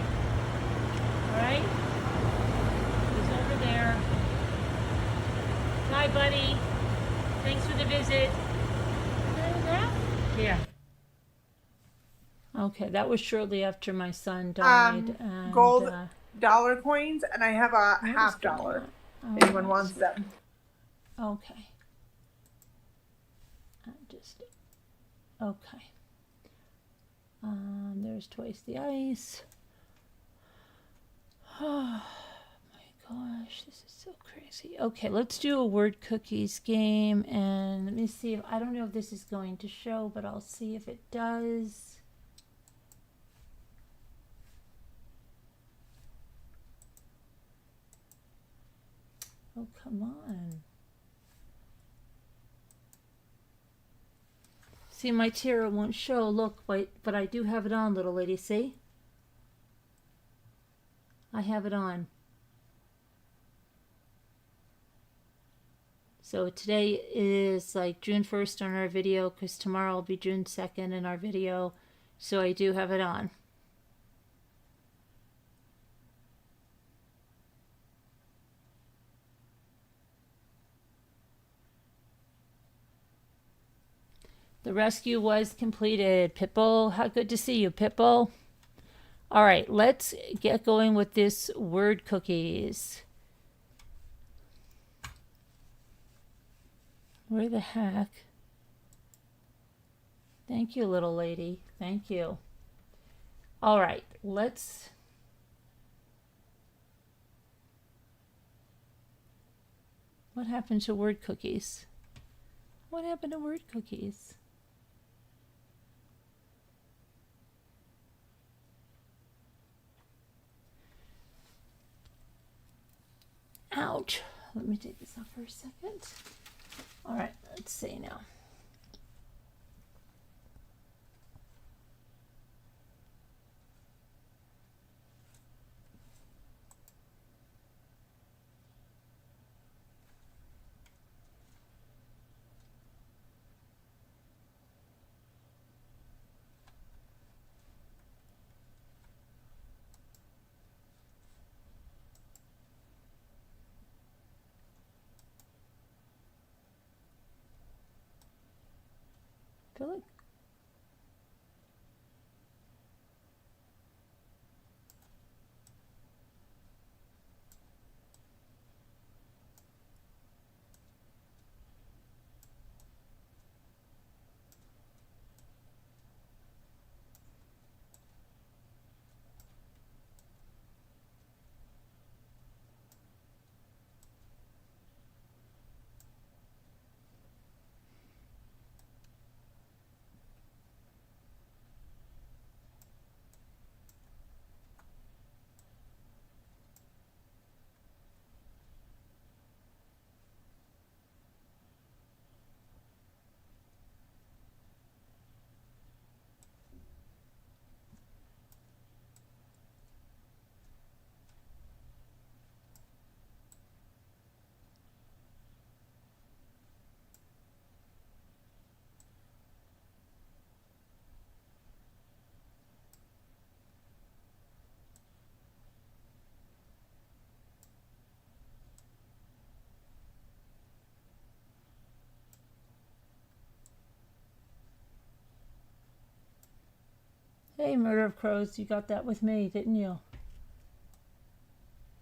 All right? He's over there. Bye, buddy. Thanks for the visit. Yeah. Okay, that was shortly after my son died. And, gold dollar coins, and I have a half dollar. Oh, Anyone wants them? Okay. Okay. There's twice the ice. Oh my gosh, this is so crazy. Okay, let's do a word cookies game, and let me see if I don't know if this is going to show, but I'll see if it does. Oh, come on. See, my tiara won't show. Look, wait, but I do have it on, little lady. See? I have it on. So today is like June 1st on our video, because tomorrow will be June 2nd in our video. So I do have it on. The rescue was completed. Pitbull, how good to see you, Pitbull. All right, let's get going with this word cookies. Where the heck? Thank you, little lady. Thank you. All right, let's... What happened to word cookies? What happened to word cookies? Ouch. Let me take this off for a second. All right, let's see now. Hey, Murder of Crows, you got that with me, didn't you?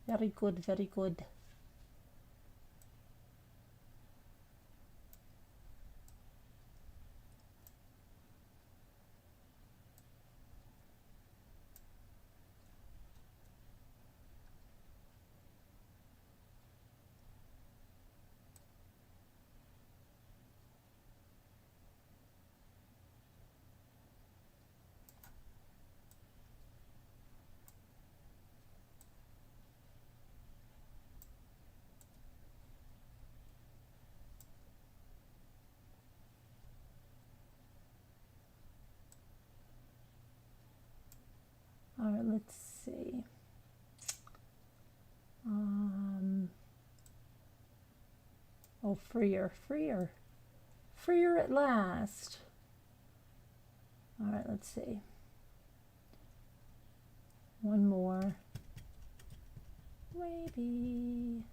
Very good, very good. All right, let's see. Oh, freer, freer. Freer at last. All right, let's see. One more. Maybe.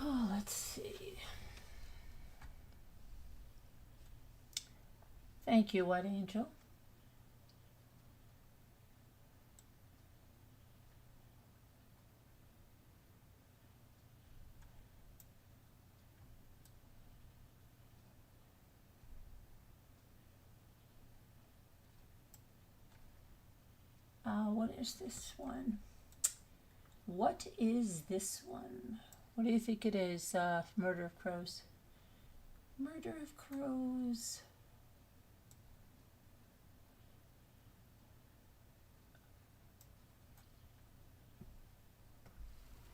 Oh, let's see. Thank you, White Angel. What is this one? What is this one? What do you think it is? Murder of Crows. Murder of Crows.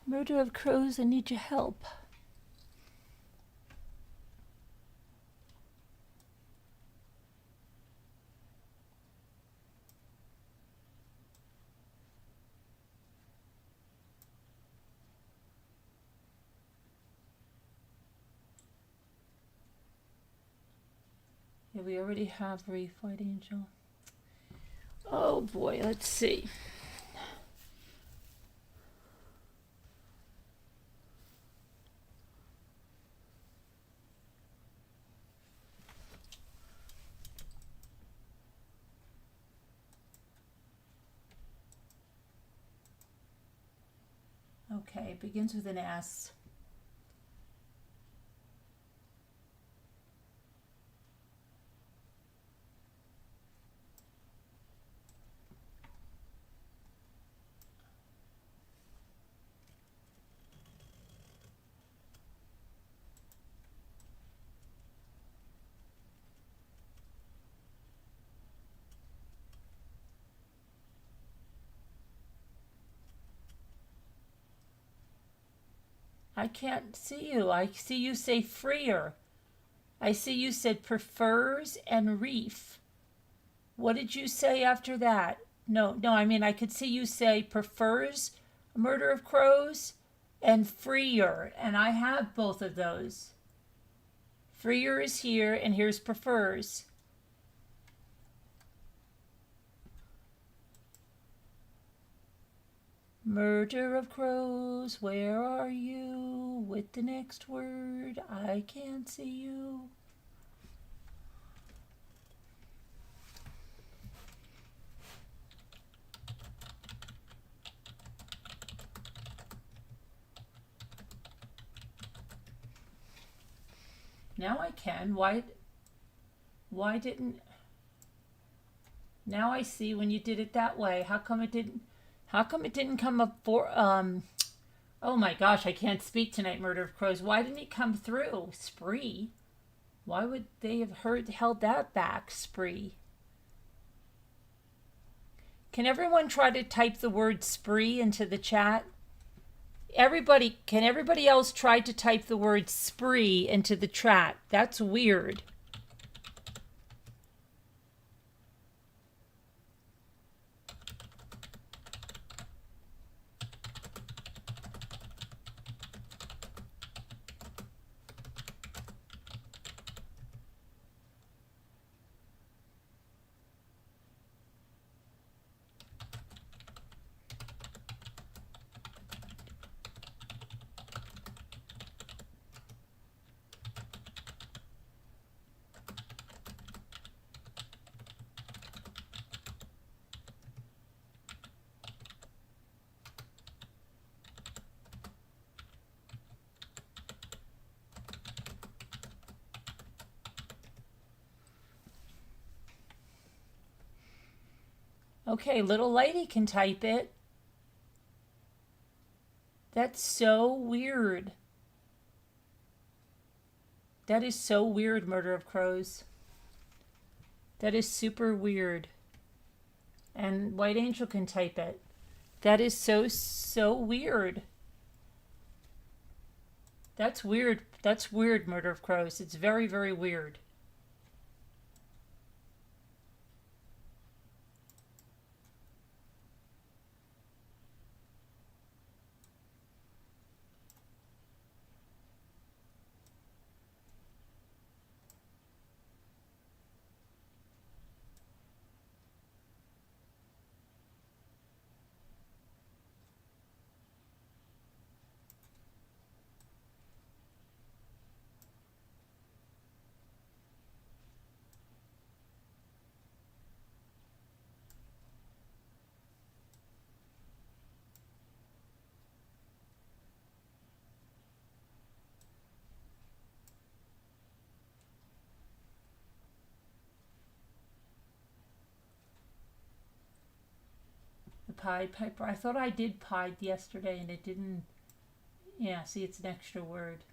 Murder of Crows, I need your help. Yeah, we already have Reef, White Angel. Oh boy, let's see. Okay, it begins with an S. I can't see you. I see you say freer. I see you said prefers and reef. What did you say after that? No, I mean, I could see you say prefers Murder of Crows and freer, and I have both of those. Freer is here, and here's prefers. Murder of Crows, where are you? With the next word, I can't see you. Now I can. Why didn't... Now I see when you did it that way. How come it didn't come up for... Oh my gosh, I can't speak tonight, Murder of Crows. Why didn't it come through? Spree? Why would they have held that back? Spree. Can everyone try to type the word spree into the chat? Can everybody else try to type the word spree into the chat? That's weird. Okay, little lady can type it. That's so weird. That is so weird, Murder of Crows. That is super weird. And White Angel can type it. That is so weird. That's weird. That's weird, Murder of Crows. It's very, very weird. The Pied Piper. I thought I did pied yesterday and it didn't. Yeah, see, it's an extra word.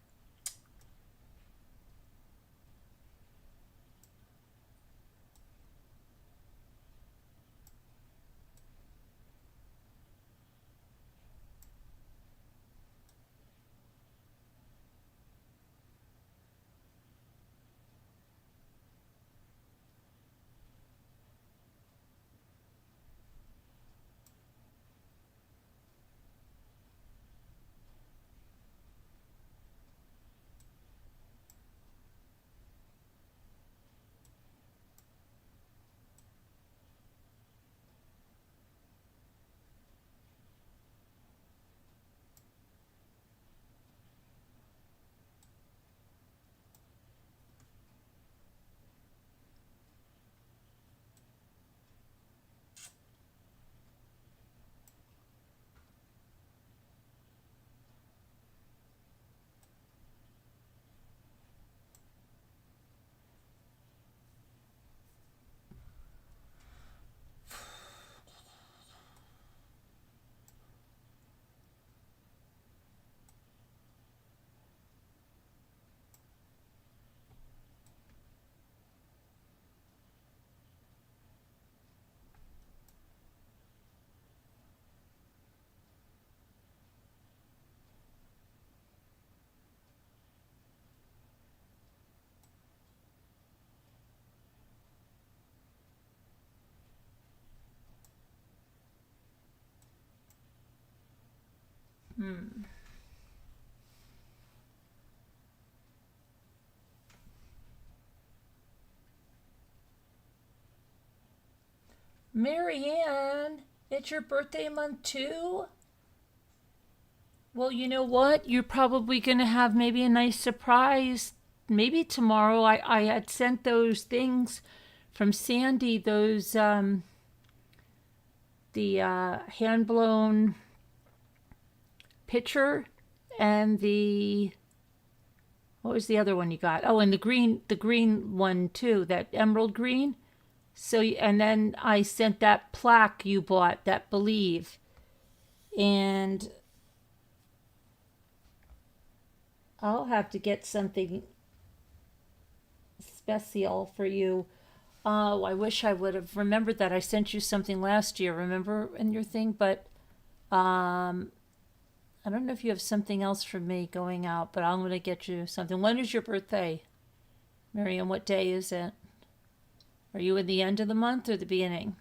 Marianne, it's your birthday month too? Well, you know what? You're probably going to have maybe a nice surprise. Maybe tomorrow. I had sent those things from Sandy, those, the hand-blown pitcher and what was the other one you got? Oh, and the green one too, that emerald green. So, and then I sent that plaque you bought, that Believe. And I'll have to get something special for you. Oh, I wish I would have remembered that. I sent you something last year, remember, in your thing? But I don't know if you have something else for me going out, but I'm going to get you something. When is your birthday, Miriam? What day is it? Are you at the end of the month or the beginning?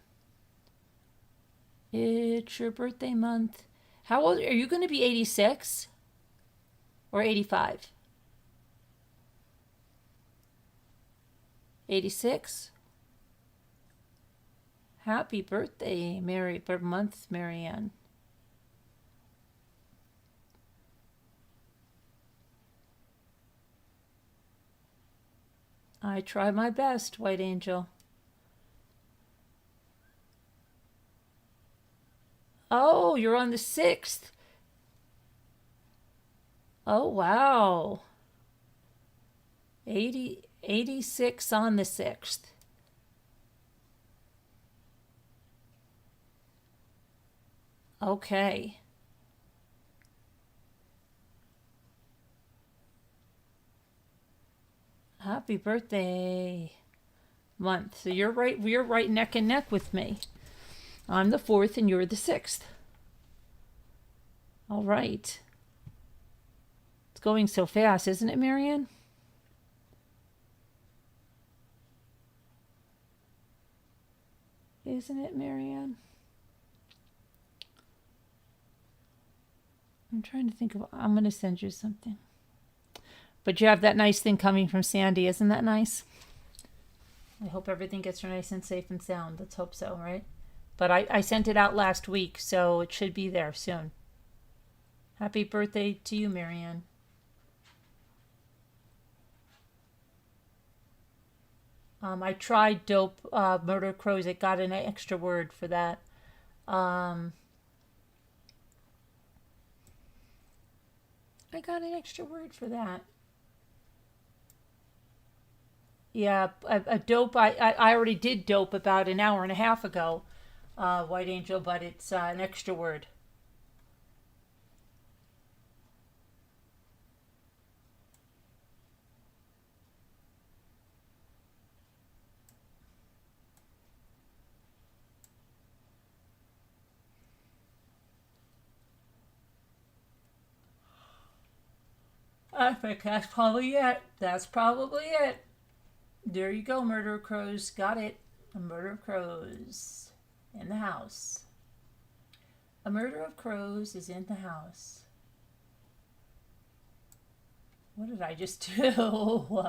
It's your birthday month. How old are you going to be? 86 or 85? 86? Happy birthday, Marianne. I try my best, White Angel. Oh, you're on the 6th. Oh, wow. 86 on the 6th. Okay. Happy birthday month. So you're right neck and neck with me. I'm the 4th and you're the 6th. All right. It's going so fast, isn't it, Marianne? Isn't it, Marianne? I'm trying to think of, I'm going to send you something. But you have that nice thing coming from Sandy. Isn't that nice? I hope everything gets her nice and safe and sound. Let's hope so, right? But I sent it out last week, so it should be there soon. Happy birthday to you, Marianne. I tried dope murder crows. It got an extra word for that. I got an extra word for that. Yeah, a dope. I already did dope about an hour and a half ago, White Angel, but it's an extra word. I think that's probably it. That's probably it. There you go, Murder of Crows. Got it. A Murder of Crows in the house. A Murder of Crows is in the house. What did I just do?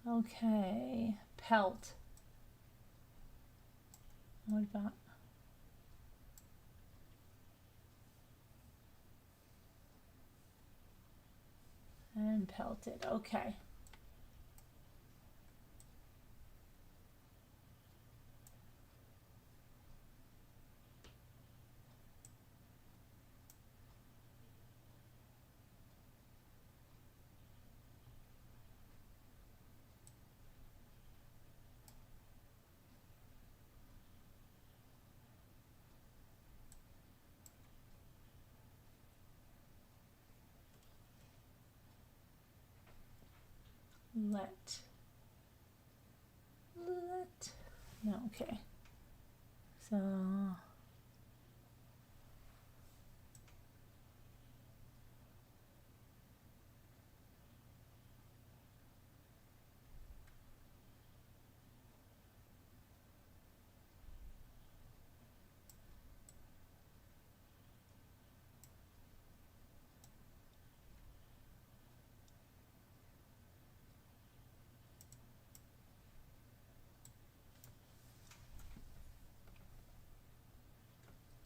Okay. Pelt. What about? And pelted. Okay. Let. No, okay. So.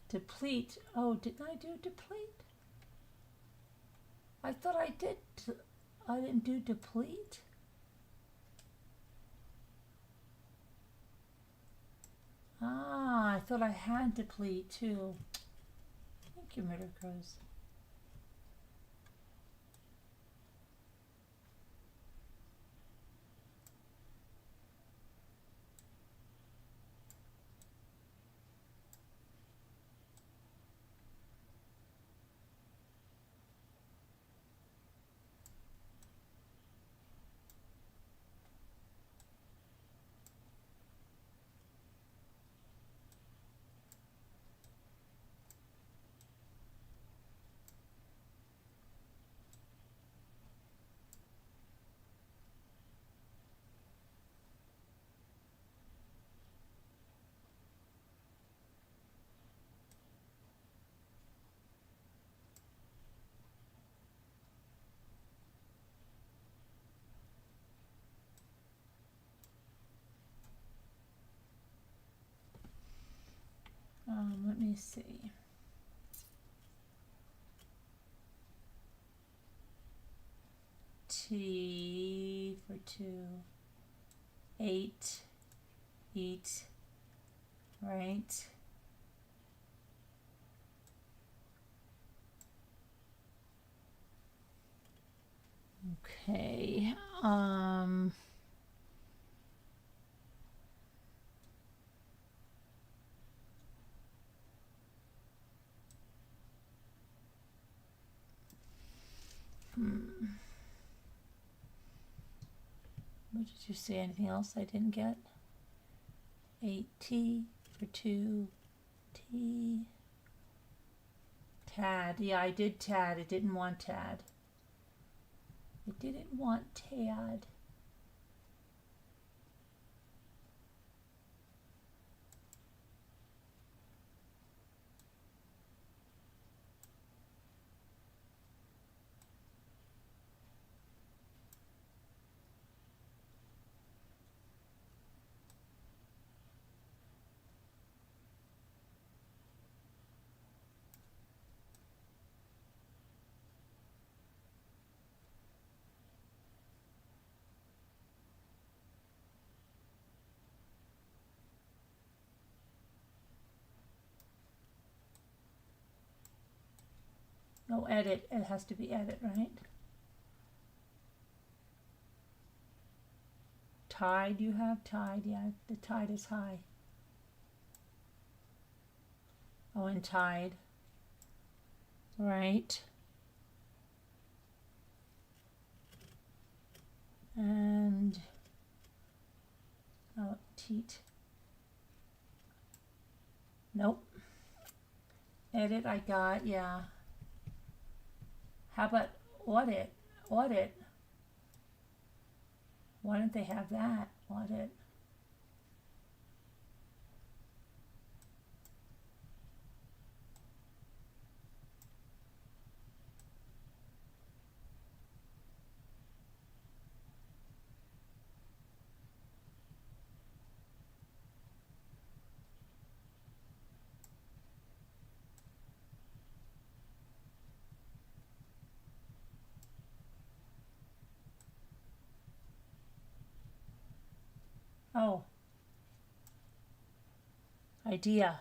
Deplete. Oh, didn't I do deplete? I thought I did. I didn't do deplete. Ah, I thought I had deplete too. Thank you, Murder Crows. Let me see. T for 2. 8. Eat. Right. Okay. What did you say? Anything else I didn't get? 8T for 2. T. Tad. Yeah, I did Tad. It didn't want Tad. It didn't want Tad. No, edit. It has to be edit, right? Tide, you have tide. Yeah, the tide is high. Oh, and tide. Right. And oh, teat. Nope. Edit, I got, yeah. How about audit? Audit. Why don't they have that? Audit. Oh. Idea.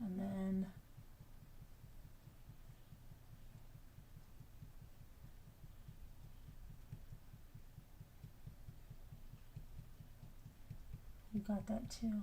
And then you got that too.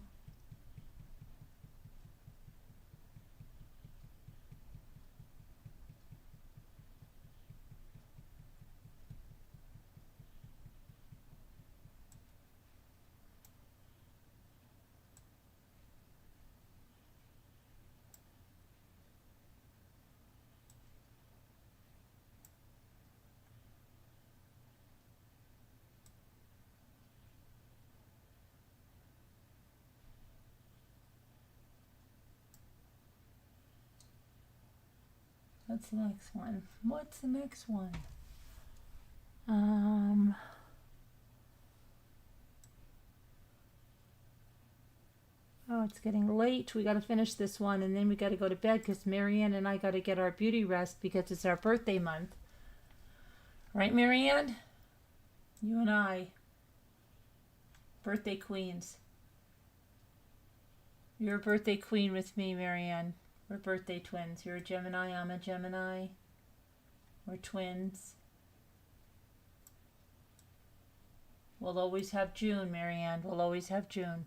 What's the next one? What's the next one? go. It's getting late. We got to finish this one, and then we got to go to bed because Marianne and I got to get our beauty rest because it's our birthday month. Right, Marianne? You and I. Birthday queens. You're a birthday queen with me, Marianne. We're birthday twins. You're a Gemini, I'm a Gemini. We're twins. We'll always have June, Marianne. We'll always have June.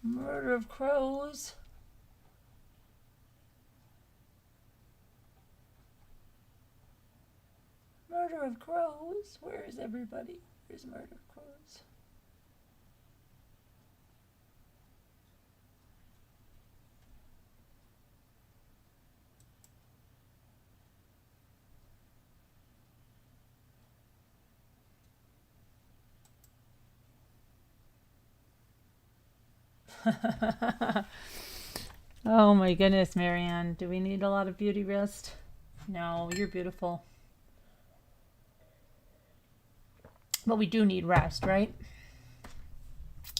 Murder of crows. Murder of crows. Where is everybody? Where's murder of crows? Oh my goodness, Marianne. Do we need a lot of beauty rest? No, you're beautiful. But we do need rest, right?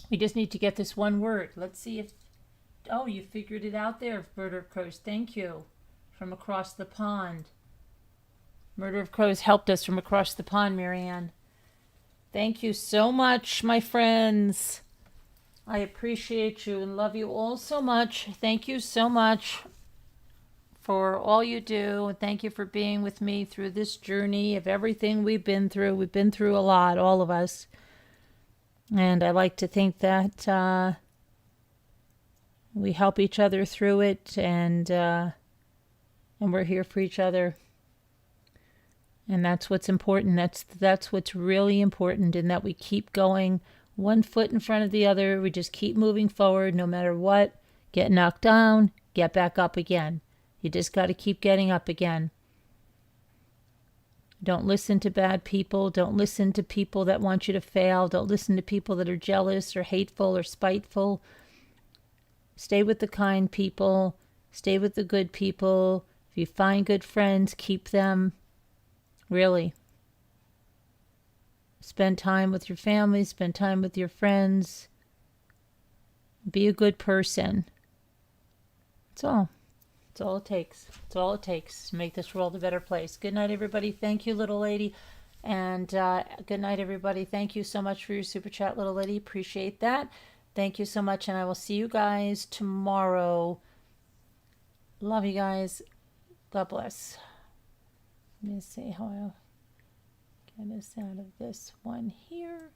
We just need to get this one word. Let's see if... Oh, you figured it out there, Murder of Crows. Thank you. From across the pond. Murder of Crows helped us from across the pond, Marianne. Thank you so much, my friends. I appreciate you and love you all so much. Thank you so much for all you do. And thank you for being with me through this journey of everything we've been through. We've been through a lot, all of us. And I like to think that we help each other through it, and we're here for each other. And that's what's important. That's what's really important, and that we keep going one foot in front of the other. We just keep moving forward no matter what. Get knocked down, get back up again. You just got to keep getting up again. Don't listen to bad people. Don't listen to people that want you to fail. Don't listen to people that are jealous or hateful or spiteful. Stay with the kind people. Stay with the good people. If you find good friends, keep them. Really. Spend time with your family. Spend time with your friends. Be a good person. That's all. That's all it takes. That's all it takes to make this world a better place. Good night, everybody. Thank you, little lady. And good night, everybody. Thank you so much for your super chat, little lady. Appreciate that. Thank you so much. And I will see you guys tomorrow. Love you guys. God bless. Let me see how I'll get us out of this one here.